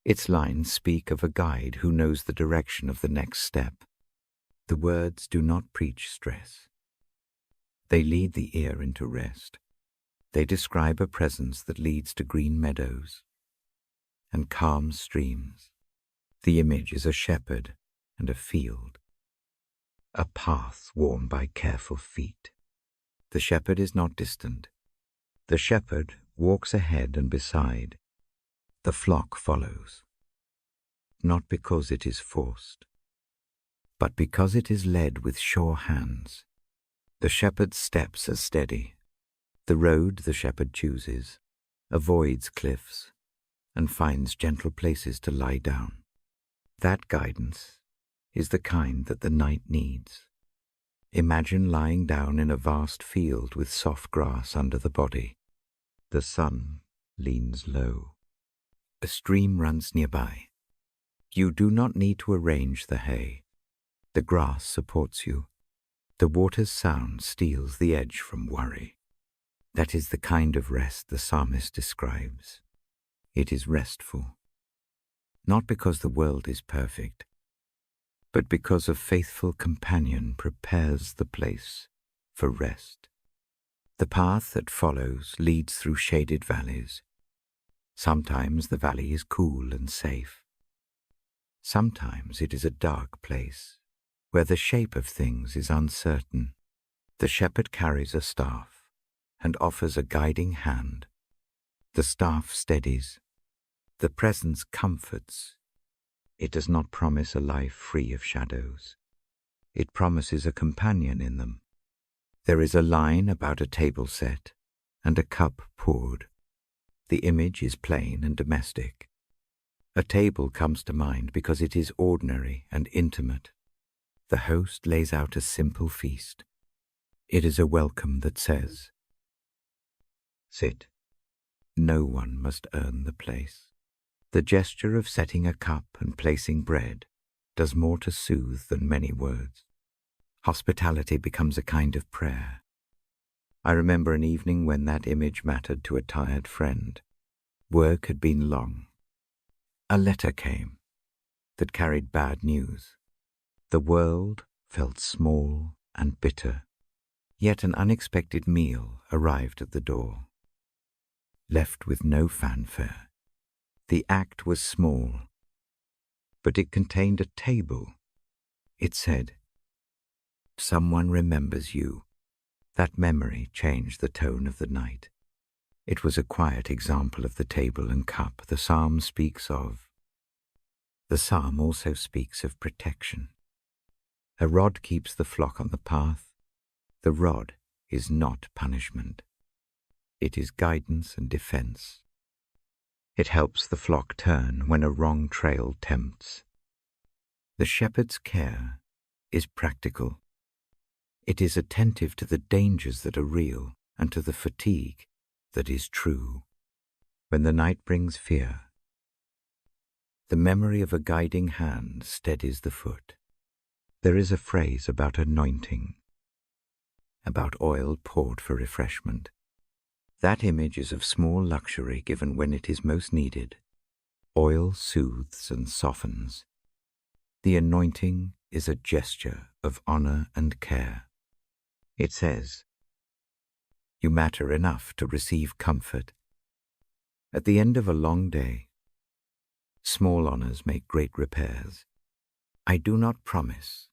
Its lines speak of a guide who knows the direction of the next step. The words do not preach stress. They lead the ear into rest. They describe a presence that leads to green meadows and calm streams. The image is a shepherd and a field, a path worn by careful feet. The shepherd is not distant. The shepherd walks ahead and beside. The flock follows, not because it is forced, but because it is led with sure hands. The shepherd's steps are steady. The road the shepherd chooses avoids cliffs and finds gentle places to lie down. That guidance is the kind that the night needs. Imagine lying down in a vast field with soft grass under the body. The sun leans low. A stream runs nearby. You do not need to arrange the hay. The grass supports you. The water's sound steals the edge from worry. That is the kind of rest the psalmist describes. It is restful, not because the world is perfect, but because a faithful companion prepares the place for rest. The path that follows leads through shaded valleys. Sometimes the valley is cool and safe. Sometimes it is a dark place where the shape of things is uncertain. The shepherd carries a staff and offers a guiding hand. The staff steadies. The presence comforts. It does not promise a life free of shadows. It promises a companion in them. There is a line about a table set and a cup poured. The image is plain and domestic. A table comes to mind because it is ordinary and intimate. The host lays out a simple feast. It is a welcome that says, "Sit." No one must earn the place. The gesture of setting a cup and placing bread does more to soothe than many words. Hospitality becomes a kind of prayer. I remember an evening when that image mattered to a tired friend. Work had been long. A letter came that carried bad news. The world felt small and bitter, yet an unexpected meal arrived at the door. Left with no fanfare. The act was small, but it contained a table. It said, "Someone remembers you." That memory changed the tone of the night. It was a quiet example of the table and cup the psalm speaks of. The psalm also speaks of protection. A rod keeps the flock on the path. The rod is not punishment. It is guidance and defense. It helps the flock turn when a wrong trail tempts. The shepherd's care is practical. It is attentive to the dangers that are real and to the fatigue that is true. When the night brings fear, the memory of a guiding hand steadies the foot. There is a phrase about anointing, about oil poured for refreshment. That image is of small luxury given when it is most needed. Oil soothes and softens. The anointing is a gesture of honor and care. It says, "You matter enough to receive comfort." At the end of a long day, small honors make great repairs. I do not promise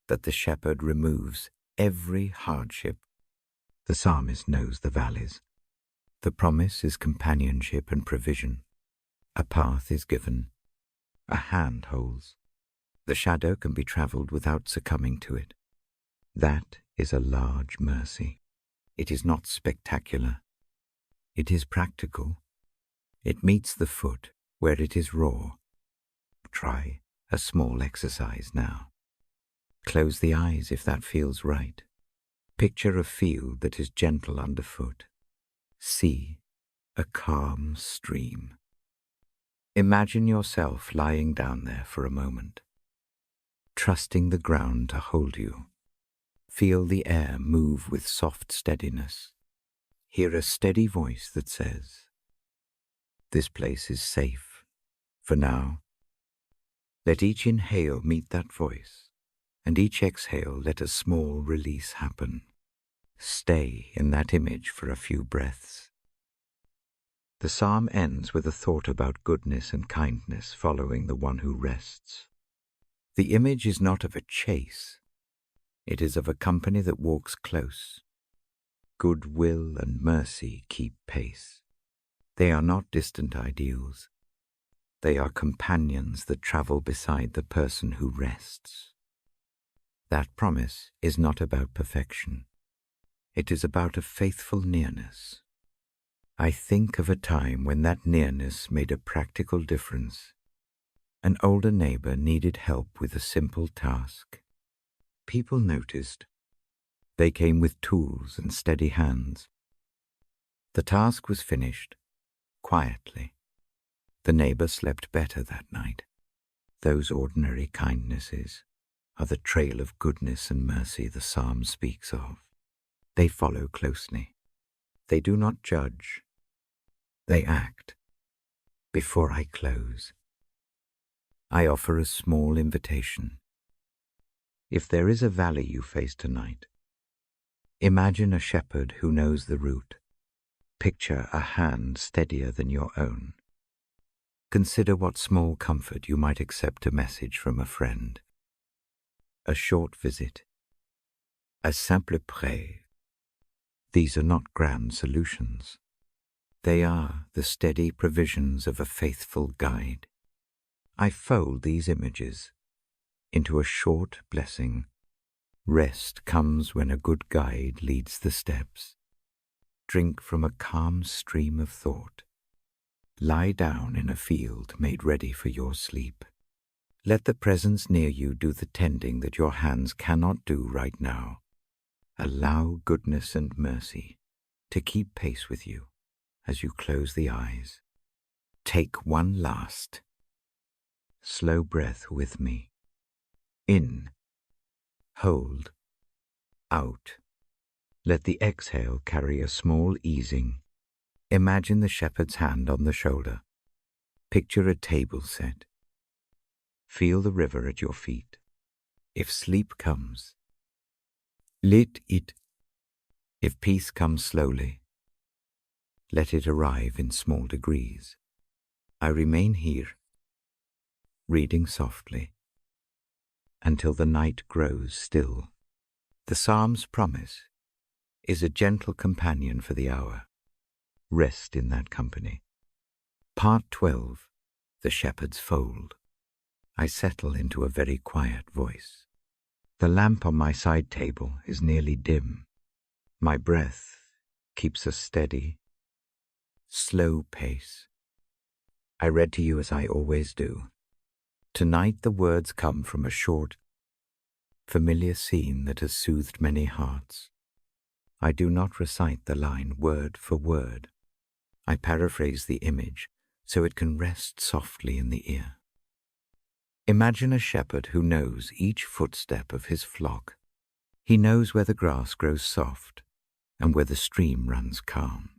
that the shepherd removes every hardship. The psalmist knows the valleys. The promise is companionship and provision. A path is given. A hand holds. The shadow can be traveled without succumbing to it. That is a large mercy. It is not spectacular. It is practical. It meets the foot where it is raw. Try a small exercise now. Close the eyes if that feels right. Picture a field that is gentle underfoot. See a calm stream. Imagine yourself lying down there for a moment, trusting the ground to hold you. Feel the air move with soft steadiness. Hear a steady voice that says, "This place is safe for now." Let each inhale meet that voice, and each exhale let a small release happen. Stay in that image for a few breaths. The psalm ends with a thought about goodness and kindness following the one who rests. The image is not of a chase. It is of a company that walks close. Goodwill and mercy keep pace. They are not distant ideals. They are companions that travel beside the person who rests. That promise is not about perfection. It is about a faithful nearness. I think of a time when that nearness made a practical difference. An older neighbor needed help with a simple task. People noticed. They came with tools and steady hands. The task was finished, quietly. The neighbor slept better that night. Those ordinary kindnesses are the trail of goodness and mercy the psalm speaks of. They follow closely. They do not judge. They act. Before I close, I offer a small invitation. If there is a valley you face tonight, imagine a shepherd who knows the route. Picture a hand steadier than your own. Consider what small comfort you might accept a message from a friend. A short visit. A simple prêt. These are not grand solutions. They are the steady provisions of a faithful guide. I fold these images into a short blessing. Rest comes when a good guide leads the steps. Drink from a calm stream of thought. Lie down in a field made ready for your sleep. Let the presence near you do the tending that your hands cannot do right now. Allow goodness and mercy to keep pace with you as you close the eyes. Take one last slow breath with me. In, hold, out. Let the exhale carry a small easing. Imagine the shepherd's hand on the shoulder. Picture a table set. Feel the river at your feet. If sleep comes, let it. If peace comes slowly, let it arrive in small degrees. I remain here, reading softly, until the night grows still. The psalm's promise is a gentle companion for the hour. Rest in that company. Part 12, The Shepherd's Fold. I settle into a very quiet voice. The lamp on my side table is nearly dim. My breath keeps a steady, slow pace. I read to you as I always do. Tonight the words come from a short, familiar scene that has soothed many hearts. I do not recite the line word for word. I paraphrase the image so it can rest softly in the ear. Imagine a shepherd who knows each footstep of his flock. He knows where the grass grows soft and where the stream runs calm.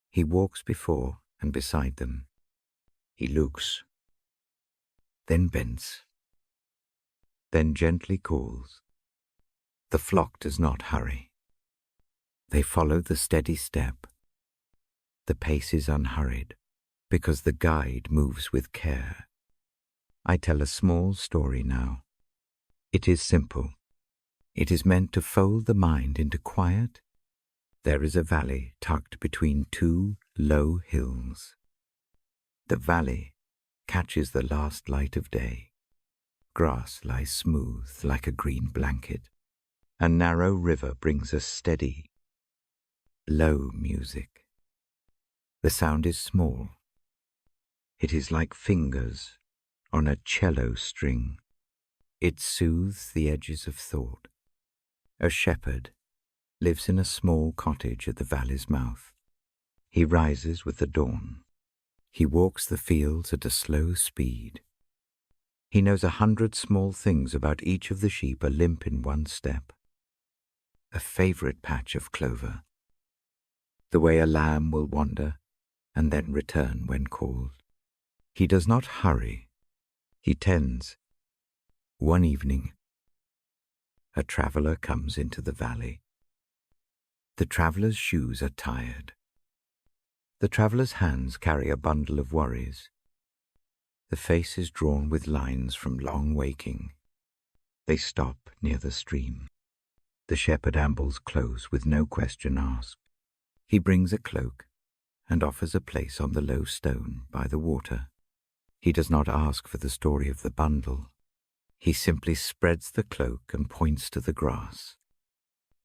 He walks before and beside them. He looks, then bends, then gently calls. The flock does not hurry. They follow the steady step. The pace is unhurried because the guide moves with care. I tell a small story now. It is simple. It is meant to fold the mind into quiet. There is a valley tucked between two low hills. The valley catches the last light of day. Grass lies smooth like a green blanket. A narrow river brings a steady, low music. The sound is small. It is like fingers on a cello string. It soothes the edges of thought. A shepherd lives in a small cottage at the valley's mouth. He rises with the dawn. He walks the fields at a slow speed. He knows 100 small things about each of the sheep a limp in one step. A favorite patch of clover. The way a lamb will wander and then return when called. He does not hurry. He tends. One evening, a traveler comes into the valley. The traveler's shoes are tired. The traveler's hands carry a bundle of worries. The face is drawn with lines from long waking. They stop near the stream. The shepherd ambles close with no question asked. He brings a cloak and offers a place on the low stone by the water. He does not ask for the story of the bundle. He simply spreads the cloak and points to the grass.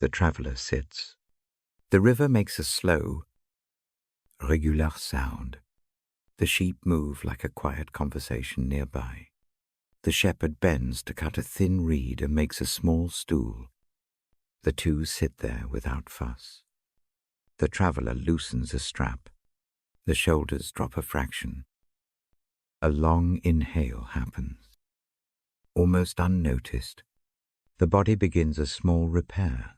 The traveler sits. The river makes a slow, regular sound. The sheep move like a quiet conversation nearby. The shepherd bends to cut a thin reed and makes a small stool. The two sit there without fuss. The traveler loosens a strap. The shoulders drop a fraction. A long inhale happens. Almost unnoticed, the body begins a small repair.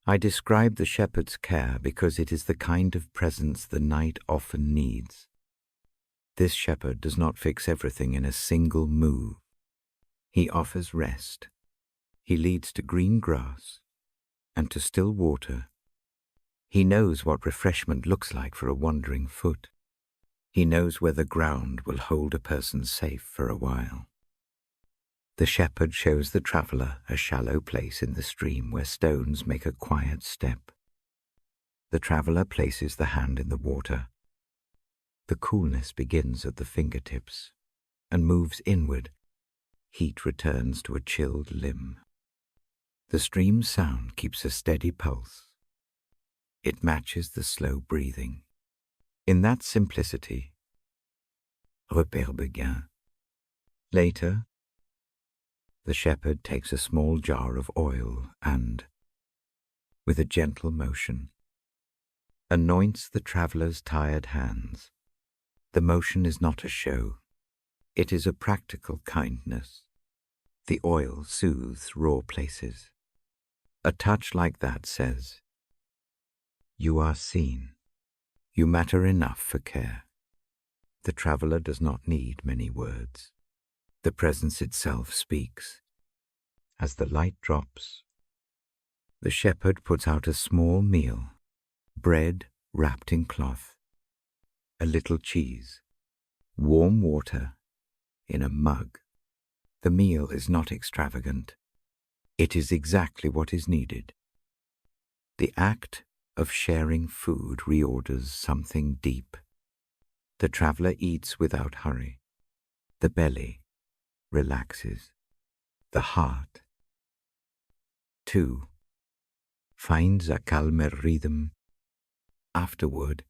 I describe the shepherd's care because it is the kind of presence the night often needs. This shepherd does not fix everything in a single move. He offers rest. He leads to green grass and to still water. He knows what refreshment looks like for a wandering foot. He knows where the ground will hold a person safe for a while. The shepherd shows the traveler a shallow place in the stream where stones make a quiet step. The traveler places the hand in the water. The coolness begins at the fingertips and moves inward. Heat returns to a chilled limb. The stream's sound keeps a steady pulse. It matches the slow breathing. In that simplicity, repère beguin. Later, the shepherd takes a small jar of oil and, with a gentle motion, anoints the traveler's tired hands. The motion is not a show. It is a practical kindness. The oil soothes raw places. A touch like that says, "You are seen. You matter enough for care." The traveler does not need many words. The presence itself speaks. As the light drops, the shepherd puts out a small meal, bread wrapped in cloth, a little cheese, warm water in a mug. The meal is not extravagant. It is exactly what is needed. The act of sharing food reorders something deep. The traveler eats without hurry. The belly relaxes. The heart, too, finds a calmer rhythm. Afterward,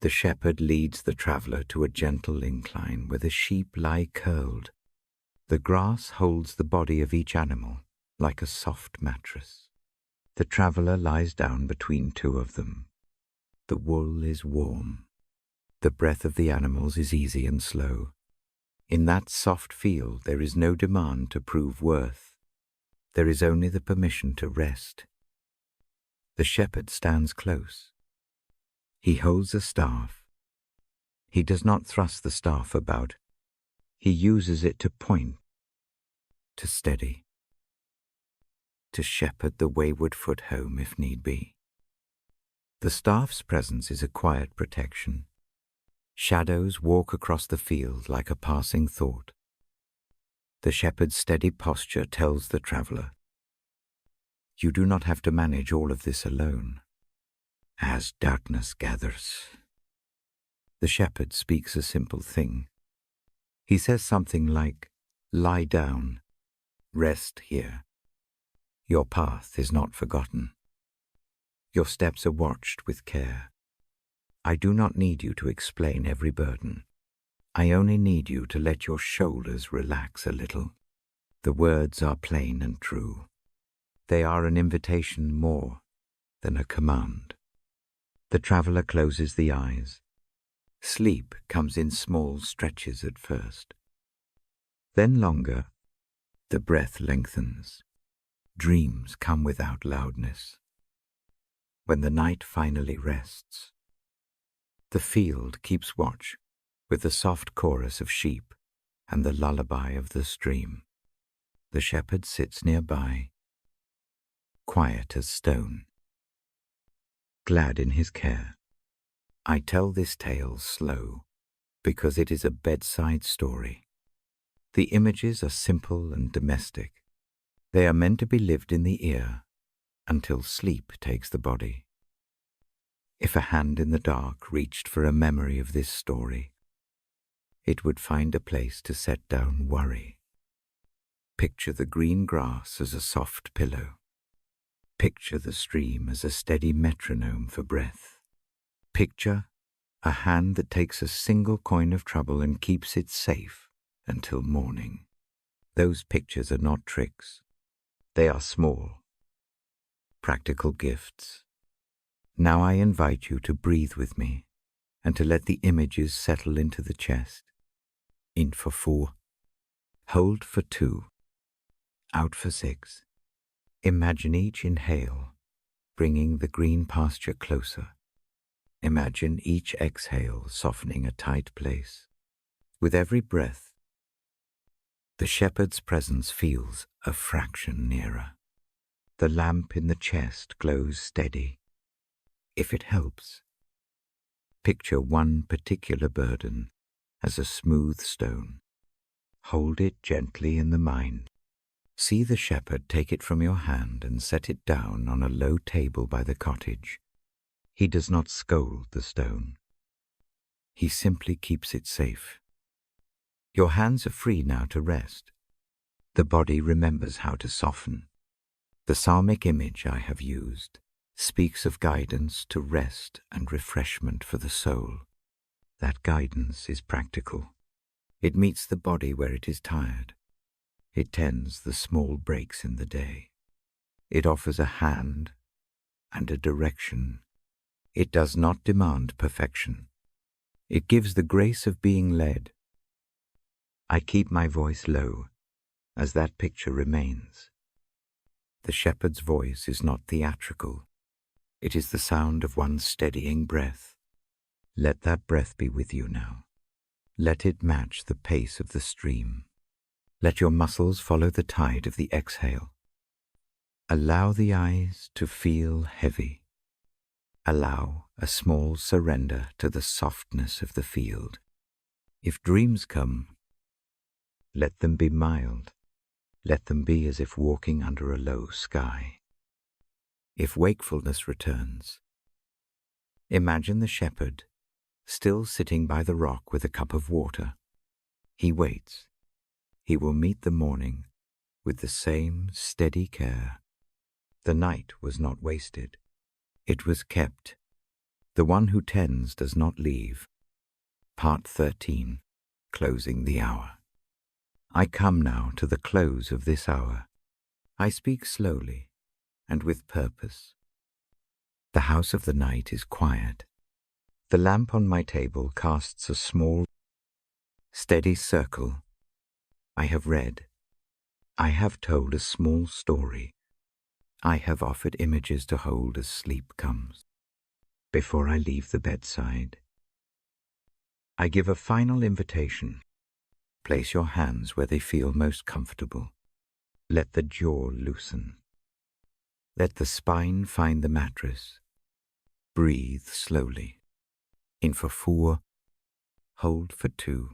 the shepherd leads the traveler to a gentle incline where the sheep lie curled. The grass holds the body of each animal like a soft mattress. The traveler lies down between two of them. The wool is warm. The breath of the animals is easy and slow. In that soft field there is no demand to prove worth. There is only the permission to rest. The shepherd stands close. He holds a staff. He does not thrust the staff about. He uses it to point, to steady, to shepherd the wayward foot home if need be. The staff's presence is a quiet protection. Shadows walk across the field like a passing thought. The shepherd's steady posture tells the traveler, "You do not have to manage all of this alone." As darkness gathers, the shepherd speaks a simple thing. He says something like, "Lie down, rest here. Your path is not forgotten. Your steps are watched with care. I do not need you to explain every burden. I only need you to let your shoulders relax a little." The words are plain and true. They are an invitation more than a command. The traveler closes the eyes. Sleep comes in small stretches at first. Then longer, the breath lengthens. Dreams come without loudness. When the night finally rests, the field keeps watch with the soft chorus of sheep and the lullaby of the stream. The shepherd sits nearby, quiet as stone, glad in his care. I tell this tale slow because it is a bedside story. The images are simple and domestic. They are meant to be lived in the ear until sleep takes the body. If a hand in the dark reached for a memory of this story, it would find a place to set down worry. Picture the green grass as a soft pillow. Picture the stream as a steady metronome for breath. Picture a hand that takes a single coin of trouble and keeps it safe until morning. Those pictures are not tricks. They are small, practical gifts. Now I invite you to breathe with me and to let the images settle into the chest. In for 4, hold for 2, out for 6. Imagine each inhale bringing the green pasture closer. Imagine each exhale softening a tight place. With every breath, the shepherd's presence feels a fraction nearer. The lamp in the chest glows steady. If it helps, picture one particular burden as a smooth stone. Hold it gently in the mind. See the shepherd take it from your hand and set it down on a low table by the cottage. He does not scold the stone. He simply keeps it safe. Your hands are free now to rest. The body remembers how to soften. The psalmic image I have used speaks of guidance to rest and refreshment for the soul. That guidance is practical. It meets the body where it is tired. It tends the small breaks in the day. It offers a hand and a direction. It does not demand perfection. It gives the grace of being led. I keep my voice low as that picture remains. The shepherd's voice is not theatrical. It is the sound of one steadying breath. Let that breath be with you now. Let it match the pace of the stream. Let your muscles follow the tide of the exhale. Allow the eyes to feel heavy. Allow a small surrender to the softness of the field. If dreams come, let them be mild. Let them be as if walking under a low sky. If wakefulness returns, imagine the shepherd still sitting by the rock with a cup of water. He waits. He will meet the morning with the same steady care. The night was not wasted. It was kept. The one who tends does not leave. Part 13, closing the hour. I come now to the close of this hour. I speak slowly and with purpose. The house of the night is quiet. The lamp on my table casts a small, steady circle. I have read. I have told a small story. I have offered images to hold as sleep comes. Before I leave the bedside, I give a final invitation. Place your hands where they feel most comfortable. Let the jaw loosen. Let the spine find the mattress. Breathe slowly. In for 4, hold for 2,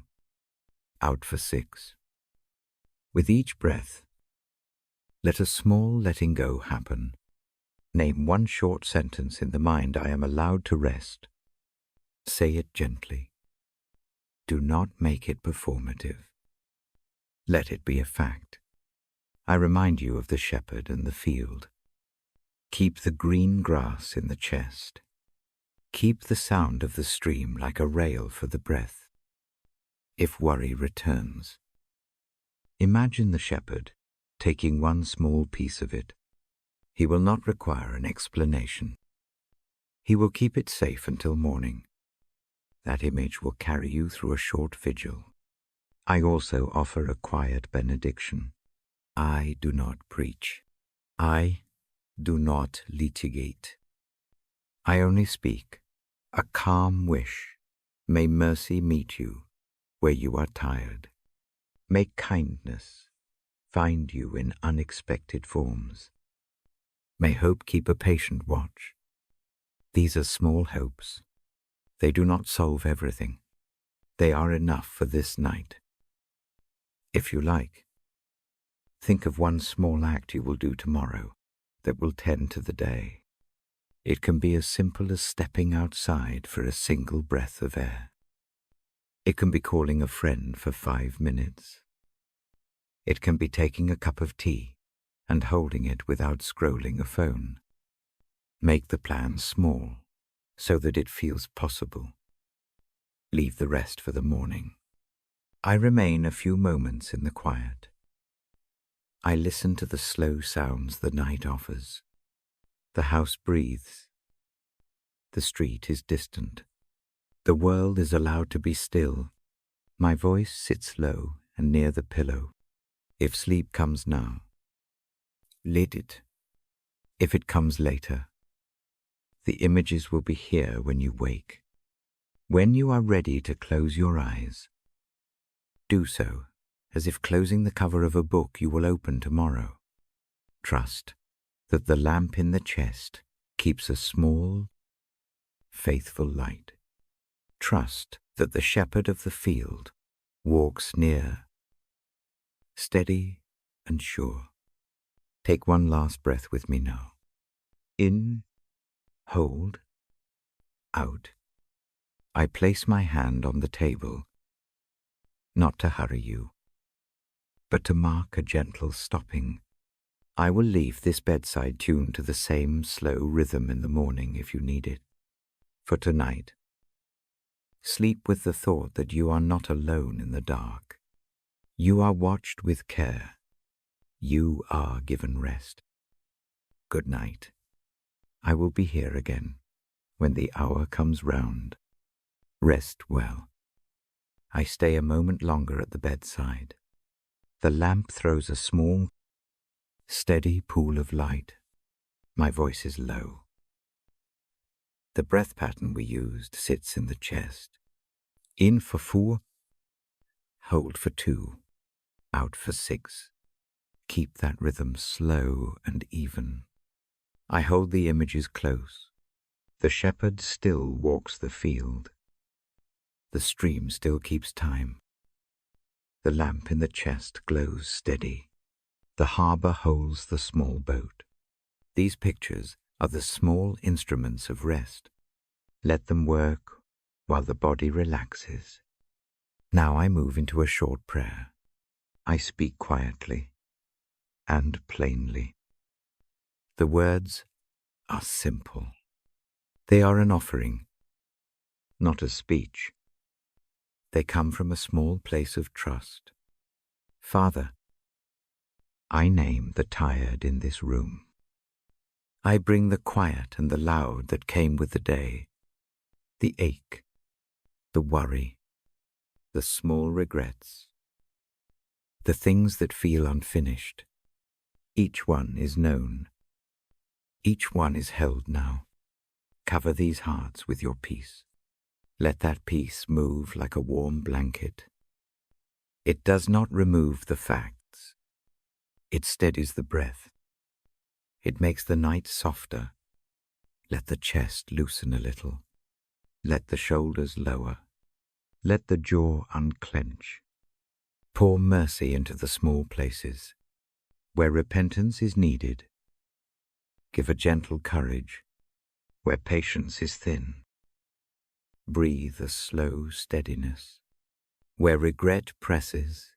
out for 6. With each breath, let a small letting go happen. Name one short sentence in the mind I am allowed to rest. Say it gently. Do not make it performative. Let it be a fact. I remind you of the shepherd and the field. Keep the green grass in the chest. Keep the sound of the stream like a rail for the breath. If worry returns, imagine the shepherd taking one small piece of it. He will not require an explanation. He will keep it safe until morning. That image will carry you through a short vigil. I also offer a quiet benediction. I do not preach. I do not litigate. I only speak a calm wish. May mercy meet you where you are tired. May kindness find you in unexpected forms. May hope keep a patient watch. These are small hopes. They do not solve everything. They are enough for this night. If you like, think of one small act you will do tomorrow that will tend to the day. It can be as simple as stepping outside for a single breath of air. It can be calling a friend for 5 minutes. It can be taking a cup of tea and holding it without scrolling a phone. Make the plan small so that it feels possible. Leave the rest for the morning. I remain a few moments in the quiet. I listen to the slow sounds the night offers. The house breathes. The street is distant. The world is allowed to be still. My voice sits low and near the pillow. If sleep comes now, let it. If it comes later, the images will be here when you wake. When you are ready to close your eyes, do so as if closing the cover of a book you will open tomorrow. Trust that the lamp in the chest keeps a small, faithful light. Trust that the shepherd of the field walks near, steady and sure. Take one last breath with me now. In, hold, out. I place my hand on the table, not to hurry you, but to mark a gentle stopping. I will leave this bedside tuned to the same slow rhythm in the morning if you need it. For tonight, sleep with the thought that you are not alone in the dark. You are watched with care. You are given rest. Good night. I will be here again when the hour comes round. Rest well. I stay a moment longer at the bedside. The lamp throws a small, steady pool of light. My voice is low. The breath pattern we used sits in the chest. In for 4, hold for 2, out for 6. Keep that rhythm slow and even. I hold the images close. The shepherd still walks the field. The stream still keeps time. The lamp in the chest glows steady. The harbor holds the small boat. These pictures are the small instruments of rest. Let them work while the body relaxes. Now I move into a short prayer. I speak quietly and plainly. The words are simple. They are an offering, not a speech. They come from a small place of trust. Father, I name the tired in this room. I bring the quiet and the loud that came with the day, the ache, the worry, the small regrets, the things that feel unfinished. Each one is known. Each one is held now. Cover these hearts with your peace. Let that peace move like a warm blanket. It does not remove the facts. It steadies the breath. It makes the night softer. Let the chest loosen a little. Let the shoulders lower. Let the jaw unclench. Pour mercy into the small places. Where repentance is needed, give a gentle courage. Where patience is thin, breathe a slow steadiness. Where regret presses,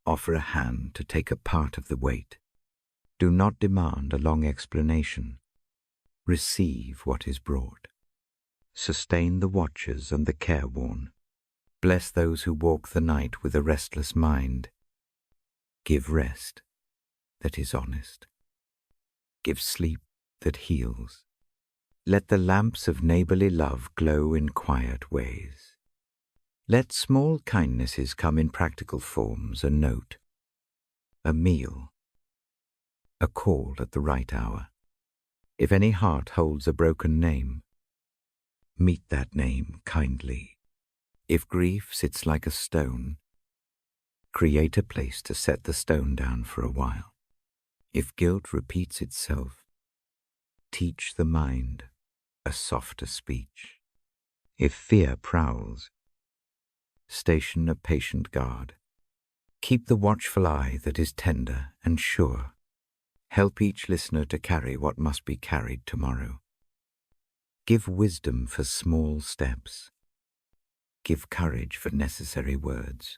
offer a hand to take a part of the weight. Do not demand a long explanation. Receive what is brought. Sustain the watchers and the careworn. Bless those who walk the night with a restless mind. Give rest that is honest. Give sleep that heals. Let the lamps of neighborly love glow in quiet ways. Let small kindnesses come in practical forms, a note, a meal, a call at the right hour. If any heart holds a broken name, meet that name kindly. If grief sits like a stone, create a place to set the stone down for a while. If guilt repeats itself, teach the mind a softer speech. If fear prowls, station a patient guard. Keep the watchful eye that is tender and sure. Help each listener to carry what must be carried tomorrow. Give wisdom for small steps. Give courage for necessary words.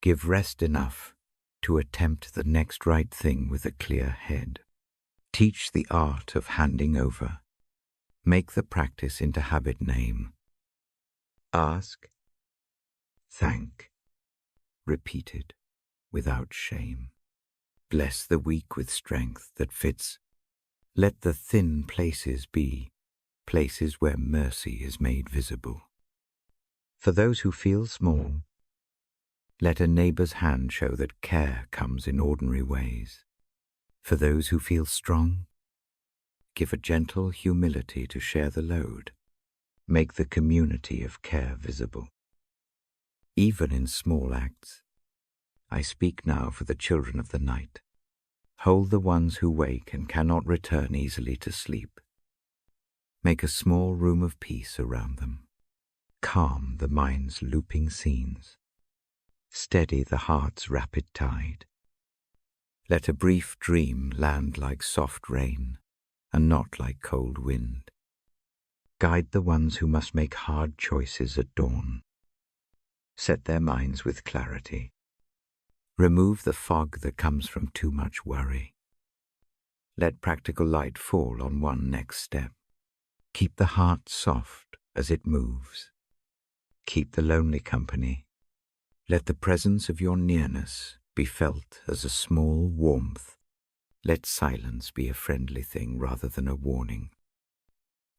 Give rest enough to attempt the next right thing with a clear head. Teach the art of handing over. Make the practice into habit name. Ask, thank, repeated without shame. Bless the weak with strength that fits. Let the thin places be places where mercy is made visible. For those who feel small, let a neighbor's hand show that care comes in ordinary ways. For those who feel strong, give a gentle humility to share the load. Make the community of care visible. Even in small acts, I speak now for the children of the night. Hold the ones who wake and cannot return easily to sleep. Make a small room of peace around them. Calm the mind's looping scenes. Steady the heart's rapid tide. Let a brief dream land like soft rain and not like cold wind. Guide the ones who must make hard choices at dawn. Set their minds with clarity. Remove the fog that comes from too much worry. Let practical light fall on one next step. Keep the heart soft as it moves. Keep the lonely company. Let the presence of your nearness be felt as a small warmth. Let silence be a friendly thing rather than a warning.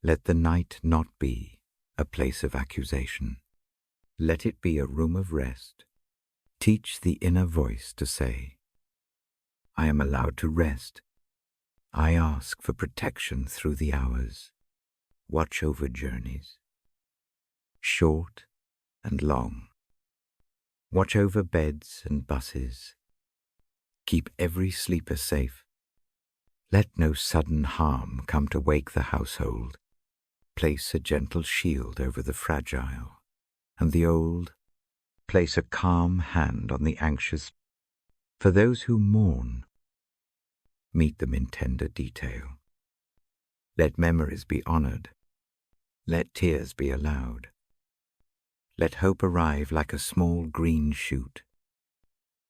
Let the night not be a place of accusation. Let it be a room of rest. Teach the inner voice to say, I am allowed to rest. I ask for protection through the hours. Watch over journeys, short and long. Watch over beds and buses. Keep every sleeper safe. Let no sudden harm come to wake the household. Place a gentle shield over the fragile and the old. Place a calm hand on the anxious. For those who mourn, meet them in tender detail. Let memories be honored. Let tears be allowed. Let hope arrive like a small green shoot.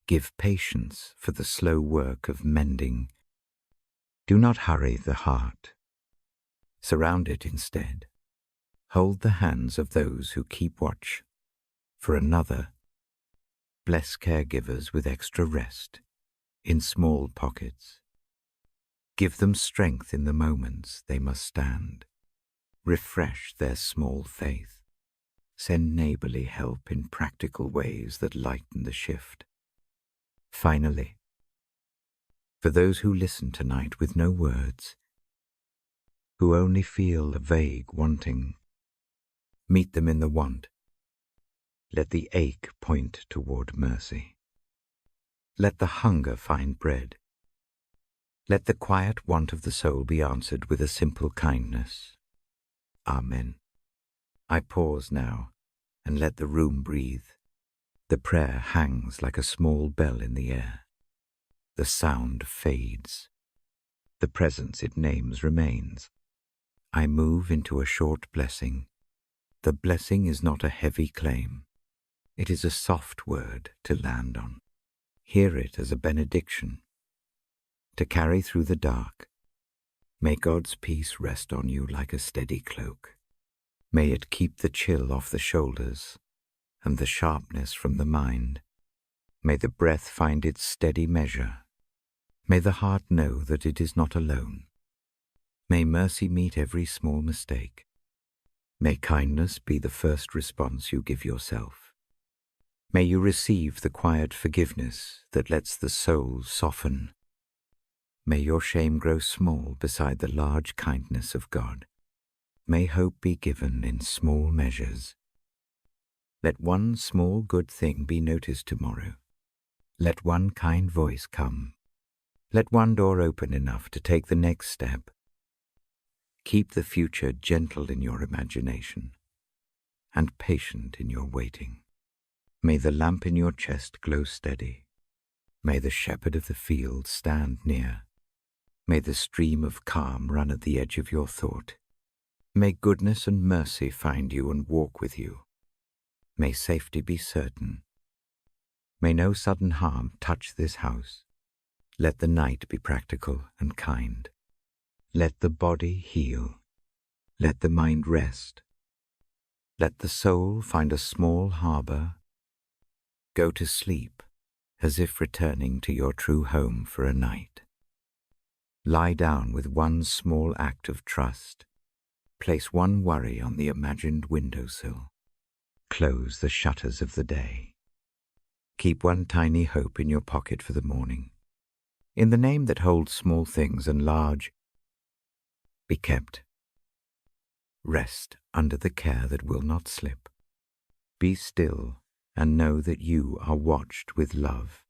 Give patience for the slow work of mending. Do not hurry the heart. Surround it instead. Hold the hands of those who keep watch. For another, bless caregivers with extra rest in small pockets. Give them strength in the moments they must stand. Refresh their small faith. Send neighborly help in practical ways that lighten the shift. Finally, for those who listen tonight with no words, who only feel a vague wanting, meet them in the want. Let the ache point toward mercy. Let the hunger find bread. Let the quiet want of the soul be answered with a simple kindness. Amen. I pause now and let the room breathe. The prayer hangs like a small bell in the air. The sound fades. The presence it names remains. I move into a short blessing. The blessing is not a heavy claim. It is a soft word to land on. Hear it as a benediction. To carry through the dark, may God's peace rest on you like a steady cloak. May it keep the chill off the shoulders and the sharpness from the mind. May the breath find its steady measure. May the heart know that it is not alone. May mercy meet every small mistake. May kindness be the first response you give yourself. May you receive the quiet forgiveness that lets the soul soften. May your shame grow small beside the large kindness of God. May hope be given in small measures. Let one small good thing be noticed tomorrow. Let one kind voice come. Let one door open enough to take the next step. Keep the future gentle in your imagination and patient in your waiting. May the lamp in your chest glow steady. May the shepherd of the field stand near. May the stream of calm run at the edge of your thought. May goodness and mercy find you and walk with you. May safety be certain. May no sudden harm touch this house. Let the night be practical and kind. Let the body heal. Let the mind rest. Let the soul find a small harbor. Go to sleep as if returning to your true home for a night. Lie down with one small act of trust. Place one worry on the imagined windowsill. Close the shutters of the day. Keep one tiny hope in your pocket for the morning. In the name that holds small things and large, be kept. Rest under the care that will not slip. Be still and know that you are watched with love.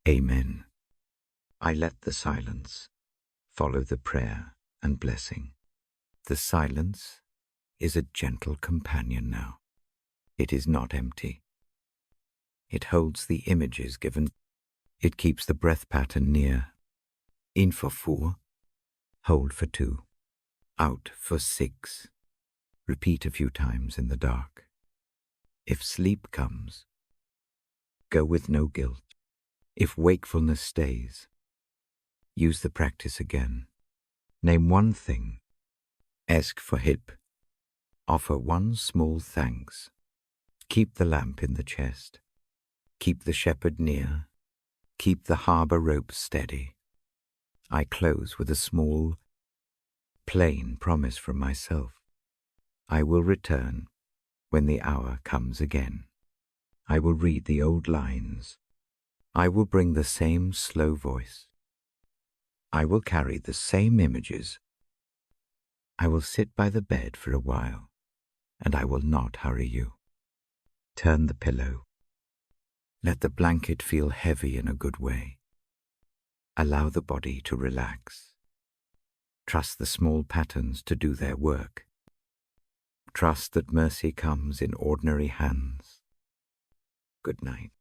Amen. I let the silence follow the prayer and blessing. The silence is a gentle companion now. It is not empty. It holds the images given. It keeps the breath pattern near. In for 4, hold for 2, out for 6. Repeat a few times in the dark. If sleep comes, go with no guilt. If wakefulness stays, use the practice again. Name one thing. Ask for help. Offer one small thanks. Keep the lamp in the chest. Keep the shepherd near. Keep the harbor rope steady. I close with a small, plain promise from myself. I will return when the hour comes again. I will read the old lines. I will bring the same slow voice. I will carry the same images. I will sit by the bed for a while, and I will not hurry you. Turn the pillow. Let the blanket feel heavy in a good way. Allow the body to relax. Trust the small patterns to do their work. Trust that mercy comes in ordinary hands. Good night.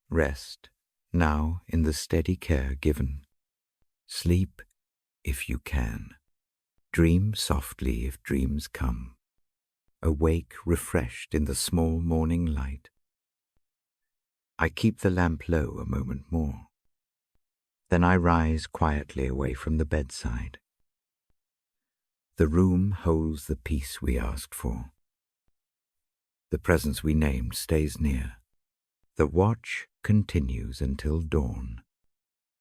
Rest now in the steady care given. Sleep if you can. Dream softly if dreams come. Awake refreshed in the small morning light. I keep the lamp low a moment more. Then I rise quietly away from the bedside. The room holds the peace we asked for. The presence we named stays near. The watch continues until dawn.